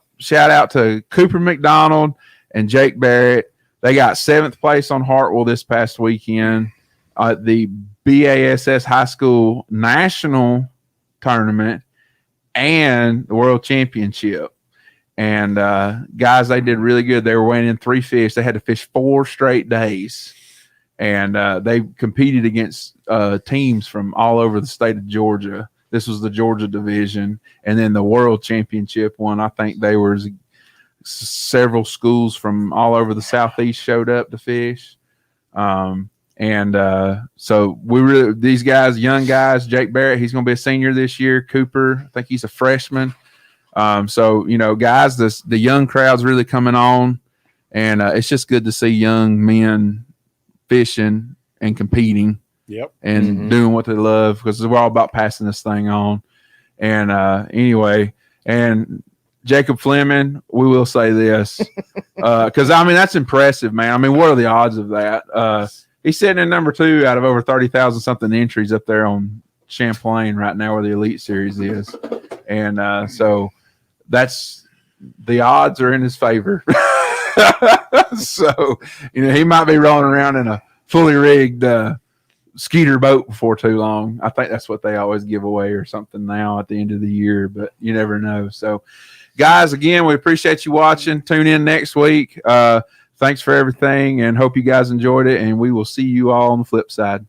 to Cooper McDonald and Jake Barrett. They got 7th place on Hartwell this past weekend at the BASS High School National Tournament and the World Championship. And guys, they did really good. They were winning 3 fish. They had to fish 4 straight days. And they competed against teams from all over the state of Georgia. This was the Georgia division. And then the World Championship one, I think they were several schools from all over the Southeast showed up to fish. So these guys, young guys, Jake Barrett, he's going to be a senior this year. Cooper, I think he's a freshman. Guys, the young crowd's really coming on. And it's just good to see young men fishing and competing. Yep. And doing what they love, because we're all about passing this thing on. And anyway, and Jacob Fleming, we will say this, because that's impressive, man. What are the odds of that? He's sitting in number 2 out of over 30,000 something entries up there on Champlain right now, where the Elite Series is. And so that's the odds are in his favor. So he might be rolling around in a fully rigged Skeeter boat before too long. I think that's what they always give away or something now at the end of the year, but you never know. So guys, again, we appreciate you watching. Tune in next week. Thanks for everything and hope you guys enjoyed it, and we will see you all on the flip side.